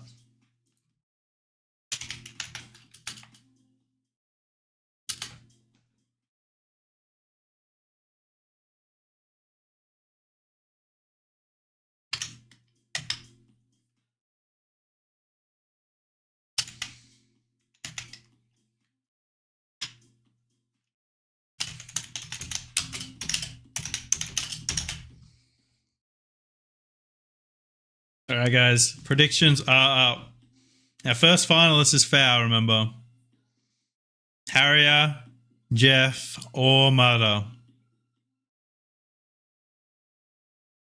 All right, guys. Predictions are up. Our first finalist is Foul, remember. Harrier, Jeff, or Mata.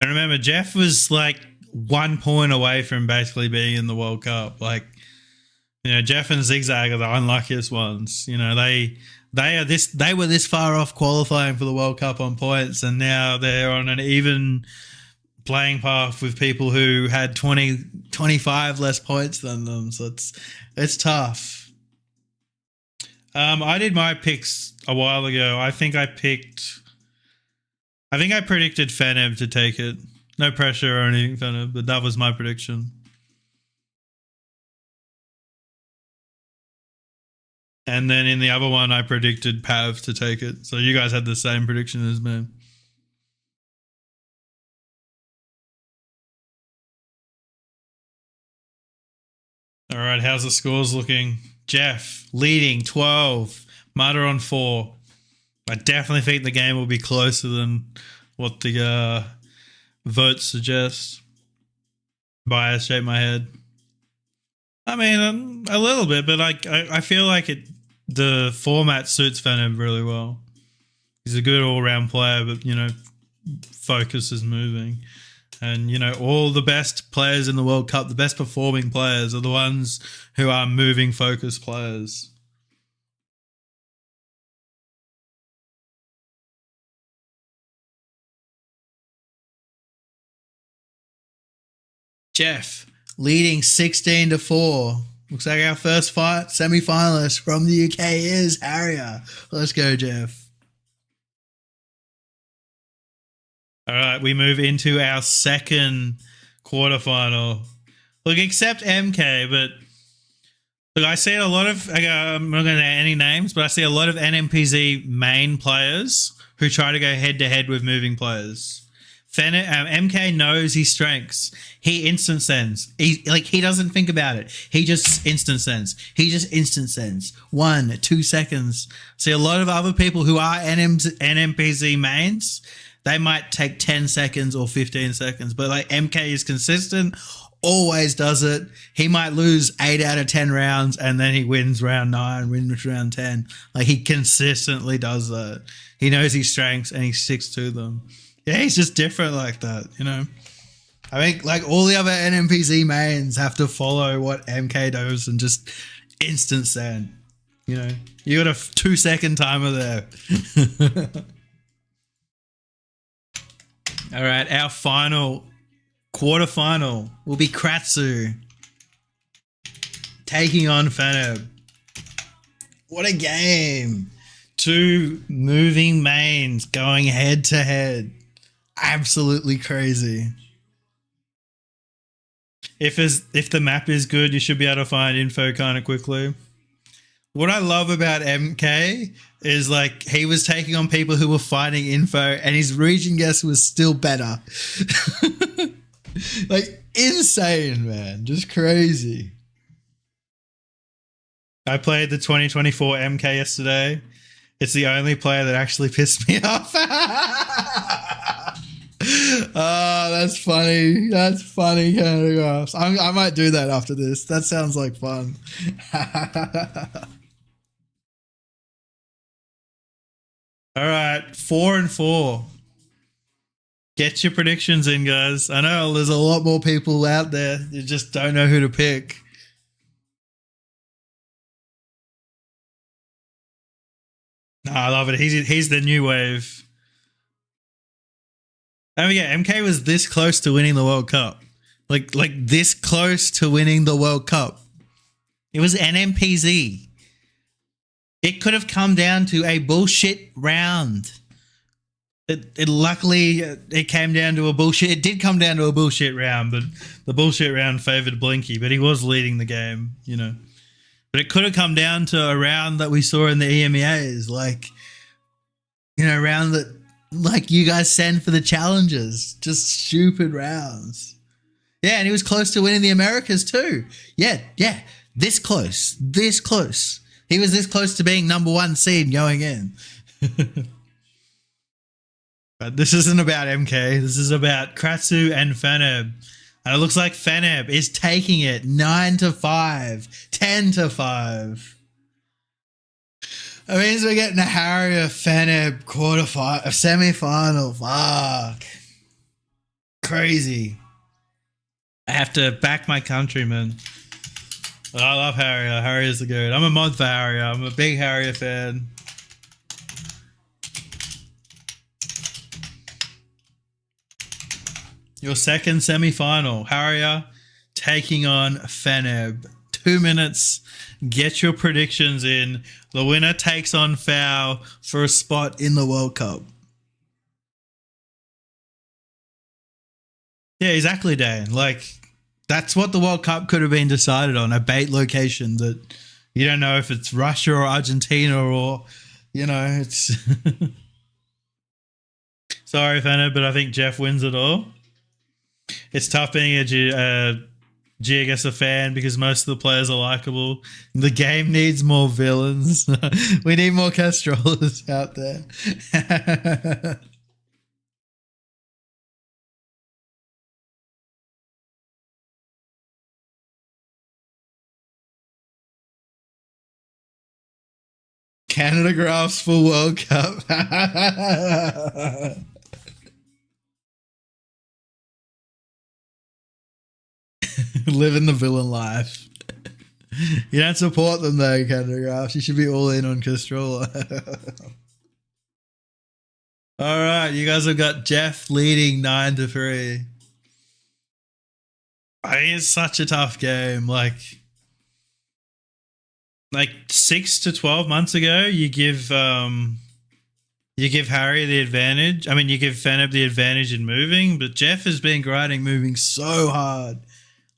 And remember, Jeff was like 1 point away from basically being in the World Cup. Like, Jeff and Zigzag are the unluckiest ones. They were this far off qualifying for the World Cup on points, and now they're on an even playing path with people who had 25 less points than them. So it's tough. I did my picks a while ago. I think I picked I think I predicted Feneb to take it. No pressure or anything, Feneb, but that was my prediction. And then in the other one, I predicted Pav to take it. So you guys had the same prediction as me. All right, how's the scores looking? Jeff leading 12, Mata on 4. I definitely think the game will be closer than what the votes suggest. Bias shake my head. I mean, a little bit, but I feel like the format suits Venom really well. He's a good all-round player, but, focus is moving. And, all the best players in the World Cup, the best performing players are the ones who are moving focus players. Jeff, leading 16-4. Looks like our first semi-finalist from the UK is Harrier. Let's go, Jeff. All right, we move into our second quarterfinal. Look, except MK, but look, I see a lot of, I'm not going to name any names, but I see a lot of NMPZ main players who try to go head-to-head with moving players. MK knows his strengths. He instant sends. He doesn't think about it. He just instant sends. 1, 2 seconds. See, a lot of other people who are NMPZ mains, they might take 10 seconds or 15 seconds. But MK is consistent, always does it. He might lose 8 out of 10 rounds and then he wins round 9, wins round 10. He consistently does that. He knows his strengths and he sticks to them. Yeah, he's just different like that, I think all the other NMPZ mains have to follow what MK does and just instant send. You got a 2-second timer there. All right, our final quarterfinal will be Kratzu taking on Feneb. What a game. 2 moving mains going head to head. Absolutely crazy. If the map is good, you should be able to find info kind of quickly. What I love about MK is he was taking on people who were finding info and his region guess was still better. Insane, man. Just crazy. I played the 2024 MK yesterday. It's the only player that actually pissed me off. Oh, that's funny. That's funny. I might do that after this. That sounds like fun. All right, 4-4. Get your predictions in, guys. I know there's a lot more people out there. You just don't know who to pick. No, I love it. He's the new wave. Oh yeah, MK was this close to winning the World Cup. Like this close to winning the World Cup. It was NMPZ. It could have come down to a bullshit round. Luckily it came down to a bullshit. It did come down to a bullshit round, but the bullshit round favored Blinky, but he was leading the game, But it could have come down to a round that we saw in the EMEAs, round that you guys send for the challenges, just stupid rounds. Yeah, and he was close to winning the Americas too. Yeah, this close. He was this close to being number 1 seed going in. But this isn't about MK. This is about Kratzu and Feneb. And it looks like Feneb is taking it 9-5, 10-5. That means we're getting a Harrier Feneb semi-final. Fuck. Crazy. I have to back my country, man. I love Harrier. Harrier's the good. I'm a mod for Harrier. I'm a big Harrier fan. Your second semi-final. Harrier taking on Feneb. 2 minutes. Get your predictions in. The winner takes on Foul for a spot in the World Cup. Yeah, exactly, Dan. Like, that's what the World Cup could have been decided on, a bait location that you don't know if it's Russia or Argentina or, it's. Sorry, Fenner, but I think Jeff wins it all. It's tough being a Geoguessr fan because most of the players are likable. The game needs more villains. We need more Castrollas out there. Canada graphs for World Cup. Living the villain life. You don't support them though, Canada graphs. You should be all in on Castrola. All right, you guys have got Jeff leading 9-3. I think it's such a tough game. Like 6 to 12 months ago, you give Harry the advantage. I mean, you give Feneb the advantage in moving, but Jeff has been grinding moving so hard.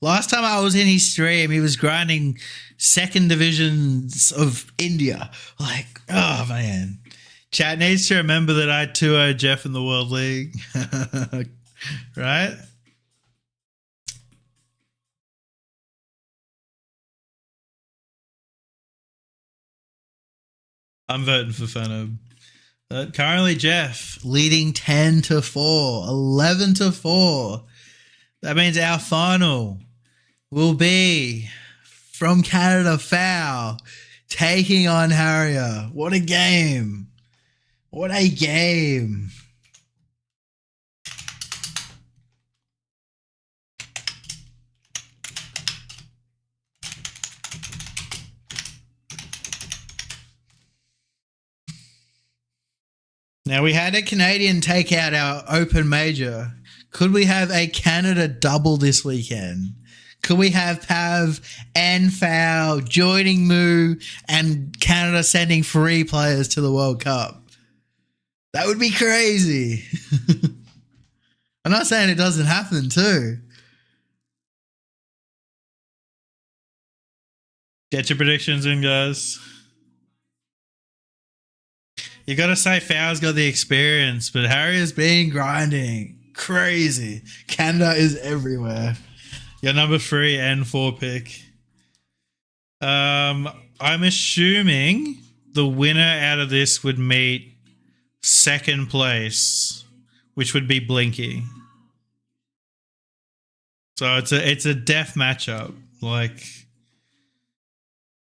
Last time I was in his stream, he was grinding second divisions of India. Like, oh man. Chat needs to remember that I 2-0 Jeff in the World League. Right? I'm voting for Feneb. Currently, Jeff leading 10-4, 11-4. That means our final will be from Canada Foul taking on Harrier. What a game. What a game. Now, we had a Canadian take out our open major. Could we have a Canada double this weekend? Could we have Pav and Foul joining Moo and Canada sending 3 players to the World Cup? That would be crazy. I'm not saying it doesn't happen too. Get your predictions in, guys. You got to say Foul's got the experience, but Harry has been grinding. Crazy. Canada is everywhere. Your number 3 and 4 pick. I'm assuming the winner out of this would meet second place, which would be Blinky. So it's a death matchup. Like,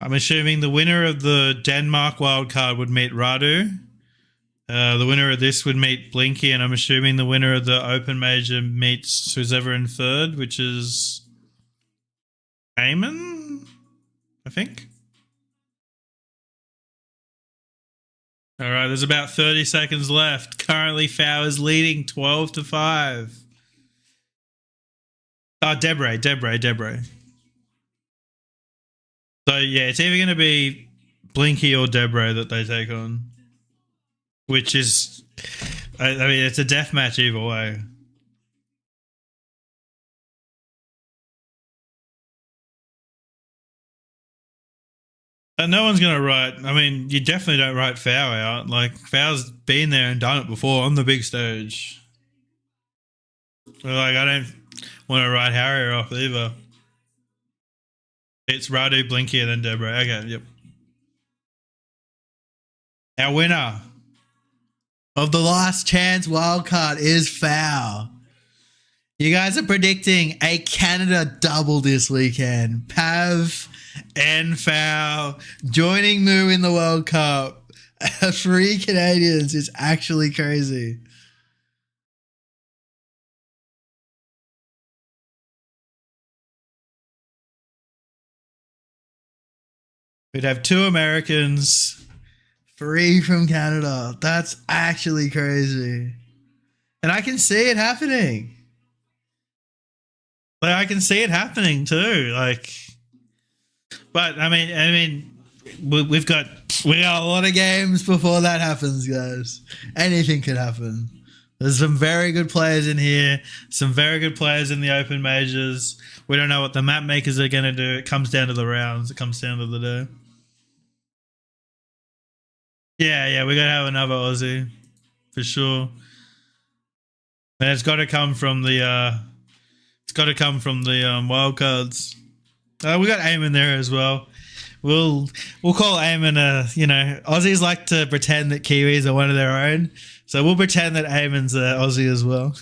I'm assuming the winner of the Denmark wildcard would meet Radu. The winner of this would meet Blinky, and I'm assuming the winner of the Open Major meets who's ever in third, which is Eamon, I think. All right, there's about 30 seconds left. Currently, Foul is leading 12-5. Oh, Debre. So, yeah, it's either going to be Blinky or Debre that they take on. Which is, I mean, it's a death match either way. And no one's going to write, I mean, you definitely don't write Foul out. Like, Foul's been there and done it before on the big stage. Like, I don't want to write Harrier off either. It's Radu, Blinky, and then Deborah. Okay, yep. Our winner of the last chance wildcard is Foul. You guys are predicting a Canada double this weekend. Pav and Foul joining Moo in the World Cup. 3 Canadians is actually crazy. We'd have 2 Americans, 3 from Canada. That's actually crazy. And I can see it happening. Like, I can see it happening too. Like, but I mean, we got a lot of games before that happens, guys. Anything could happen. There's some very good players in here. Some very good players in the open majors. We don't know what the map makers are going to do. It comes down to the rounds. It comes down to the day. Yeah, we're going to have another Aussie. For sure. And it's got to come from the wild cards. We got Eamon there as well. We'll call Eamon Aussies like to pretend that Kiwis are one of their own. So we'll pretend that Eamon's an Aussie as well.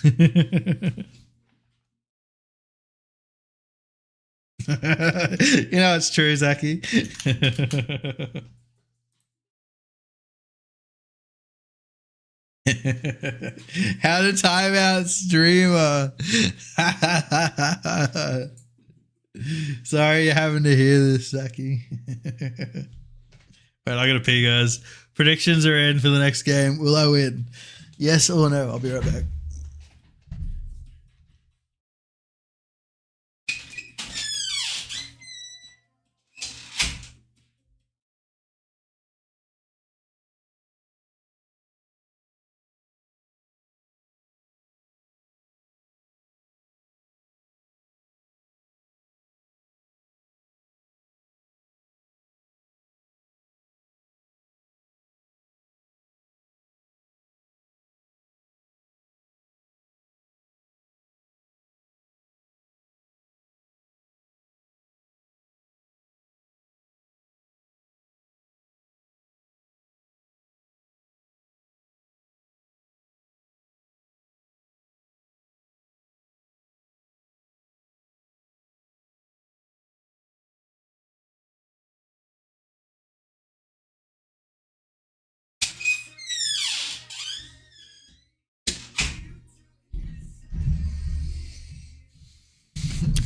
It's true, Zaki. How to time out streamer. Sorry you're having to hear this, Zaki. Right, I gotta pee, guys. Predictions are in for the next game. Will I win? Yes or no? I'll be right back.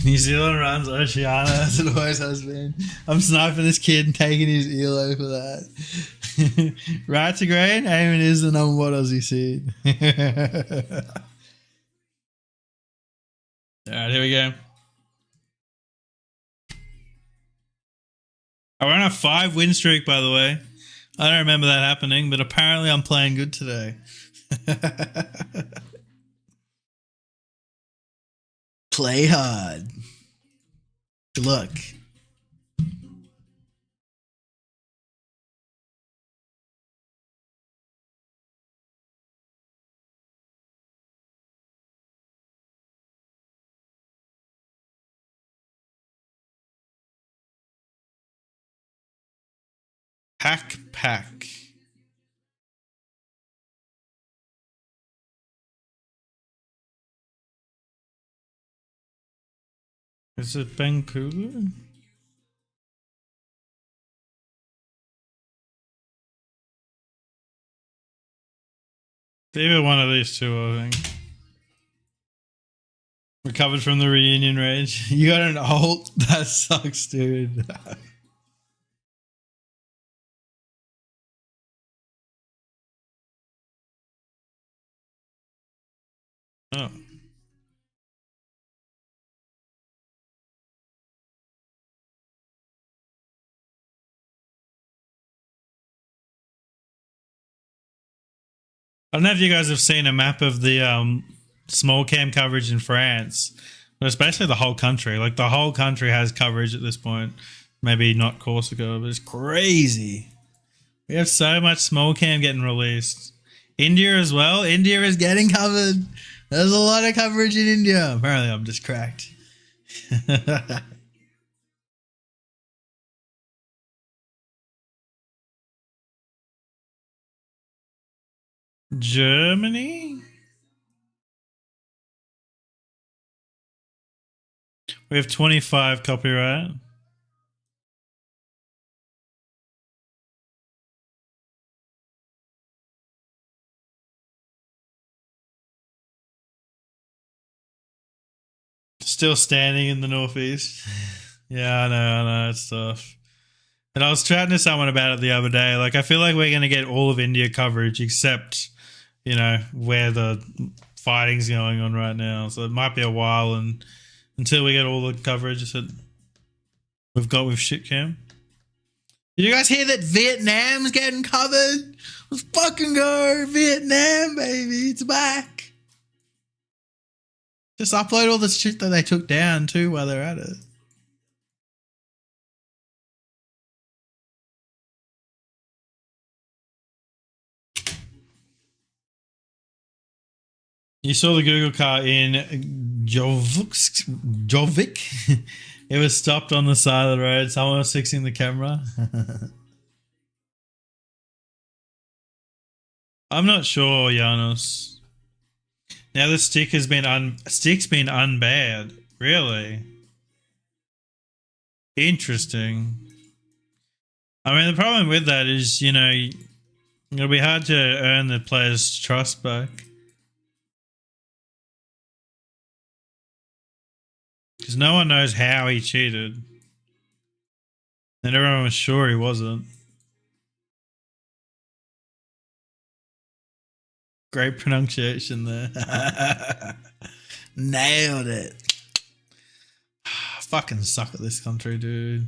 New Zealand runs Oceania, as it always has been. I'm sniping this kid and taking his ELO for that. Right to green, Eamon is the number one Aussie seed. Alright, here we go. I went on a 5-win streak, by the way. I don't remember that happening, but apparently I'm playing good today. Play hard. Good luck. Pack. Is it Vancouver? Either one of these two, I think. Recovered from the reunion rage. You got an ult? That sucks, dude. Oh. I don't know if you guys have seen a map of the small cam coverage in France, but it's basically the whole country. Like the whole country has coverage at this point. Maybe not Corsica, but it's crazy. We have so much small cam getting released. India as well. India is getting covered. There's a lot of coverage in India. Apparently I'm just cracked. Germany? We have 25 copyright. Still standing in the northeast. Yeah, I know, it's tough. And I was chatting to someone about it the other day. Like, I feel like we're going to get all of India coverage except, where the fighting's going on right now. So it might be a while until we get all the coverage that we've got with shitcam. Did you guys hear that Vietnam's getting covered? Let's fucking go. Vietnam, baby. It's back. Just upload all the shit that they took down too while they're at it. You saw the Google car in Jovic. It was stopped on the side of the road. Someone was fixing the camera. I'm not sure, Janos. Now the stick has been stick's been unbanned. Really? Interesting. I mean, the problem with that is, you know, it'll be hard to earn the player's trust back. Because no one knows how he cheated. And everyone was sure he wasn't. Great pronunciation there. Nailed it. Fucking suck at this country, dude.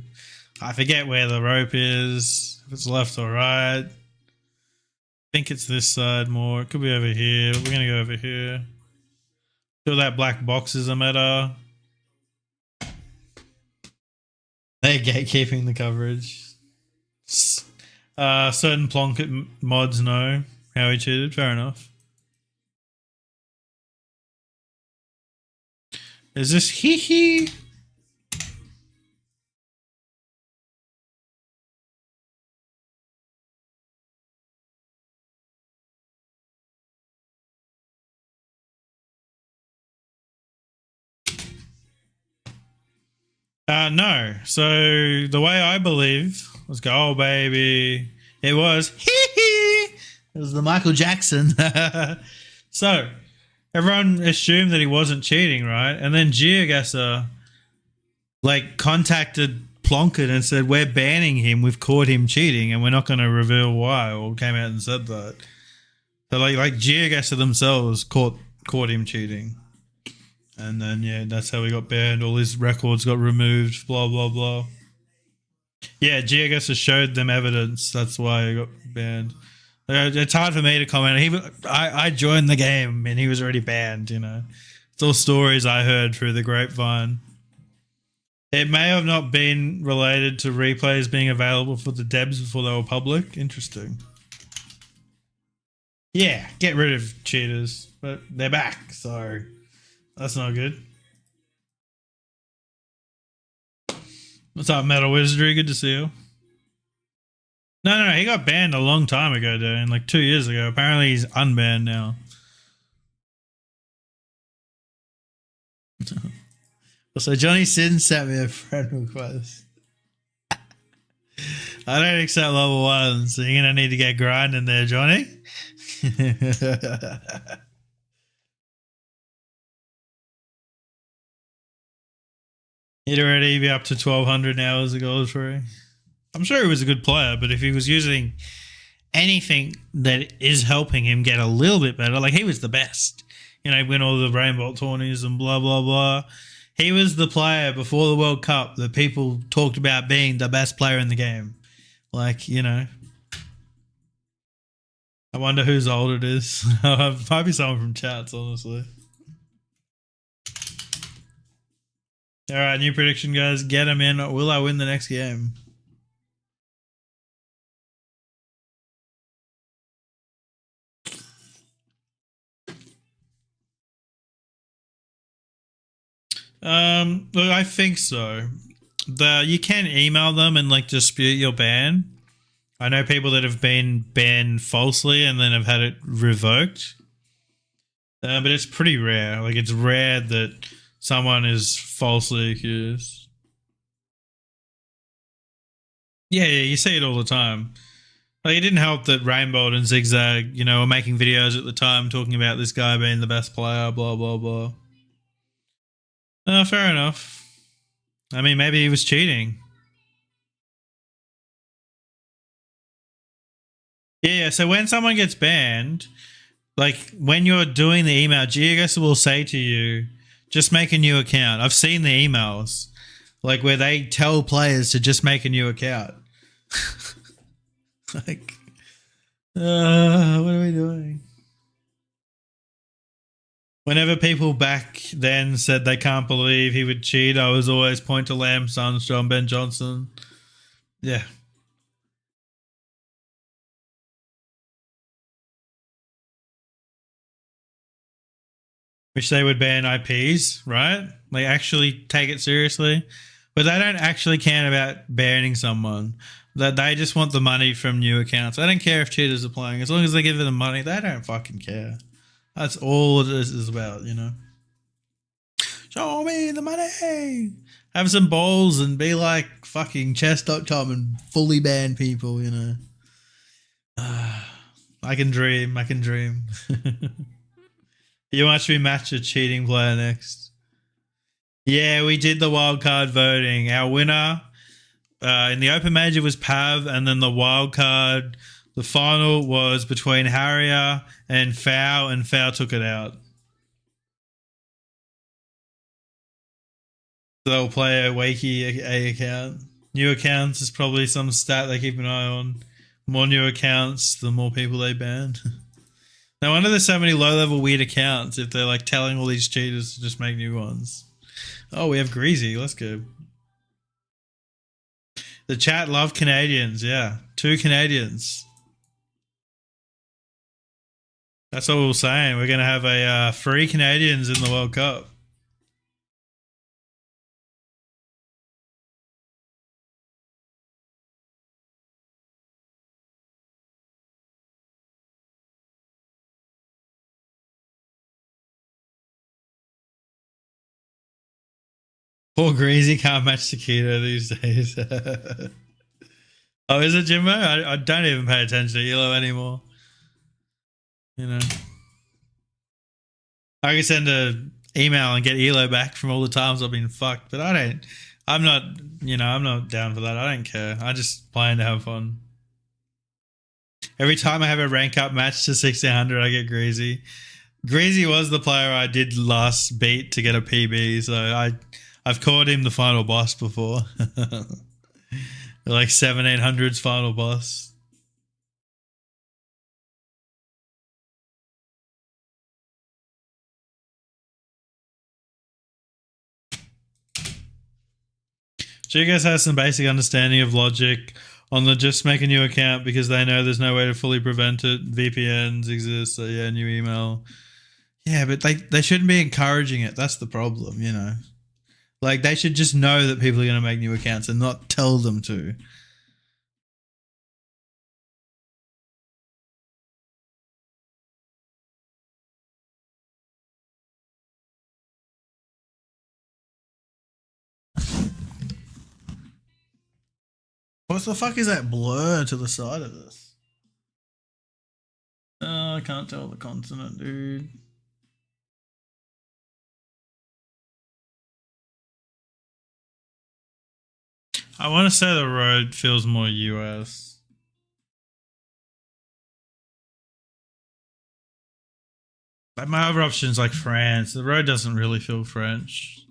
I forget where the rope is. If it's left or right. I think it's this side more. It could be over here. We're going to go over here. Feel that black box is a meta. They're gatekeeping the coverage. Certain Plonket mods know how he cheated. Fair enough. Is this hee? No. So the way I believe was go, oh baby. It was hee. It was the Michael Jackson. So everyone assumed that he wasn't cheating, right? And then GeoGuessr like contacted Plonket and said, we're banning him. We've caught him cheating and we're not going to reveal why, or came out and said that. So like GeoGuessr themselves caught him cheating. And then, yeah, that's how he got banned. All his records got removed, blah, blah, blah. Yeah, GeoGuessr showed them evidence. That's why he got banned. It's hard for me to comment. I joined the game and he was already banned, you know. It's all stories I heard through the grapevine. It may have not been related to replays being available for the devs before they were public. Interesting. Yeah, get rid of cheaters. But they're back, so that's not good. What's up, Metal Wizardry? Good to see you. No, he got banned a long time ago, dude. Like 2 years ago. Apparently he's unbanned now. So Johnny Sin sent me a friend request. I don't accept level 1, so you're going to need to get grinding there, Johnny. He'd already be up to 1,200 hours of gold free. I'm sure he was a good player, but if he was using anything that is helping him get a little bit better, like he was the best. You know, win all the Rainbow tourneys and blah, blah, blah. He was the player before the World Cup that people talked about being the best player in the game. Like, you know. I wonder whose old it is. Might be someone from chats, honestly. All right, new prediction, guys. Get him in. Will I win the next game? Look, I think so. You can email them and like dispute your ban. I know people that have been banned falsely and then have had it revoked. But it's pretty rare. Like it's rare that someone is falsely accused. Yeah, you see it all the time. Like it didn't help that Rainbow and Zigzag, you know, were making videos at the time talking about this guy being the best player, blah, blah, blah. Fair enough. I mean, maybe he was cheating. Yeah, so when someone gets banned, like when you're doing the email, GeoGuessr will say to you, just make a new account. I've seen the emails, like where they tell players to just make a new account. Like, what are we doing? Whenever people back then said they can't believe he would cheat, I was always point to Lamb, Armstrong, Ben Johnson. Yeah. Wish they would ban IPs, right? They actually take it seriously. But they don't actually care about banning someone. That they just want the money from new accounts. They don't care if cheaters are playing. As long as they give them the money, they don't fucking care. That's all it is about, you know. Show me the money. Have some balls and be like fucking chess.com and fully ban people, you know. I can dream. I can dream. You watch me match a cheating player next. Yeah, we did the wild card voting. Our winner in the open major was Pav, and then the wild card, the final was between Harrier and Fow took it out. So they'll play a Wakey A account. New accounts is probably some stat they keep an eye on. More new accounts, the more people they ban. No wonder there's so many low-level weird accounts if they're like telling all these cheaters to just make new ones. Oh, we have Greasy. Let's go. The chat love Canadians. Yeah, 2 Canadians. That's what we were saying. We're going to have a 3 Canadians in the World Cup. Poor Greasy can't match Sakita these days. Oh, is it Jimbo? I don't even pay attention to Elo anymore. You know, I can send a email and get Elo back from all the times I've been fucked, but I don't. I'm not. You know, I'm not down for that. I don't care. I just plan to have fun. Every time I have a rank up match to 1600, I get Greasy. Greasy was the player I did last beat to get a PB, so I've caught him the final boss before. Like 1700's final boss. So you guys have some basic understanding of logic on the just make a new account because they know there's no way to fully prevent it. VPNs exist, so yeah, new email. Yeah, but they shouldn't be encouraging it. That's the problem, you know. Like they should just know that people are going to make new accounts and not tell them to. What the fuck is that blur to the side of this? I can't tell the continent, dude. I want to say the road feels more US. Like my other options like France. The road doesn't really feel French.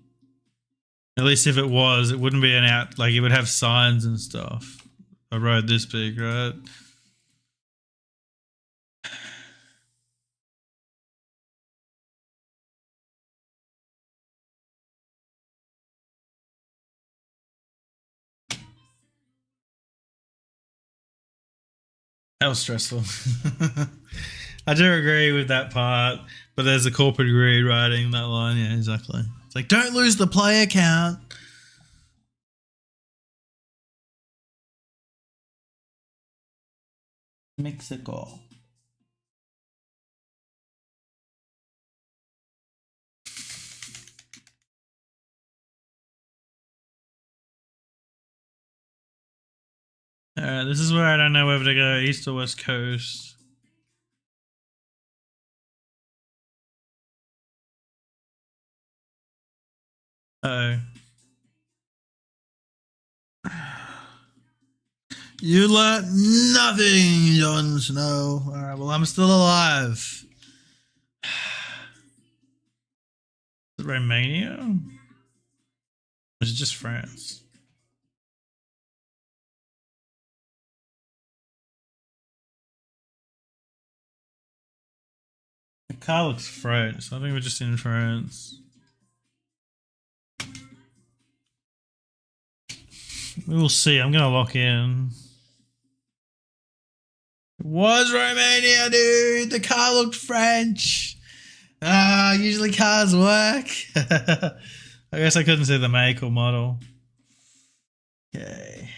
At least if it was, it wouldn't be an out, like it would have signs and stuff. A road this big, right? That was stressful. I do agree with that part, but there's a corporate greed writing that line. Yeah, exactly. It's like, don't lose the player count. Mexico. Alright, this is where I don't know whether to go east or west coast. Oh. You learnt nothing, Jon Snow. Alright, well, I'm still alive. Is it Romania? Or is it just France? The car looks French. I think we're just in France. We will see. I'm gonna lock in. It was Romania, dude. The car looked French. Usually cars work. I guess I couldn't see the make or model. Okay.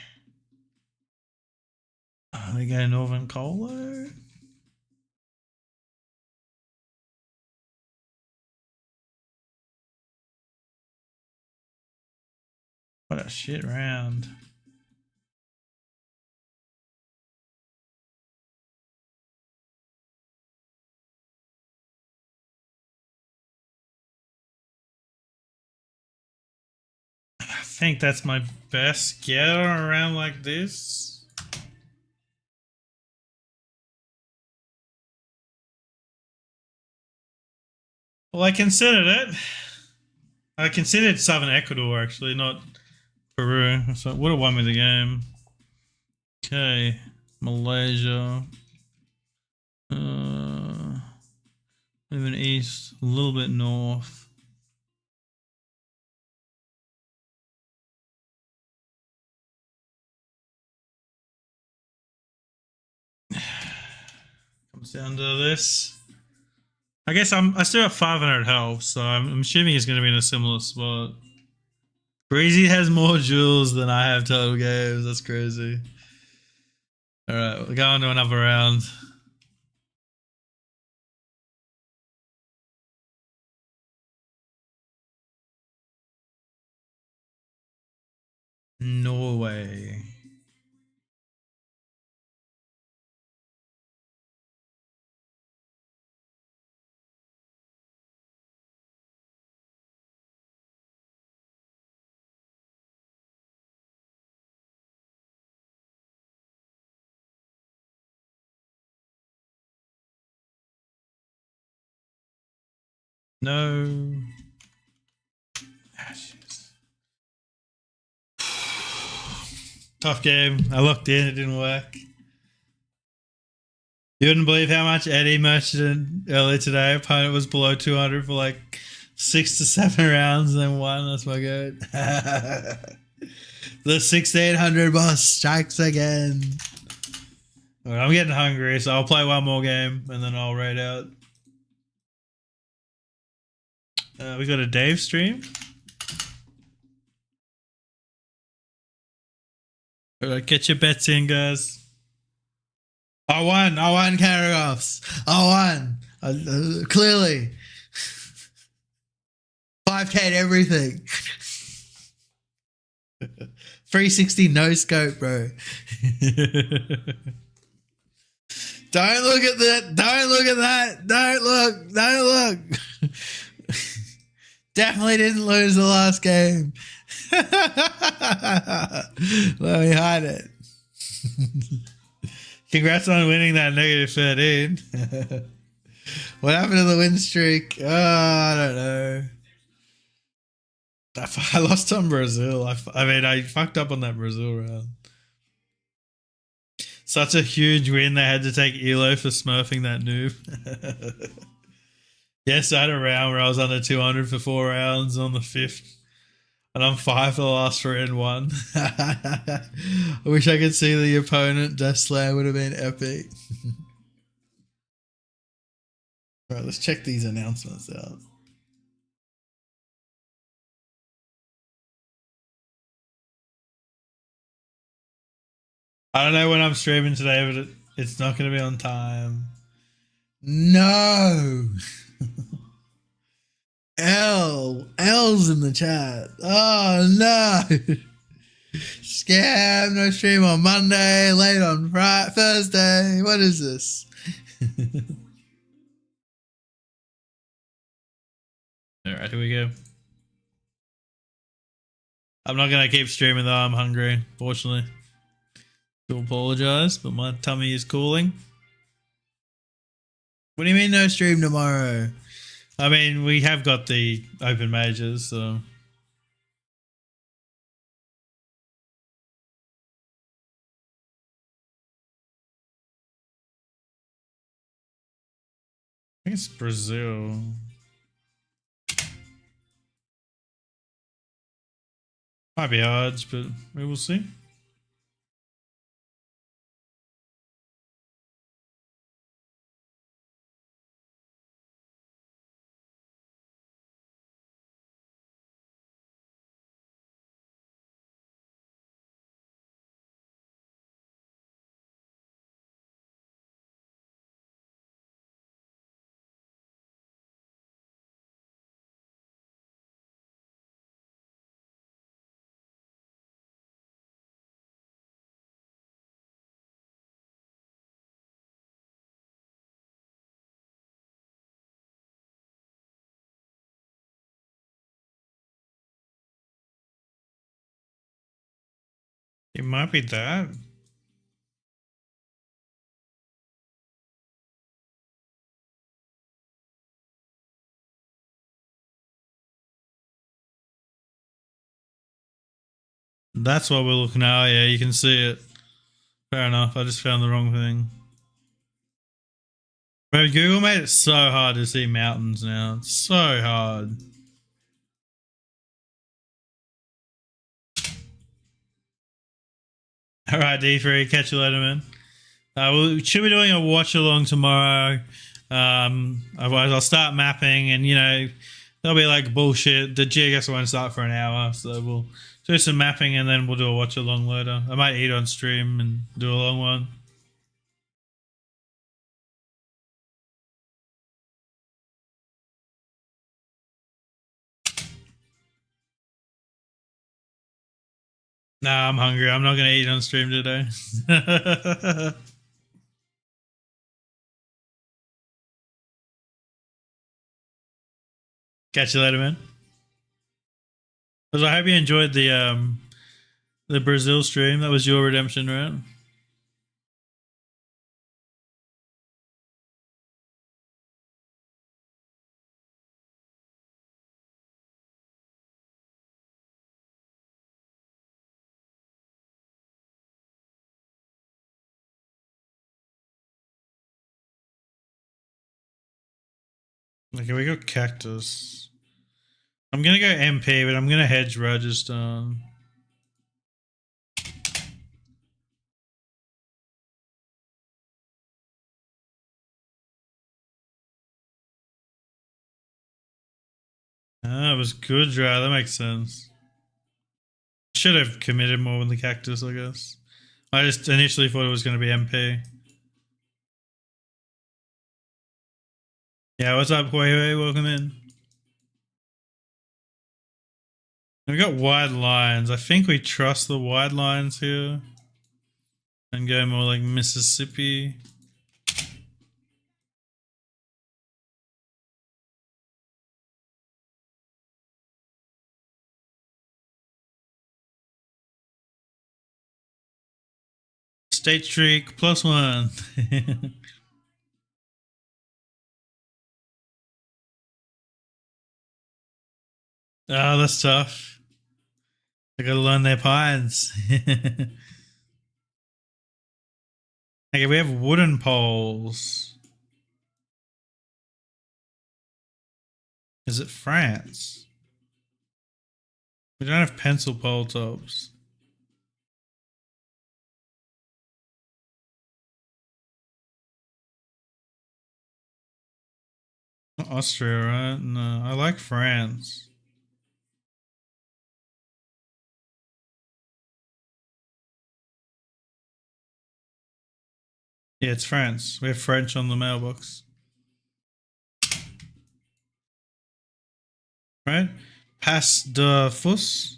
We go Northern Colo. What a shit round. I think that's my best get on a round like this. Well, I considered it. I considered Southern Ecuador, actually, not Peru. So it would have won me the game. Okay. Malaysia. Moving east, a little bit north. Comes down to this. I guess I still have 500 health, so I'm assuming he's going to be in a similar spot. Breezy has more jewels than I have total games. That's crazy. All right, we're going to another round. Norway. No. Tough game. I looked in, it didn't work. You wouldn't believe how much Eddie merchant earlier today. Opponent was below 200 for like 6 to 7 rounds and then won. That's my good. The 1600 boss strikes again. Right, I'm getting hungry, so I'll play one more game and then I'll raid out. We got a Dave stream. All right, get your bets in, guys. I won carry offs. I won. Clearly. 5k to everything. 360 no scope, bro. Don't look at that. Don't look at that. Don't look. Don't look. Definitely didn't lose the last game. Let me hide it. Congrats on winning that negative 13. What happened to the win streak? Oh, I don't know. I lost on Brazil. I mean, I fucked up on that Brazil round. Such a huge win. They had to take Elo for smurfing that noob. Yes, I had a round where I was under 200 for 4 rounds on the 5th. And I'm 5 for the last 3 and 1. I wish I could see the opponent. Death Slayer would have been epic. Alright, let's check these announcements out. I don't know when I'm streaming today, but it's not going to be on time. No! L's in the chat. Oh no! Scam, no stream on Monday, late on Friday, Thursday. What is this? Alright, here we go. I'm not going to keep streaming though, I'm hungry, fortunately. Do apologize, but my tummy is cooling. What do you mean no stream tomorrow? I mean, we have got the open majors, so... think it's Brazil. Might be odds, but we will see. It might be that. That's what we're looking at. Yeah, you can see it. Fair enough. I just found the wrong thing. Bro, Google made it so hard to see mountains now. It's so hard. All right, D3. Catch you later, man. We should be doing a watch along tomorrow. Otherwise, I'll start mapping, and there'll be like bullshit. The GeoGuessr won't start for an hour, so we'll do some mapping and then we'll do a watch along later. I might eat on stream and do a long one. Nah, I'm hungry. I'm not gonna eat on stream today. Catch you later, man. So I hope you enjoyed the Brazil stream. That was your redemption, right? Okay, we got cactus. I'm gonna go MP, but I'm gonna hedge Rajasthan. Ah, it was good, right? That makes sense. Should have committed more with the cactus, I guess. I just initially thought it was going to be MP. Yeah, what's up, Huey? Welcome in. We got wide lines. I think we trust the wide lines here and go more like Mississippi. State streak +1. Oh, that's tough. They gotta learn their pines. Okay, we have wooden poles. Is it France? We don't have pencil pole tops. Not Austria, right? No, I like France. Yeah, it's France. We have French on the mailbox. Right? Pass de Fus.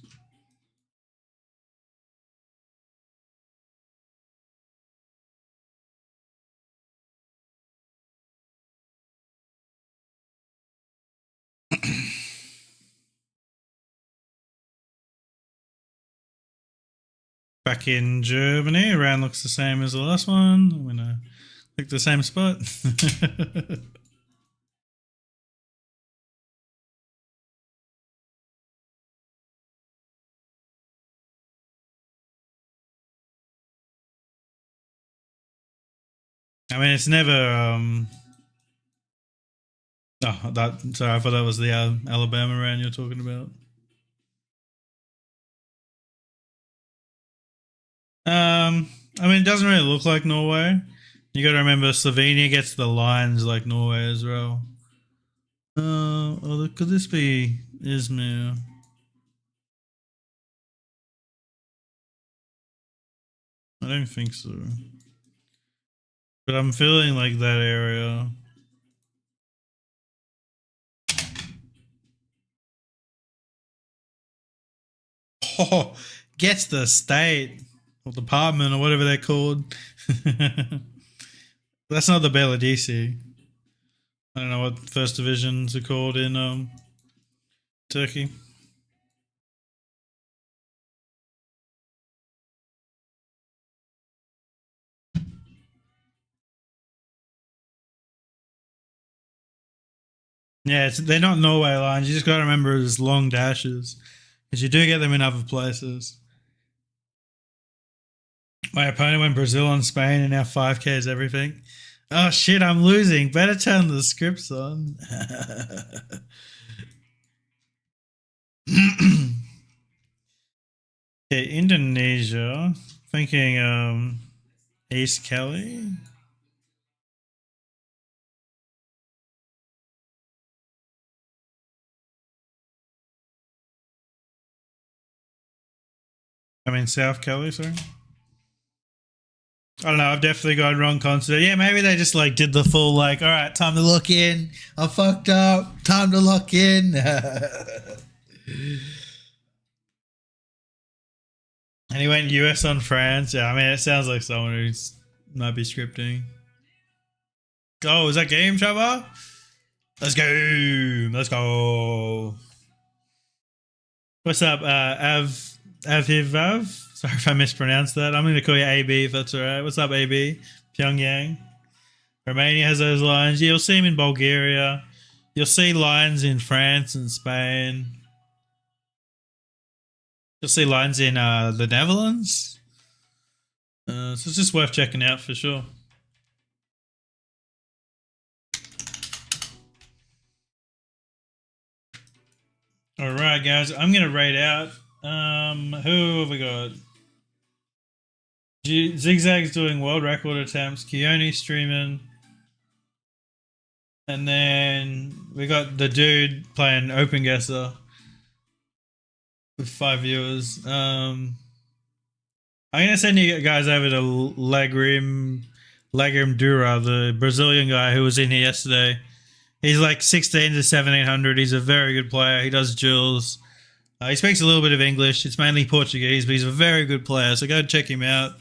Back in Germany, around looks the same as the last one. I'm gonna pick the same spot. I mean, it's never Oh, that. Sorry, I thought that was the Alabama round you're talking about. I mean, it doesn't really look like Norway. You got to remember, Slovenia gets the lines like Norway as well. Could this be Izmir? I don't think so. But I'm feeling like that area. Oh, gets the state or department or whatever they're called. That's not the Belarusi. I don't know what first divisions are called in Turkey. Yeah, they're not Norway lines. You just got to remember it's long dashes because you do get them in other places. My opponent went Brazil on Spain, and now 5K is everything. Oh shit, I'm losing. Better turn the scripts on. Okay, Indonesia. Thinking East Kelly. I mean South Kelly, sorry. I don't know. I've definitely got wrong concert. Yeah, maybe they just like did the full like, all right, time to lock in. I fucked up. Time to lock in. And he went US on France. Yeah, I mean, it sounds like someone who's might be scripting. Oh, is that game, Trevor? Let's go. Let's go. What's up, Avhivav? Sorry if I mispronounced that. I'm going to call you AB if that's all right. What's up, AB? Pyongyang. Romania has those lines. You'll see them in Bulgaria. You'll see lines in France and Spain. You'll see lines in the Netherlands. So it's just worth checking out for sure. All right, guys. I'm going to rate out. Who have we got? Zigzag's doing world record attempts. Keone streaming. And then we got the dude playing Open Guesser with 5 viewers. I'm gonna send you guys over to Lagrim Dura, the Brazilian guy who was in here yesterday. He's like 16 to 1700. He's a very good player. He does duels. He speaks a little bit of English. It's mainly Portuguese, but he's a very good player. So go check him out.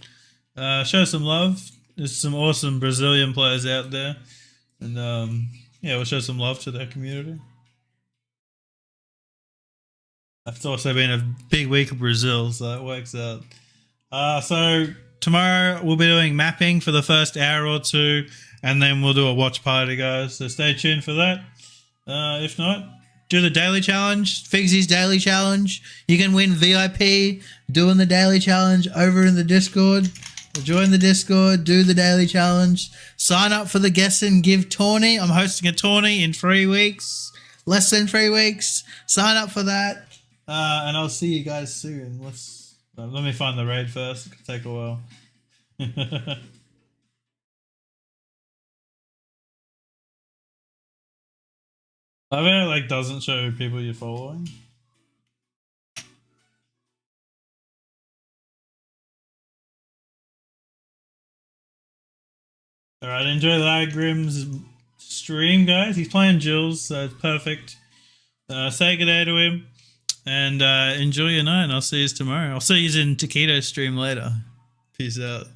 Show some love. There's some awesome Brazilian players out there, and yeah, we'll show some love to their community. It's also been a big week of Brazil, so it works out. So tomorrow we'll be doing mapping for the first hour or two, and then we'll do a watch party, guys. So stay tuned for that. If not, do the daily challenge, Figsy's daily challenge. You can win VIP doing the daily challenge over in the Discord. Join the Discord, do the daily challenge. Sign up for the Guess and Give tourney. I'm hosting a tourney in 3 weeks, less than 3 weeks. Sign up for that. And I'll see you guys soon. Let me find the raid first. It could take a while. I bet it like doesn't show people you're following. All right, enjoy Lagrim's stream, guys. He's playing Jules, so it's perfect. Say good day to him, and enjoy your night. And I'll see you tomorrow. I'll see you in Taquito stream later. Peace out.